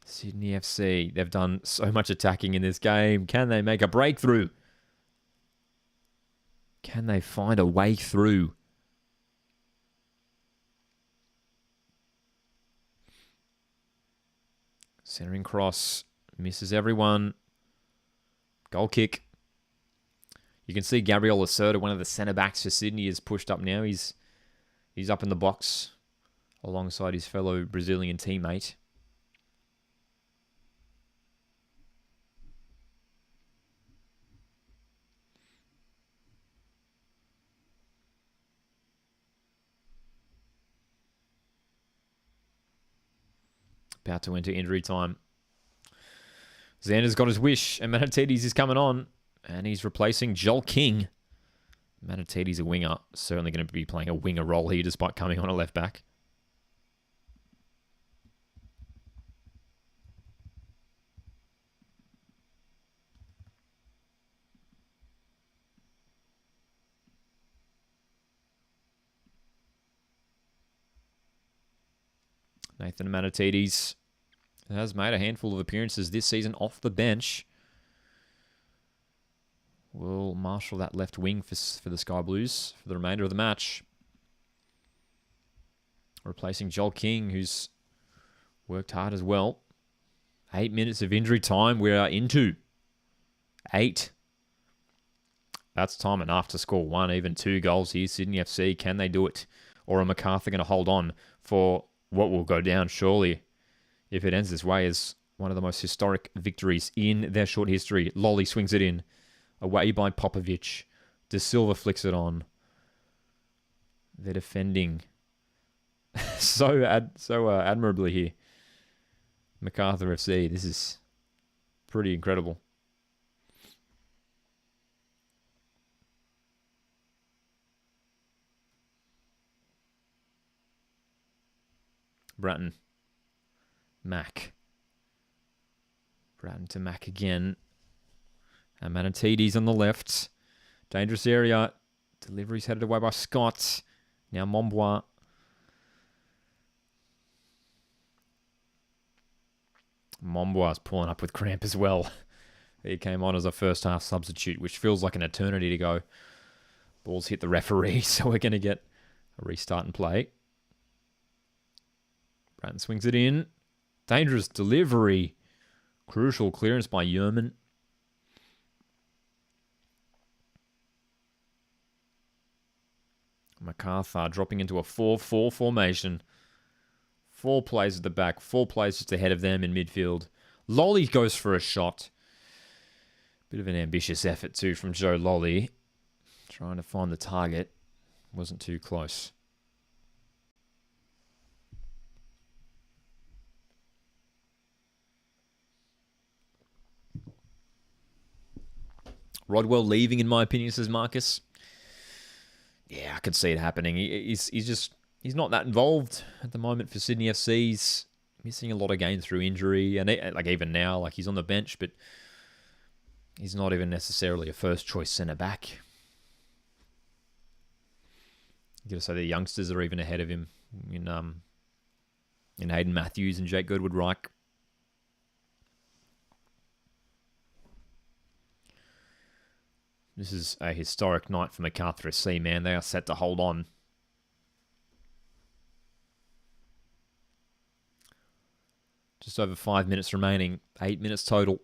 Sydney FC, they've done so much attacking in this game. Can they make a breakthrough? Can they find a way through? Centering cross, misses everyone. Goal kick. You can see Gabriel Lacerda, one of the centre backs for Sydney, is pushed up now. He's up in the box alongside his fellow Brazilian teammate. About to enter injury time. Xander's got his wish, and Manatidis is coming on, and he's replacing Joel King. Manatidis a winger, certainly going to be playing a winger role here, despite coming on a left back. Nathan Manatidis has made a handful of appearances this season off the bench. Will marshal that left wing for the Sky Blues for the remainder of the match. Replacing Joel King, who's worked hard as well. 8 minutes of injury time. We are into 8. That's time enough to score 1, even 2 goals here. Sydney FC, can they do it? Or are MacArthur going to hold on for what will go down, surely, if it ends this way, as one of the most historic victories in their short history? Lolly swings it in. Away by Popovic. De Silva flicks it on. They're defending so admirably here. MacArthur FC, this is pretty incredible. Bratton. Mac. Bratton to Mac again. And Manatidis on the left. Dangerous area. Delivery's headed away by Scott. Now Mombois. Mombois pulling up with cramp as well. He came on as a first half substitute, which feels like an eternity to go. Ball's hit the referee, so we're going to get a restart and play. Bratton swings it in. Dangerous delivery. Crucial clearance by Yerman. MacArthur dropping into a 4-4 formation. 4 players at the back, 4 players just ahead of them in midfield. Lolly goes for a shot. Bit of an ambitious effort too from Joe Lolly. Trying to find the target. Wasn't too close. Rodwell leaving, in my opinion, says Marcus. Yeah, I could see it happening. He's not that involved at the moment for Sydney FC. He's missing a lot of games through injury, and even now, he's on the bench, but he's not even necessarily a first choice centre back. You got to say the youngsters are even ahead of him in Hayden Matthews and Jake Goodwood-Reich. This is a historic night for MACARTHUR SC, man. They are set to hold on. Just over 5 minutes remaining. 8 minutes total.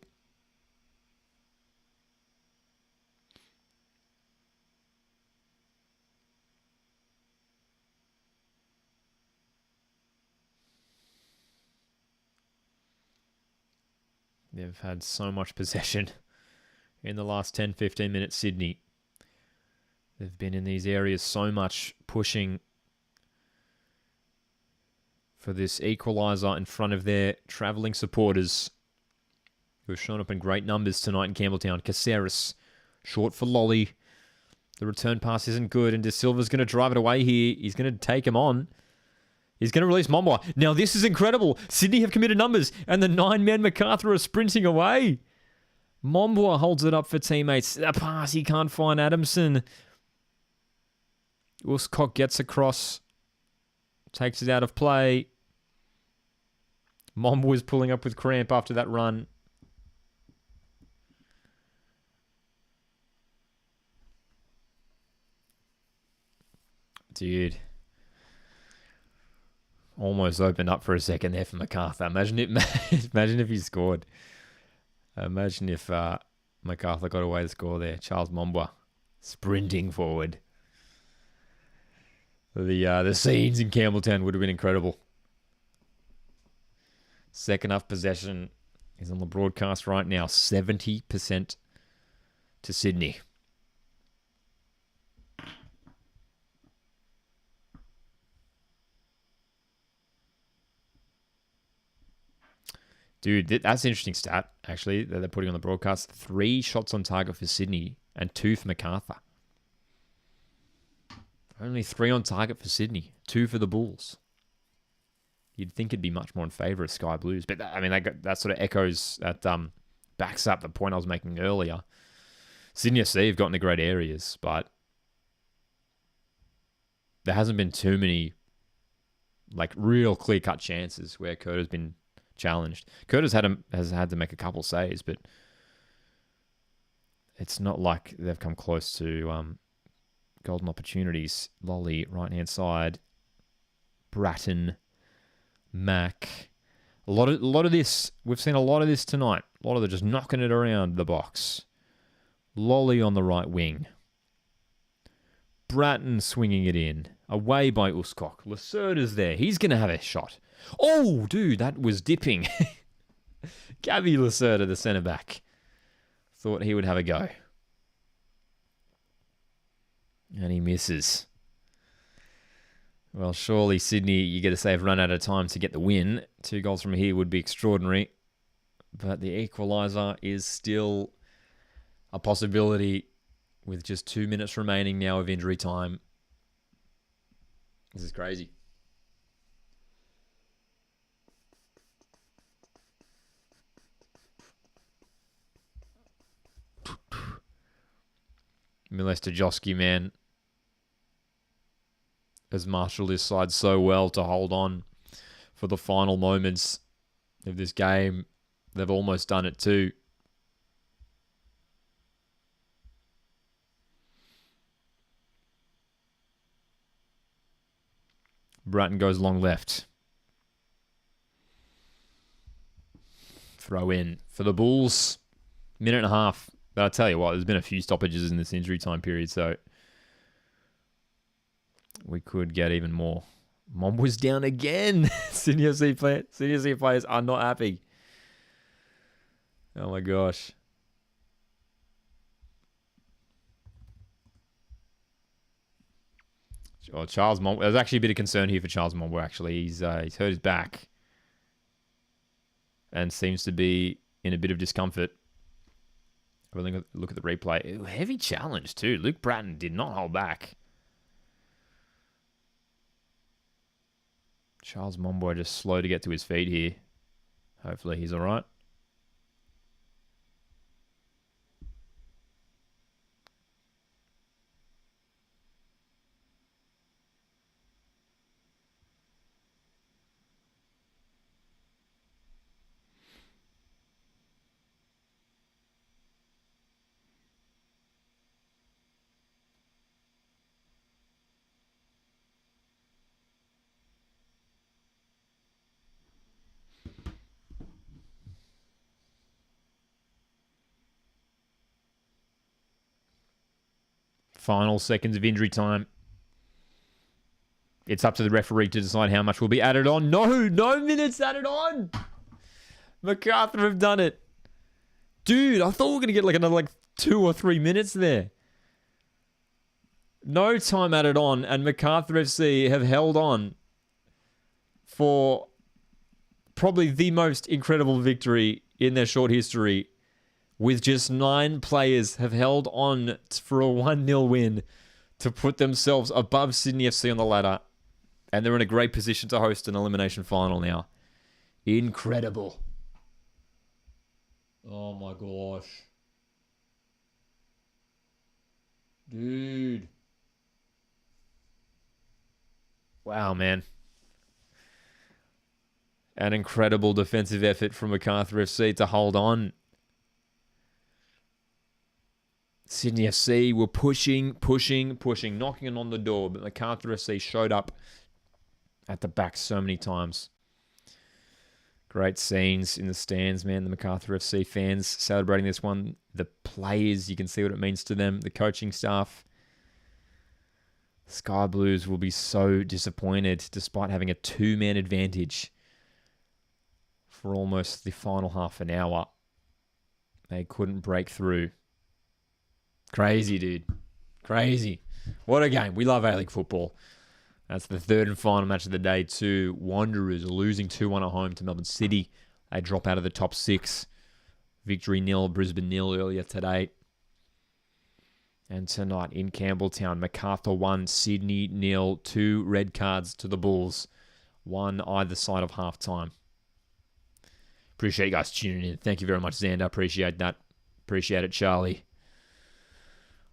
They've had so much possession in the last 10-15 minutes, Sydney. They've been in these areas so much, pushing for this equaliser in front of their travelling supporters who have shown up in great numbers tonight in Campbelltown. Caceres, short for Lolly. The return pass isn't good, and De Silva's going to drive it away here. He's going to take him on. He's going to release Momboa. Now, this is incredible. Sydney have committed numbers, and the 9-man MACARTHUR are sprinting away. Momboa holds it up for teammates. A pass, he can't find Adamson. Uscock gets across. Takes it out of play. Momboa is pulling up with cramp after that run. Dude. Almost opened up for a second there for MACARTHUR. Imagine if he scored. Imagine if MACARTHUR got away to score there. Charles Momboa sprinting forward. The scenes in Campbelltown would have been incredible. Second half possession is on the broadcast right now. 70% to Sydney. Dude, that's an interesting stat, actually, that they're putting on the broadcast. 3 shots on target for Sydney and 2 for MACARTHUR. Only 3 on target for Sydney, 2 for the Bulls. You'd think it'd be much more in favour of Sky Blues. But, I mean, that sort of echoes, that backs up the point I was making earlier. Sydney FC have gotten to great areas, but there hasn't been too many, like, real clear-cut chances where Curtis has been challenged. Curtis has had to make a couple saves, but it's not like they've come close to golden opportunities. Lolly, right-hand side. Bratton, Mac. A lot of this. We've seen a lot of this tonight. A lot of them just knocking it around the box. Lolly on the right wing. Bratton swinging it in. Away by Uscock. Lacerda's there. He's going to have a shot. Oh, dude, that was dipping. Gabby Lacerda, the centre-back. Thought he would have a go. And he misses. Well, surely Sydney, you get to say, have run out of time to get the win. 2 goals from here would be extraordinary. But the equaliser is still a possibility with just 2 minutes remaining now of injury time. This is crazy. Miles Tajowski, man, has marshaled his side so well to hold on for the final moments of this game. They've almost done it too. Bratton goes long left. Throw in for the Bulls. Minute and a half. But I tell you what, there's been a few stoppages in this injury time period, so we could get even more. Mom was down again. Sydney FC players are not happy. Oh my gosh. Oh, Charles Momboa. There's actually a bit of concern here for Charles Momboa, actually. He's hurt his back and seems to be in a bit of discomfort. Have a look at the replay. Ew, heavy challenge too. Luke Bratton did not hold back. Charles Momboa just slow to get to his feet here. Hopefully he's all right. Final seconds of injury time. It's up to the referee to decide how much will be added on. No minutes added on. MACARTHUR have done it. Dude, I thought we were going to get like another 2 or 3 minutes there. No time added on, and MACARTHUR FC have held on for probably the most incredible victory in their short history, with just 9 players have held on for a 1-0 win to put themselves above Sydney FC on the ladder, and they're in a great position to host an elimination final now. Incredible. Oh my gosh. Dude. Wow, man. An incredible defensive effort from MACARTHUR FC to hold on. Sydney FC were pushing, knocking on the door, but MACARTHUR FC showed up at the back so many times. Great scenes in the stands, man. The MACARTHUR FC fans celebrating this one. The players, you can see what it means to them. The coaching staff. Sky Blues will be so disappointed despite having a 2-man advantage for almost the final half an hour. They couldn't break through. Crazy, dude. Crazy. What a game. We love A-League football. That's the third and final match of the day too. Wanderers losing 2-1 at home to Melbourne City. They drop out of the top 6. Victory 0, Brisbane 0 earlier today. And tonight in Campbelltown, MACARTHUR 1, Sydney 0. 2 red cards to the Bulls. 1 either side of halftime. Appreciate you guys tuning in. Thank you very much, Xander. Appreciate that. Appreciate it, Charlie.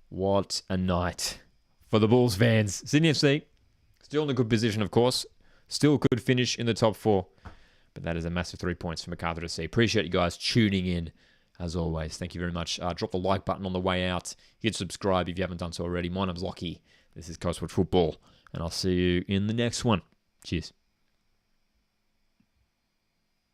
What a night for the Bulls fans. Sydney FC, still in a good position, of course. Still could finish in the top 4. But that is a massive 3 points for MACARTHUR FC. Appreciate you guys tuning in, as always. Thank you very much. Drop the like button on the way out. Hit subscribe if you haven't done so already. My name's Lockie. This is Coast Watch Football. And I'll see you in the next one. Cheers.